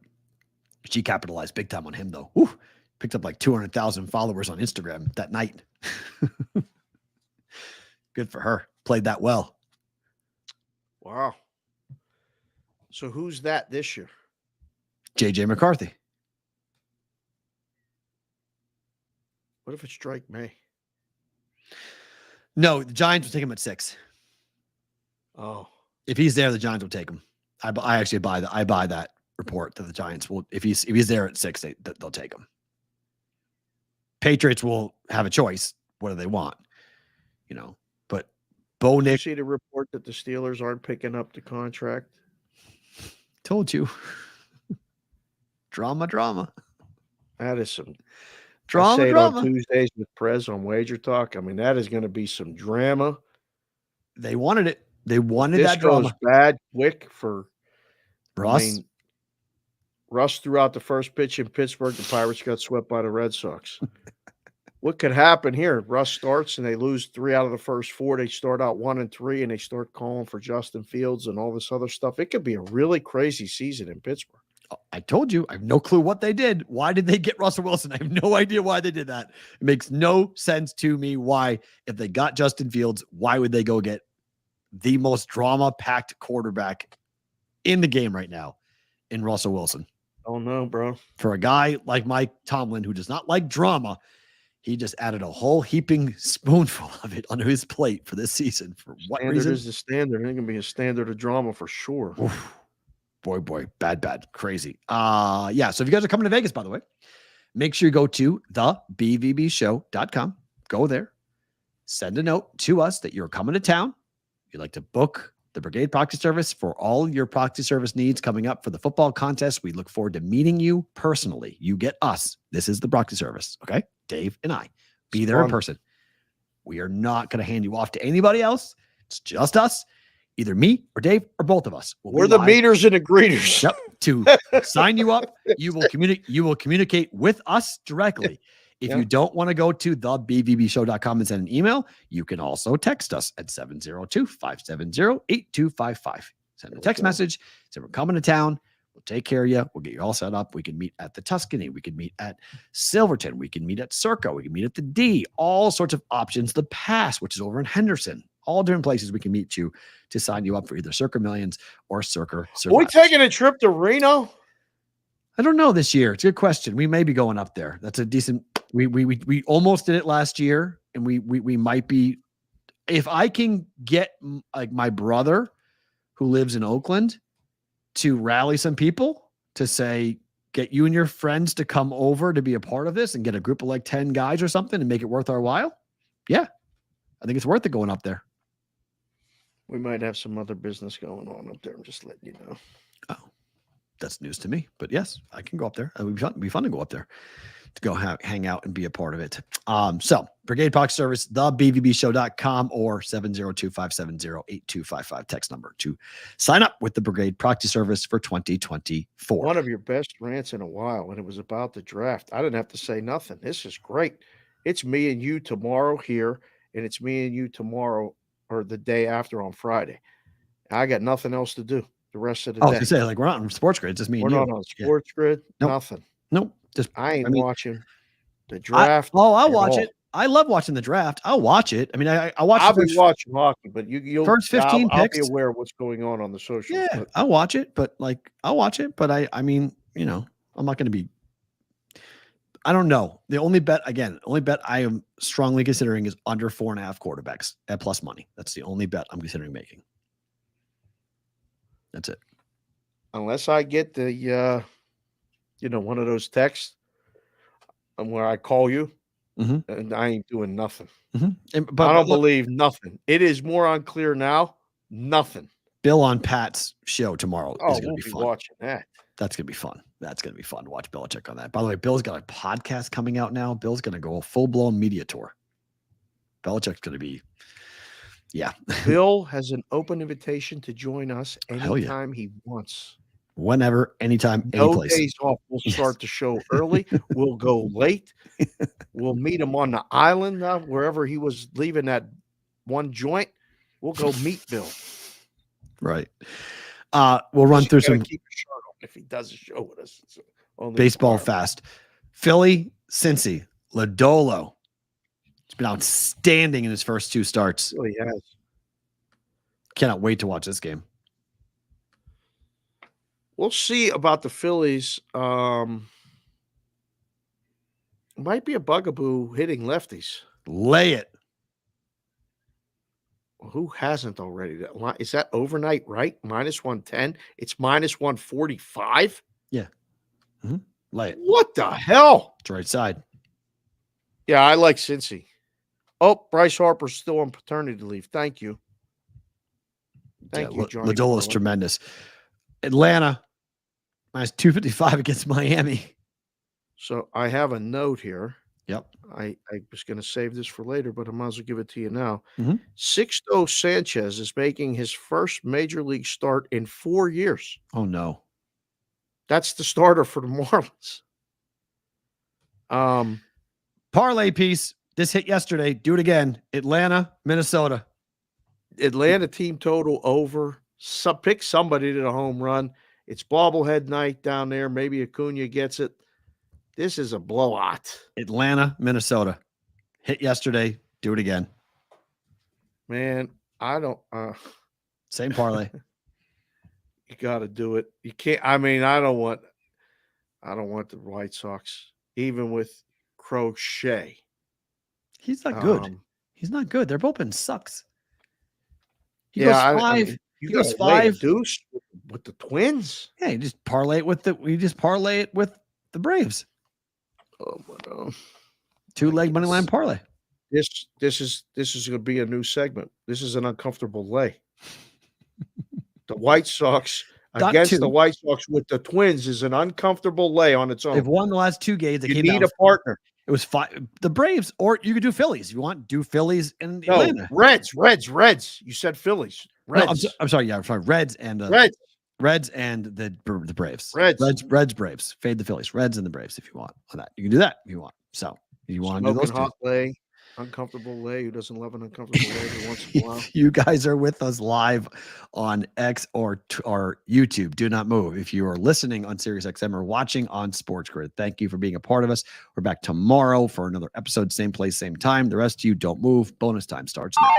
Speaker 5: She capitalized big time on him, though. Woo, picked up like 200,000 followers on Instagram that night. Good for her. Played that well.
Speaker 6: Wow. So who's that this year?
Speaker 5: JJ McCarthy.
Speaker 6: What if it's Drake May?
Speaker 5: No, the Giants will take him at 6.
Speaker 6: Oh.
Speaker 5: If he's there, the Giants will take him. I actually buy that. I buy that report that the Giants will, if he's there at 6, they'll take him. Patriots will have a choice. What do they want? But Bo Nick.
Speaker 6: Did you see the report that the Steelers aren't picking up the contract?
Speaker 5: Told you. Drama.
Speaker 6: That is some
Speaker 5: drama.
Speaker 6: On Tuesdays with Prez on Wager Talk. I mean, that is going to be some drama.
Speaker 5: They wanted it. They wanted
Speaker 6: this
Speaker 5: that drama.
Speaker 6: Goes bad quick for
Speaker 5: Russ.
Speaker 6: I mean, Russ threw out the first pitch in Pittsburgh. The Pirates got swept by the Red Sox. What could happen here? Russ starts and they lose 3 out of the first 4. They start out 1-3 and they start calling for Justin Fields and all this other stuff. It could be a really crazy season in Pittsburgh.
Speaker 5: I told you, I have no clue what they did. Why did they get Russell Wilson? I have no idea why they did that. It makes no sense to me why, if they got Justin Fields, why would they go get the most drama-packed quarterback in the game right now in Russell Wilson?
Speaker 6: Oh, no, bro.
Speaker 5: For a guy like Mike Tomlin, who does not like drama, he just added a whole heaping spoonful of it onto his plate for this season. For what
Speaker 6: standard
Speaker 5: reason?
Speaker 6: Is the standard. It's going to be a standard of drama for sure.
Speaker 5: Oof. Boy, bad, crazy. Yeah. So if you guys are coming to Vegas, by the way, make sure you go to thebvbshow.com. Go there, send a note to us that you're coming to town. You'd like to book the Brigade Proxy Service for all your proxy service needs coming up for the football contest. We look forward to meeting you personally. You get us. This is the Proxy Service. Okay. Dave and I be there in person. We are not going to hand you off to anybody else. It's just us. Either me or Dave or both of us.
Speaker 6: We're the meters and the greeters.
Speaker 5: Yep. To sign you up, you will communicate with us directly. If you don't want to go to thebvbshow.com and send an email, you can also text us at 702-570-8255. Send a text message. Say we're coming to town. We'll take care of you. We'll get you all set up. We can meet at the Tuscany. We can meet at Silverton. We can meet at Circa. We can meet at the D. All sorts of options. The Pass, which is over in Henderson. All different places we can meet you to sign you up for either Circa Millions or Circa Survivors.
Speaker 6: Are we taking a trip to Reno?
Speaker 5: I don't know this year. It's a good question. We may be going up there. That's a decent. We almost did it last year, and we might be. If I can get like my brother, who lives in Oakland, to rally some people to say, get you and your friends to come over to be a part of this and get a group of like 10 guys or something and make it worth our while. Yeah. I think it's worth it going up there.
Speaker 6: We might have some other business going on up there. I'm just letting you know.
Speaker 5: Oh, that's news to me, but yes, I can go up there. It would be fun to go up there to go hang out and be a part of it. So Brigade Proxy Service, thebvbshow.com or 702-570-8255 text number to sign up with the Brigade Proxy Service for 2024.
Speaker 6: One of your best rants in a while, and it was about the draft. I didn't have to say nothing. This is great. It's me and you tomorrow here, and it's me and you tomorrow or the day after on Friday. I got nothing else to do the rest of the day.
Speaker 5: I was going to say, like, we're not on Sports Grid. It's just me and you.
Speaker 6: We're not on Sports Grid.
Speaker 5: Nope.
Speaker 6: Nothing.
Speaker 5: Nope.
Speaker 6: I ain't watching the draft.
Speaker 5: I'll watch it. I love watching the draft. I'll watch it. I mean, I watch.
Speaker 6: I'll be watching hockey, but you'll
Speaker 5: first 15 picks.
Speaker 6: I'll be aware of what's going on the social.
Speaker 5: Yeah, I'll watch it, but I'll watch it. But I mean, I'm not going to be. I don't know. The only bet I am strongly considering is under 4.5 quarterbacks at plus money. That's the only bet I'm considering making. That's it.
Speaker 6: Unless I get the, one of those texts where I call you and I ain't doing nothing. But I don't believe nothing. It is more unclear now. Nothing.
Speaker 5: Bill on Pat's show tomorrow is going to be fun.
Speaker 6: Watching that.
Speaker 5: That's going to be fun. That's going to be fun to watch Belichick on that. By the way, Bill's got a podcast coming out now. Bill's going to go a full-blown media tour. Belichick's going to be, yeah.
Speaker 6: Bill has an open invitation to join us anytime he wants.
Speaker 5: Whenever, anytime,
Speaker 6: no
Speaker 5: any place.
Speaker 6: Days off. We'll start the show early. We'll go late. We'll meet him on the island wherever he was leaving that one joint. We'll go meet Bill.
Speaker 5: Right. We'll run through some.
Speaker 6: Keep a shirt on if he does a show with us.
Speaker 5: Baseball fast. Philly, Cincy, Lodolo. It's been outstanding in his first 2 starts.
Speaker 6: Really has.
Speaker 5: Cannot wait to watch this game.
Speaker 6: We'll see about the Phillies. Might be a bugaboo hitting lefties.
Speaker 5: Lay it.
Speaker 6: Who hasn't already? Is that overnight, right? Minus 110. It's minus 145.
Speaker 5: Yeah. Lay it.
Speaker 6: What the hell?
Speaker 5: It's right side.
Speaker 6: Yeah, I like Cincy. Oh, Bryce Harper's still on paternity leave. Thank you. Thank you, Johnny.
Speaker 5: Lodolo's tremendous. Atlanta, minus 255 against Miami.
Speaker 6: So I have a note here.
Speaker 5: Yep.
Speaker 6: I was going to save this for later, but I might as well give it to you now. Sixto Sanchez is making his first major league start in 4 years.
Speaker 5: Oh, no.
Speaker 6: That's the starter for the Marlins.
Speaker 5: Parlay piece. This hit yesterday. Do it again. Atlanta, Minnesota.
Speaker 6: Atlanta team total over. Pick somebody to the home run. It's bobblehead night down there. Maybe Acuna gets it. This is a blowout.
Speaker 5: Atlanta, Minnesota. Hit yesterday. Do it again.
Speaker 6: Man, I don't.
Speaker 5: Same parlay.
Speaker 6: You got to do it. You can't. I mean, I don't want the White Sox, even with Crochet.
Speaker 5: He's not good. He's not good. Their bullpen sucks. He
Speaker 6: goes
Speaker 5: 5.
Speaker 6: I mean,
Speaker 5: he goes 5.
Speaker 6: Deuce with the Twins.
Speaker 5: Yeah, you just parlay it with the Braves.
Speaker 6: Oh my God.
Speaker 5: 2-leg money line parlay.
Speaker 6: This is going to be a new segment. This is an uncomfortable lay. The White Sox against the White Sox with the Twins is an uncomfortable lay on its own.
Speaker 5: They've won the last 2 games.
Speaker 6: You need a partner.
Speaker 5: It was 5. The Braves, or you could do Phillies if you want. Do Phillies and Atlanta.
Speaker 6: Reds. You said Phillies. Reds.
Speaker 5: No, I'm sorry. Yeah, I'm sorry. Reds and Reds and the Braves.
Speaker 6: Reds,
Speaker 5: Braves. Fade the Phillies. Reds and the Braves if you want on that. You can do that if you want. So You want to do those
Speaker 6: hot lay, uncomfortable lay. Who doesn't love an uncomfortable lay every once in a while?
Speaker 5: You guys are with us live on X or YouTube. Do not move. If you are listening on SiriusXM or watching on Sports Grid, thank you for being a part of us. We're back tomorrow for another episode, same place, same time. The rest of you don't move. Bonus time starts now.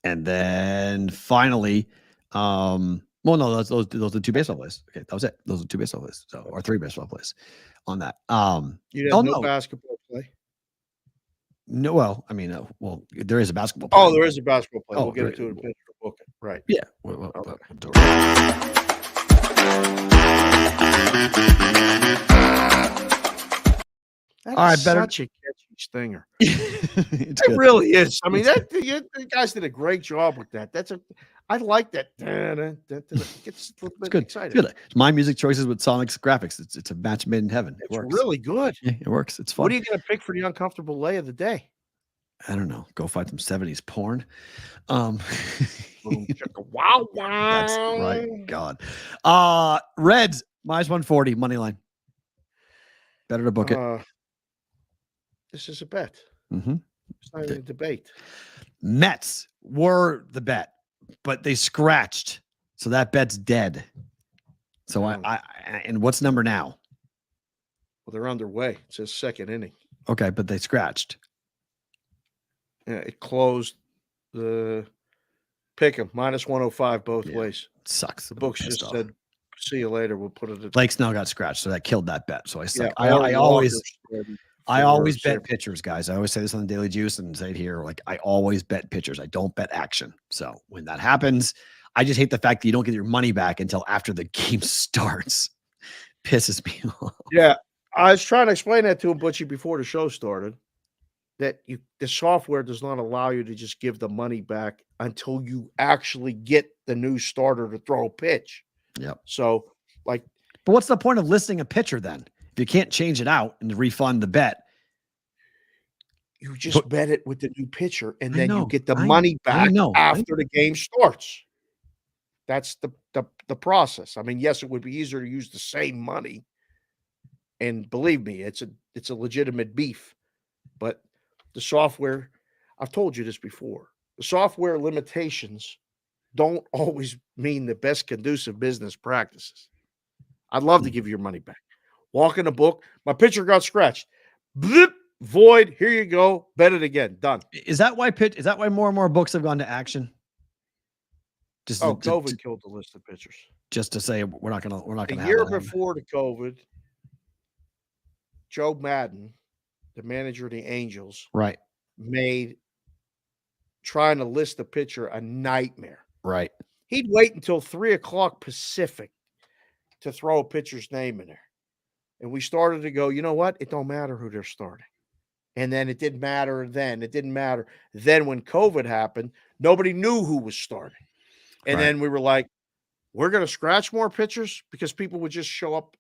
Speaker 5: And then finally, well, no, those are the two baseball plays. Okay, that was it. Those are two baseball plays. So, or three baseball plays on that.
Speaker 6: You have no basketball play?
Speaker 5: No, well, I mean, well, there is a basketball play.
Speaker 6: Oh, there is a basketball play. We'll get into it in a bit for booking. Right.
Speaker 5: Yeah.
Speaker 6: That
Speaker 5: all right,
Speaker 6: is
Speaker 5: better.
Speaker 6: Such a catchy stinger.
Speaker 5: It
Speaker 6: really is. I mean, the guys did a great job with that. I like that. It's a little bit
Speaker 5: good.
Speaker 6: exciting.
Speaker 5: It's good. It's my music choices with Sonic's graphics. It's a match made in heaven. It works.
Speaker 6: Really good.
Speaker 5: Yeah, it works. It's fun.
Speaker 6: What are you going to pick for the uncomfortable lay of the day?
Speaker 5: I don't know. Go find some 70s porn.
Speaker 6: Wow.
Speaker 5: That's right. God. Reds minus 140 money line. Better to book it.
Speaker 6: This is a bet.
Speaker 5: Mm-hmm.
Speaker 6: It's not even a debate.
Speaker 5: Mets were the bet, but they scratched, so that bet's dead. So and what's number now?
Speaker 6: Well, they're underway. It says second inning.
Speaker 5: Okay, but they scratched.
Speaker 6: Yeah, it closed the pick 'em minus 105 both ways.
Speaker 5: It sucks.
Speaker 6: The books just said, "See you later." We'll put it.
Speaker 5: Blake Snell got scratched, so that killed that bet. So I said,
Speaker 6: I
Speaker 5: I always bet pitchers, guys. I always say this on the Daily Juice and say it here. Like, I always bet pitchers. I don't bet action. So when that happens, I just hate the fact that you don't get your money back until after the game starts. Pisses me off.
Speaker 6: Yeah, I was trying to explain that to him, Butchie, before the show started. That the software does not allow you to just give the money back until you actually get the new starter to throw a pitch.
Speaker 5: Yep.
Speaker 6: So, but
Speaker 5: what's the point of listing a pitcher then? If you can't change it out and refund the bet,
Speaker 6: you just bet it with the new pitcher, and then you get the money back after the game starts. That's the process. I mean, yes, it would be easier to use the same money, and believe me, it's a legitimate beef. But the software, I've told you this before, the software limitations don't always mean the best conducive business practices. I'd love to give you your money back. Walk in the book. My pitcher got scratched. Blip, void. Here you go. Bet it again. Done.
Speaker 5: Is that why more and more books have gone to action?
Speaker 6: COVID killed the list of pitchers.
Speaker 5: Just to say we're not gonna
Speaker 6: a year before the COVID, Joe Madden, the manager of the Angels,
Speaker 5: right,
Speaker 6: made trying to list the pitcher a nightmare.
Speaker 5: Right.
Speaker 6: He'd wait until 3:00 Pacific to throw a pitcher's name in there. And we started to go, you know what? It don't matter who they're starting. And then it didn't matter then. It didn't matter. Then when COVID happened, nobody knew who was starting. And then we were like, we're going to scratch more pitchers because people would just show up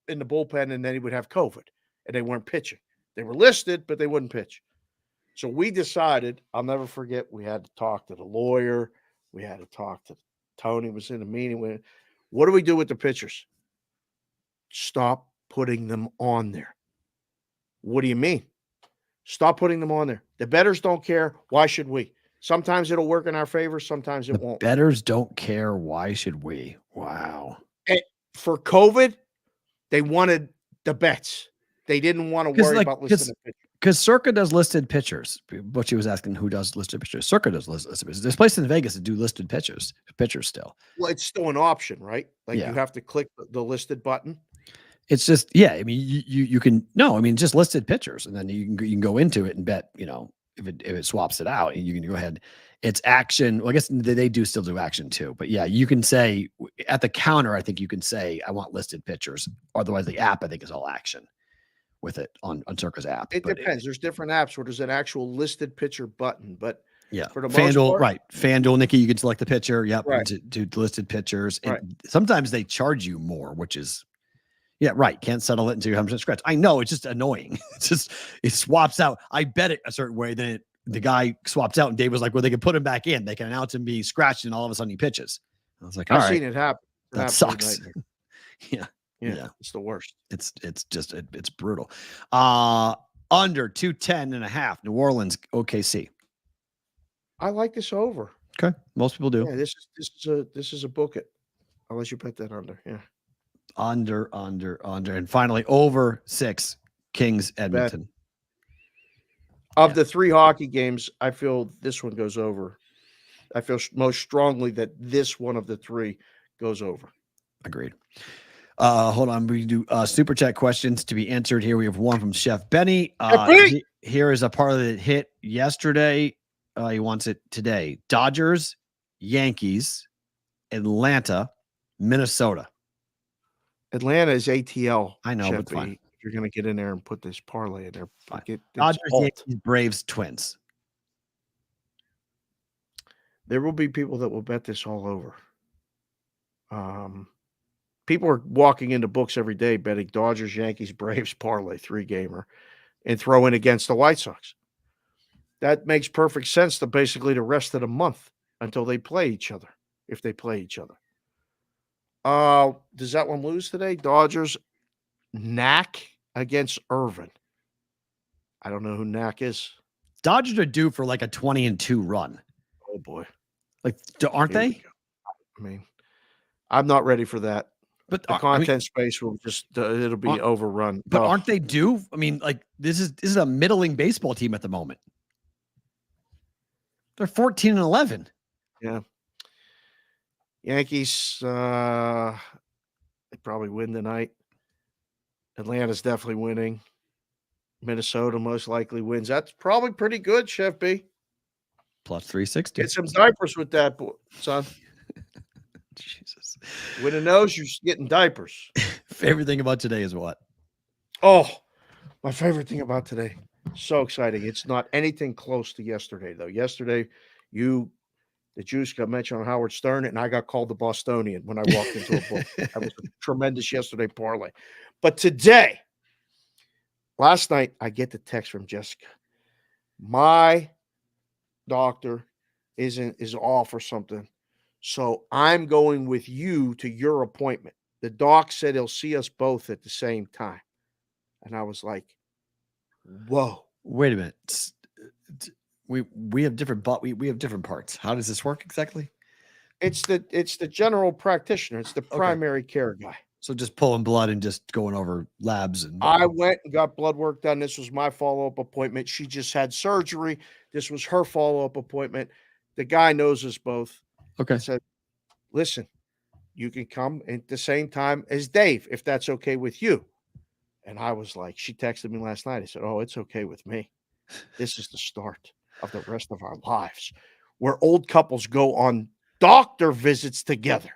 Speaker 6: in the bullpen and then he would have COVID and they weren't pitching. They were listed, but they wouldn't pitch. So we decided, I'll never forget, we had to talk to the lawyer. We had to talk to Tony was in a meeting with, what do we do with the pitchers? Stop putting them on there. What do you mean? Stop putting them on there. The bettors don't care. Why should we? Sometimes it'll work in our favor. Sometimes it won't.
Speaker 5: Bettors don't care. Why should we? Wow.
Speaker 6: And for COVID, they wanted the bets. They didn't want to worry about listing the pitchers.
Speaker 5: Because Circa does listed pitchers. Butchie was asking who does listed pitchers. Circa does listed pitchers. There's places in Vegas that do listed pitchers still.
Speaker 6: Well, it's still an option, right? You have to click the listed button.
Speaker 5: It's just, I mean, you can, just listed pitchers, and then you can go into it and bet, if it swaps it out, and you can go ahead. It's action. Well, I guess they do still do action too, but you can say at the counter, I think you can say, I want listed pitchers. Otherwise the app, I think, is all action with it on Circa's app.
Speaker 6: It depends. There's different apps where there's an actual listed pitcher button, but
Speaker 5: for the FanDuel, right. FanDuel, Nikki, you can select the pitcher. Yep.
Speaker 6: Right.
Speaker 5: To listed pitchers.
Speaker 6: Right.
Speaker 5: And sometimes they charge you more, which is, right. Can't settle it until you're 100% scratch. I know, it's just annoying. It swaps out. I bet it a certain way. Then the guy swaps out, and Dave was like, well, they can put him back in. They can announce him being scratched, and all of a sudden he pitches. I was like, all right.
Speaker 6: I've seen it happen.
Speaker 5: That sucks. Yeah.
Speaker 6: Yeah, it's the worst.
Speaker 5: It's brutal. Under 210.5, New Orleans, OKC.
Speaker 6: I like this over.
Speaker 5: Okay, most people do.
Speaker 6: Yeah, this is a book it. I'll let you bet that under. Yeah.
Speaker 5: Under. And finally, over 6, Kings, Edmonton.
Speaker 6: Of the 3 hockey games, I feel this one goes over. I feel most strongly that this one of the 3 goes over.
Speaker 5: Agreed. Hold on. We do super chat questions to be answered here. We have one from Chef Benny. Here is a parlay that hit yesterday. He wants it today. Dodgers, Yankees, Atlanta, Minnesota.
Speaker 6: Atlanta is ATL.
Speaker 5: I know,
Speaker 6: Chef
Speaker 5: but fine.
Speaker 6: If you're going to get in there and put this parlay in there,
Speaker 5: Dodgers, Yankees, Braves, Twins.
Speaker 6: There will be people that will bet this all over. People are walking into books every day betting Dodgers, Yankees, Braves parlay 3-gamer and throw in against the White Sox. That makes perfect sense to basically the rest of the month until they play each other, if they play each other. Does that one lose today? Dodgers, Knack against Irvin. I don't know who Knack is.
Speaker 5: Dodgers are due for like a 20-2 run.
Speaker 6: Oh, boy.
Speaker 5: Like, aren't they?
Speaker 6: I mean, I'm not ready for that.
Speaker 5: But
Speaker 6: the content space will just it'll be overrun.
Speaker 5: But aren't they due? I mean, like this is a middling baseball team at the moment. They're 14-11.
Speaker 6: Yeah. Yankees they probably win tonight. Atlanta's definitely winning. Minnesota most likely wins. That's probably pretty good, Chef B.
Speaker 5: Plus 360.
Speaker 6: Get some diapers with that, son.
Speaker 5: Jesus.
Speaker 6: When it knows you're getting diapers.
Speaker 5: Favorite thing about today is what?
Speaker 6: Oh, my favorite thing about today. So exciting. It's not anything close to yesterday, though. Yesterday, the Juice got mentioned on Howard Stern, and I got called the Bostonian when I walked into a book. That was a tremendous yesterday parlay. But today, last night, I get the text from Jessica. My doctor is off or something. So I'm going with you to your appointment. The doc said he'll see us both at the same time. And I was like, whoa.
Speaker 5: Wait a minute. We have different we have different parts. How does this work exactly?
Speaker 6: It's the general practitioner. It's the primary care guy.
Speaker 5: So just pulling blood and just going over labs. And
Speaker 6: I went and got blood work done. This was my follow-up appointment. She just had surgery. This was her follow-up appointment. The guy knows us both.
Speaker 5: Okay.
Speaker 6: I said, listen, you can come at the same time as Dave, if that's okay with you. And I was like, she texted me last night. I said, oh, it's okay with me. This is the start of the rest of our lives, where old couples go on doctor visits together.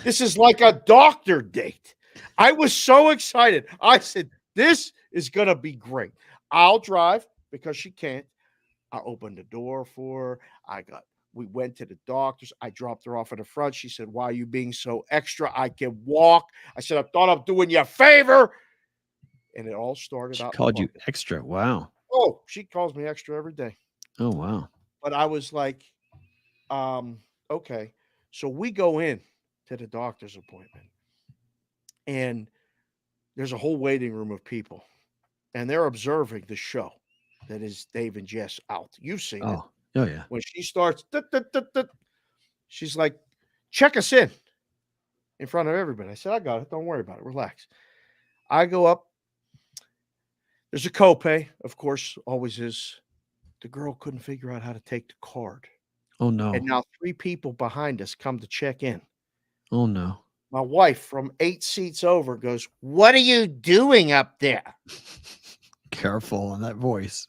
Speaker 6: This is like a doctor date. I was so excited. I said, this is going to be great. I'll drive because she can't. I opened the door for her. We went to the doctors. I dropped her off at the front. She said, why are you being so extra? I can walk. I said, I thought I'm doing you a favor. And it all started out.
Speaker 5: She called you extra. Wow.
Speaker 6: Oh, she calls me extra every day.
Speaker 5: Oh, wow.
Speaker 6: But I was like, okay. So we go in to the doctor's appointment. And there's a whole waiting room of people. And they're observing the show that is Dave and Jess out. You've seen it.
Speaker 5: Oh, yeah.
Speaker 6: When she starts, she's like, check us in front of everybody. I said, I got it. Don't worry about it. Relax. I go up. There's a copay, of course, always is. The girl couldn't figure out how to take the card.
Speaker 5: Oh, no.
Speaker 6: And now 3 people behind us come to check in.
Speaker 5: Oh, no.
Speaker 6: My wife from 8 seats over goes, what are you doing up there?
Speaker 5: Careful on that voice.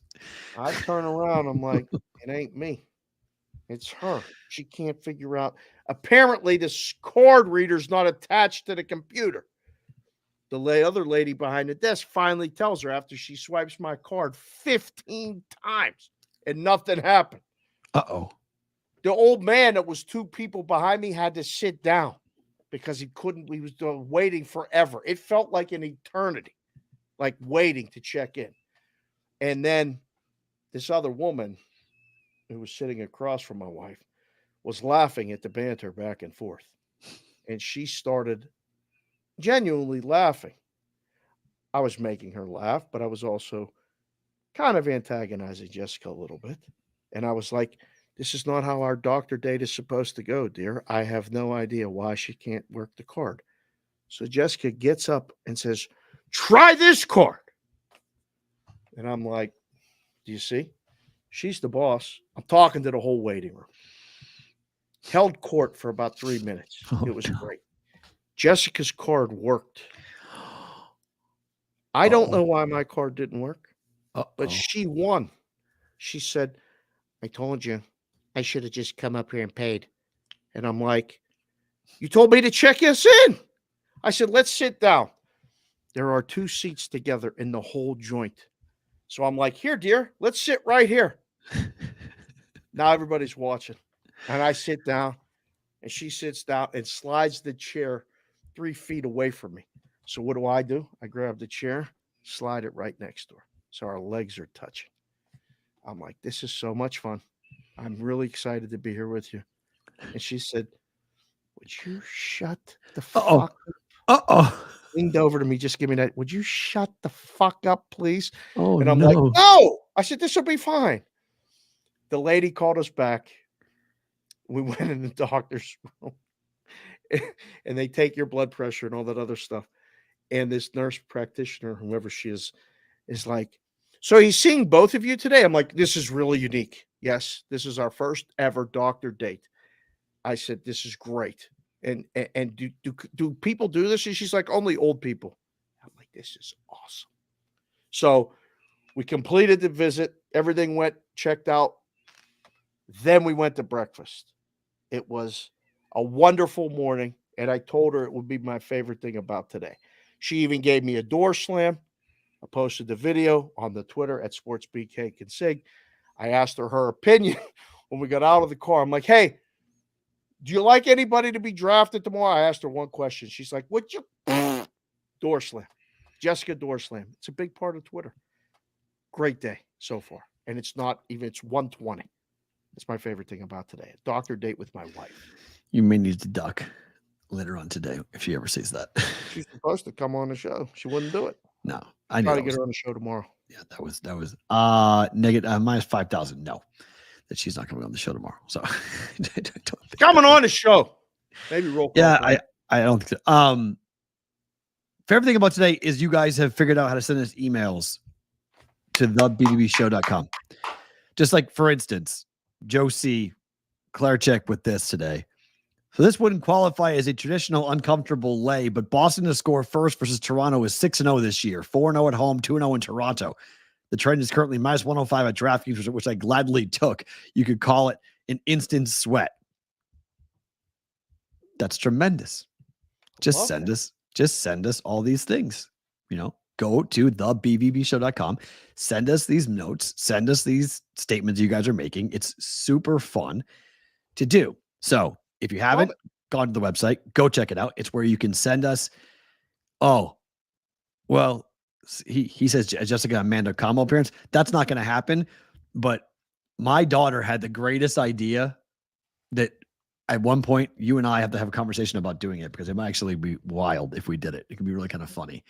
Speaker 6: I turn around. I'm like, it ain't me. It's her. She can't figure out. Apparently, this card reader's not attached to the computer. The other lady behind the desk finally tells her after she swipes my card 15 times and nothing happened.
Speaker 5: Uh-oh.
Speaker 6: The old man that was 2 people behind me had to sit down because he was waiting forever. It felt like an eternity, like waiting to check in. And then this other woman who was sitting across from my wife was laughing at the banter back and forth. And she started genuinely laughing. I was making her laugh, but I was also kind of antagonizing Jessica a little bit. And I was like, this is not how our doctor date is supposed to go, dear. I have no idea why she can't work the card. So Jessica gets up and says, try this card. And I'm like, do you see? She's the boss. I'm talking to the whole waiting room. Held court for about 3 minutes. It was great. Jessica's card worked. I don't know why my card didn't work, but she won. She said, I told you I should have just come up here and paid. And I'm like, you told me to check us in. I said, let's sit down. There are 2 seats together in the whole joint. So I'm like, here, dear, let's sit right here. Now everybody's watching. And I sit down, and she sits down and slides the chair 3 feet away from me. So what do? I grab the chair, slide it right next to her. So our legs are touching. I'm like, this is so much fun. I'm really excited to be here with you. And she said, would you shut the fuck up? Leaned over to me, just give me that. Would you shut the fuck up, please? And I'm like, no. I said, this will be fine. The lady called us back. We went in the doctor's room, and they take your blood pressure and all that other stuff. And this nurse practitioner, whoever she is like, so he's seeing both of you today? I'm like, this is really unique. Yes, this is our first ever doctor date. I said, this is great. And do people do this? And she's like, only old people. I'm like, this is awesome. So we completed the visit. Everything went, checked out. Then we went to breakfast. It was a wonderful morning, and I told her it would be my favorite thing about today. She even gave me a door slam. I posted the video on the Twitter at SportsBKConsig. I asked her opinion when we got out of the car. I'm like, hey, do you like anybody to be drafted tomorrow? I asked her one question. She's like, would you? Door slam. Jessica door slam. It's a big part of Twitter. Great day so far. And it's 120. It's my favorite thing about today. A doctor date with my wife.
Speaker 5: You may need to duck later on today if she ever sees that.
Speaker 6: She's supposed to come on the show. She wouldn't do it.
Speaker 5: No, I
Speaker 6: try to get her on the show tomorrow.
Speaker 5: Yeah, that was negative minus 5,000. No, that she's not coming on the show tomorrow. So
Speaker 6: coming on the show. Maybe roll call.
Speaker 5: Yeah, I don't think so. Favorite thing about today is you guys have figured out how to send us emails to thebbbshow.com. Just like, for instance, Joe C. Clarchek with this today. So this wouldn't qualify as a traditional uncomfortable lay, but Boston to score first versus Toronto is 6-0 this year, 4-0 at home, 2-0 in Toronto. The trend is currently minus 105 at DraftKings, which I gladly took. You could call it an instant sweat. That's tremendous. Just send us all these things. Go to thebbbshow.com, send us these notes, send us these statements you guys are making. It's super fun to do. So if you haven't gone to the website, go check it out. It's where you can send us. Oh, well, he says Jessica Amanda combo appearance. That's not going to happen. But my daughter had the greatest idea that at one point you and I have to have a conversation about doing it, because it might actually be wild if we did it. It could be really kind of funny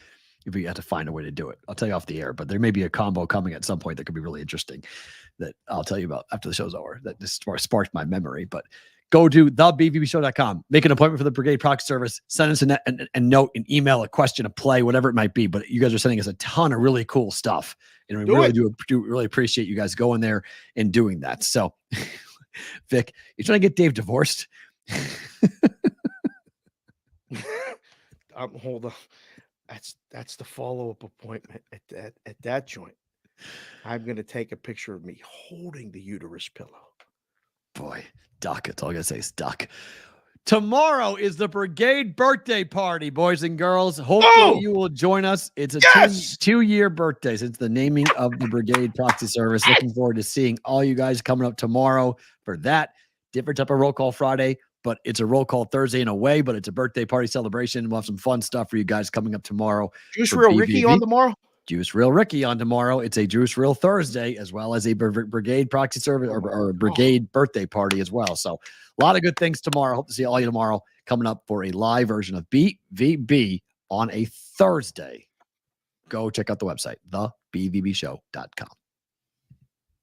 Speaker 5: if we had to find a way to do it. I'll tell you off the air, but there may be a combo coming at some point that could be really interesting that I'll tell you about after the show's over. That just sparked my memory. But go to thebbbshow.com, make an appointment for the Brigade Proxy Service, send us a note, an email, a question, a play, whatever it might be. But you guys are sending us a ton of really cool stuff. And we do really appreciate you guys going there and doing that. So, Vic, you're trying to get Dave divorced?
Speaker 6: Hold on. That's the follow-up appointment at that joint. I'm going to take a picture of me holding the uterus pillow.
Speaker 5: Boy, Duck. That's all I got to say is Duck. Tomorrow is the Brigade birthday party, boys and girls. Hopefully you will join us. It's a 2-year birthday since the naming of the Brigade Proxy Service. Looking forward to seeing all you guys coming up tomorrow for that. Different type of roll call Friday, but it's a roll call Thursday in a way, but it's a birthday party celebration. We'll have some fun stuff for you guys coming up tomorrow.
Speaker 6: Juice Real Ricky on tomorrow?
Speaker 5: Juice Real Ricky on tomorrow. It's a Juice Real Thursday, as well as a Brigade Proxy Service or a Brigade birthday party as well. So a lot of good things tomorrow. Hope to see all you tomorrow coming up for a live version of BVB on a Thursday. Go check out the website, thebvbshow.com.